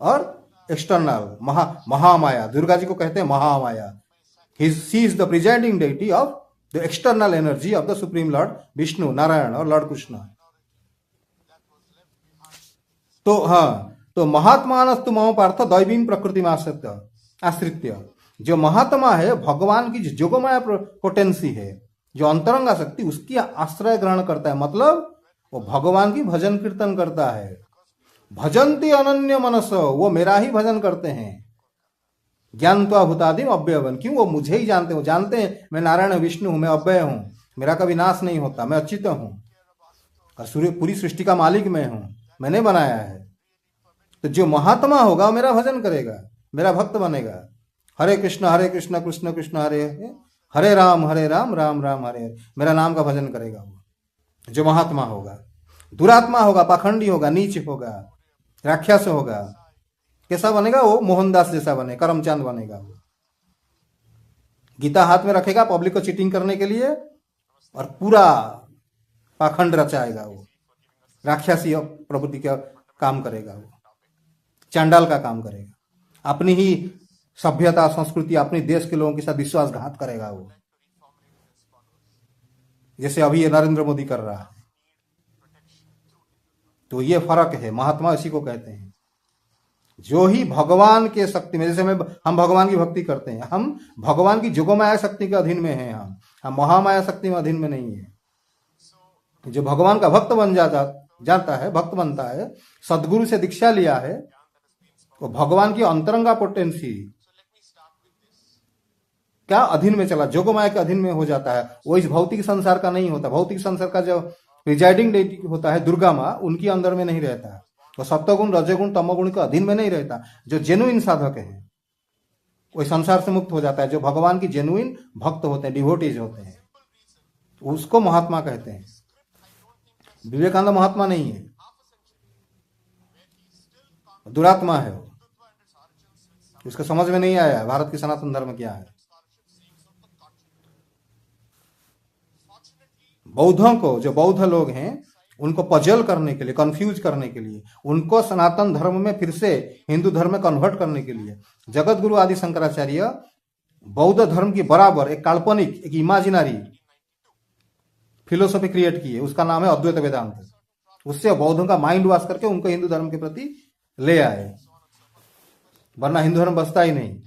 और एक्सटर्नल महामाया, दुर्गा जी को कहते हैं Mahamaya. She is the presiding deity of the external energy of the supreme Lord Vishnu, Narayan और लॉर्ड कृष्ण। तो हाँ, तो महात्मानस्तु मम पार्थ दैवीं प्रकृति आश्रित्य। जो महात्मा है भगवान की जोगमाया पोटेंसी है, जो अंतरंगा शक्ति, उसकी आश्रय ग्रहण करता है। मतलब वो भगवान की भजन कीर्तन करता है। भजन्ति अनन्य मनस, वो मेरा ही भजन करते हैं। ज्ञानत्वा भूतादिम अव्ययम, क्यों? वो मुझे ही जानते हैं। वो जानते हैं मैं नारायण विष्णु हूं, मैं अव्यय हूं, मेरा कभी नाश नहीं होता, मैं अच्युत हूं, और सूर्य पूरी सृष्टि का मालिक मैं हूं, मैंने बनाया है। तो जो महात्मा होगा वो मेरा भजन करेगा, मेरा भक्त बनेगा। हरे कृष्ण कृष्ण कृष्ण हरे हरे, हरे राम राम राम हरे हरे, मेरा नाम का भजन करेगा वो जो महात्मा होगा। दुरात्मा होगा, पाखंडी होगा, नीच होगा, राक्षस होगा, कैसा बनेगा वो? मोहनदास जैसा बने, करमचंद बनेगा वो। गीता हाथ में रखेगा पब्लिक को चीटिंग करने के लिए, और पूरा पाखंड रचाएगा, वो राक्षसी प्रवृत्ति का काम करेगा, वो चांडाल का काम करेगा, अपनी ही सभ्यता संस्कृति अपने देश के लोगों के साथ विश्वासघात करेगा वो, जैसे अभी ये नरेंद्र मोदी कर रहा है। तो ये फर्क है, महात्मा इसी को कहते हैं। जो ही भगवान के शक्ति में, जैसे हम भगवान की भक्ति करते हैं, हम भगवान की जोगमाया शक्ति के अधीन में हैं, हम महामाया शक्ति में अधीन में नहीं है। जो भगवान का भक्त बन जाता है, भक्त बनता है, सदगुरु से दीक्षा लिया है, तो भगवान की अंतरंगा पोटेंसी क्या अधीन में चला, जोगमाया के अधीन में हो जाता है। वो इस भौतिक संसार का नहीं होता। भौतिक संसार का जो प्रिजाइडिंग डेटी होता है दुर्गा माँ, उनके अंदर में नहीं रहता है। वो सप्तगुण रजगुण तमोगुण के अधीन में नहीं रहता। जो जेनुइन साधक है वो संसार से मुक्त हो जाता है। जो भगवान की जेनुइन भक्त होते हैं, डिवोटीज होते हैं, उसको महात्मा कहते हैं। विवेकानंद महात्मा नहीं है, दुरात्मा है वो। उसको समझ में नहीं आया भारत की सनातन धर्म क्या है। बौद्धों को, जो बौद्ध लोग हैं, उनको पजल करने के लिए, कंफ्यूज करने के लिए, उनको सनातन धर्म में फिर से हिंदू धर्म में कन्वर्ट करने के लिए जगत गुरु आदि शंकराचार्य बौद्ध धर्म की बराबर एक काल्पनिक, एक इमेजिनरी फिलोसफी क्रिएट की है। उसका नाम है अद्वैत वेदांत। उससे बौद्धों का माइंड वॉश करके उनको हिंदू धर्म के प्रति ले आए, वरना हिंदू धर्म बसता ही नहीं।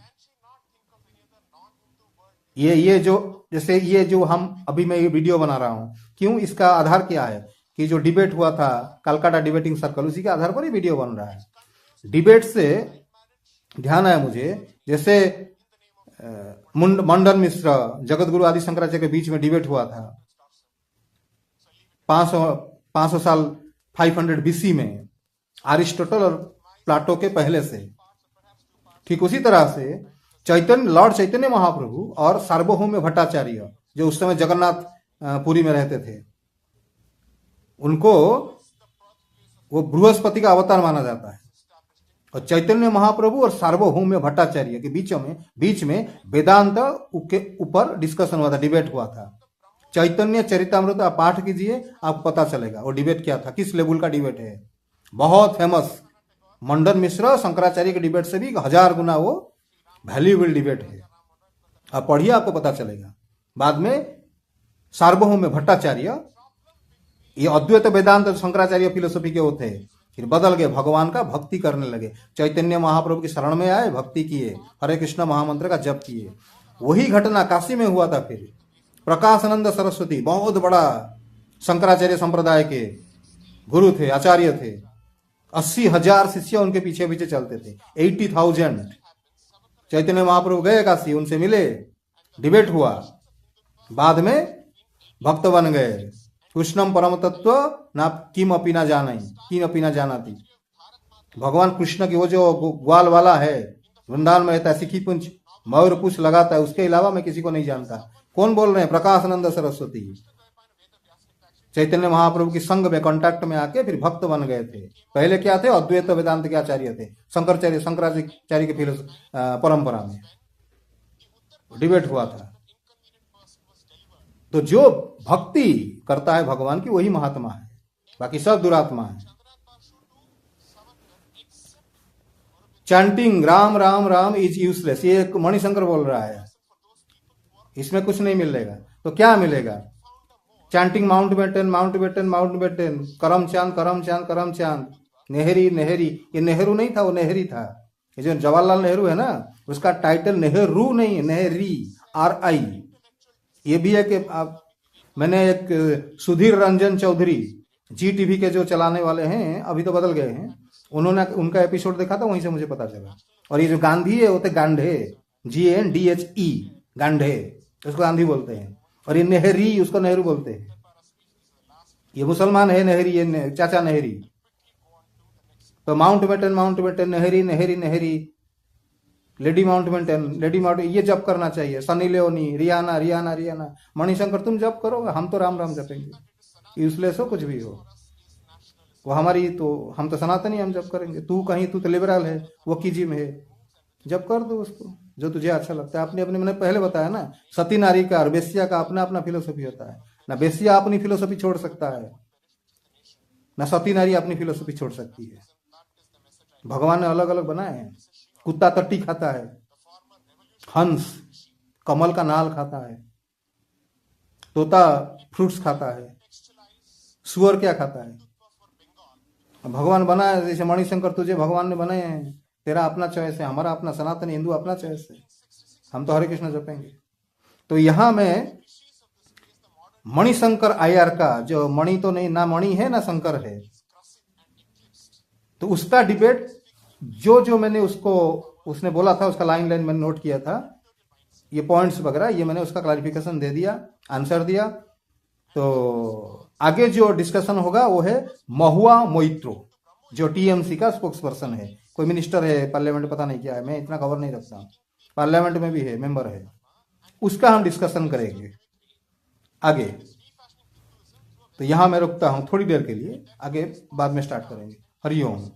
ये जो जैसे ये जो हम अभी मैं ये वीडियो बना रहा हूं, क्यों, इसका आधार क्या है कि जो डिबेट हुआ था कलकत्ता डिबेटिंग सर्कल, उसी के आधार पर ही वीडियो बन रहा है। डिबेट से ध्यान आया मुझे, जैसे मंडन मिश्र जगत गुरु आदि शंकराचार्य के बीच में डिबेट हुआ था 500 साल 500 बीसी में, अरिस्टोटल और प्लाटो के पहले से। ठीक उसी तरह से लॉर्ड चैतन्य महाप्रभु और सार्वभौम भट्टाचार्य, जो उस समय जगन्नाथ पुरी में रहते थे, उनको वो बृहस्पति का अवतार माना जाता है। और चैतन्य महाप्रभु और सार्वभौम भट्टाचार्य के बीच में वेदांत के ऊपर डिस्कशन हुआ था, डिबेट हुआ था। चैतन्य चरितामृत आप पाठ कीजिए, आपको पता चलेगा वो डिबेट क्या था, किस लेवल का डिबेट है। बहुत फेमस मंडन मिश्र शंकराचार्य के डिबेट से भी 1000 गुना वो वैल्यूएबल डिबेट है। आप पढ़िए, आपको पता चलेगा। बाद में सार्वभौम भट्टाचार्य, ये अद्वैत वेदांत शंकराचार्य फिलोसफी के वो थे, फिर बदल गए, भगवान का भक्ति करने लगे। चैतन्य महाप्रभु की शरण में आए, भक्ति किए, हरे कृष्ण महामंत्र का जप किए। वही घटना काशी में हुआ था। फिर प्रकाशानंद सरस्वती बहुत बड़ा शंकराचार्य संप्रदाय के गुरु थे, आचार्य थे। 80,000 शिष्य उनके पीछे पीछे चलते थे, 80,000। चैतन्य महाप्रभु गए काशी, उनसे मिले, डिबेट हुआ, बाद में भक्त बन गए। कृष्णम परम तत्व ना किम अपी ना जानाती। भगवान कृष्ण की वो जो ग्वाल वाला है, वृंदावन में रहता है, सिखी पुंछ मयूर पुछ लगाता है, उसके अलावा मैं किसी को नहीं जानता। कौन बोल रहे हैं? प्रकाशानंद सरस्वती। चैतन्य महाप्रभु की संग में, कांटेक्ट में आके फिर भक्त बन गए थे। पहले क्या थे? अद्वैत वेदांत के आचार्य थे, शंकराचार्य के परंपरा में डिबेट हुआ था। तो जो भक्ति करता है भगवान की, वही महात्मा है, बाकी सब दुरात्मा है। Chanting Ram Ram Ram is useless, ये मणिशंकर बोल रहा है, इसमें कुछ नहीं मिलेगा। तो क्या मिलेगा? चैंटिंग माउंट बेटन, करम चांद, नेहरी। ये नेहरू नहीं था, वो नेहरी था। ये जो जवाहरलाल नेहरू है ना, उसका टाइटल नेहरू नहीं है, नेहरी, RI। ये भी है कि मैंने एक सुधीर रंजन चौधरी GTV के जो चलाने वाले हैं, अभी तो बदल गए हैं, उनका एपिसोड देखा था, वहीं से मुझे पता चला। और ये जो गांधी है वो थे गांधे, GANDHE, गांधे, उसको गांधी बोलते हैं। और ये नेहरी, उसको नेहरू बोलते हैं। ये मुसलमान है नेहरी, ये चाचा नेहरी। तो माउंट बेटन, नेहरी, लेडी माउंट, ये जप करना चाहिए। सनी लियोनी, रियाना। मणिशंकर तुम जप करो, हम तो राम राम जपेंगे। यूजलेस हो कुछ भी हो, वो हमारी तो, हम तो सनातनी, हम जप करेंगे। तू तो लिबरल है, वो कीजी में है, जप कर दो उसको जो तुझे अच्छा लगता है। अपने मैंने पहले बताया ना, सती नारी का और वेश्या का अपना अपना फिलोसफी होता है। ना बेसिया अपनी फिलोसफी छोड़ सकता है, ना सती नारी अपनी फिलोसफी छोड़ सकती है। भगवान ने अलग अलग बनाए हैं। कुत्ता टट्टी खाता है, हंस कमल का नाल खाता है, तोता फ्रूट्स खाता है, सुअर क्या खाता है। भगवान बनाए, जैसे मणिशंकर तुझे भगवान ने बनाए हैं, तेरा अपना चॉइस है, हमारा अपना, सनातन हिंदू अपना चॉइस है, हम तो हरे कृष्ण जपेंगे। तो यहां में मणिशंकर आयर का, जो मणि तो नहीं, ना मणि है ना शंकर है, तो उसका डिबेट जो जो मैंने उसको, उसने बोला था, उसका लाइन लाइन मैंने नोट किया था, ये पॉइंट्स वगैरह, ये मैंने उसका क्लैरिफिकेशन दे दिया, आंसर दिया। तो आगे जो डिस्कशन होगा वो है महुआ मोइत्रो, जो टीएमसी का स्पोक्स पर्सन है, कोई मिनिस्टर है पार्लियामेंट, पता नहीं क्या है, मैं इतना खबर नहीं रखता, पार्लियामेंट में भी है, मेंबर है, उसका हम डिस्कशन करेंगे आगे। तो यहां मैं रुकता हूं थोड़ी देर के लिए, आगे बाद में स्टार्ट करेंगे। हरिओम।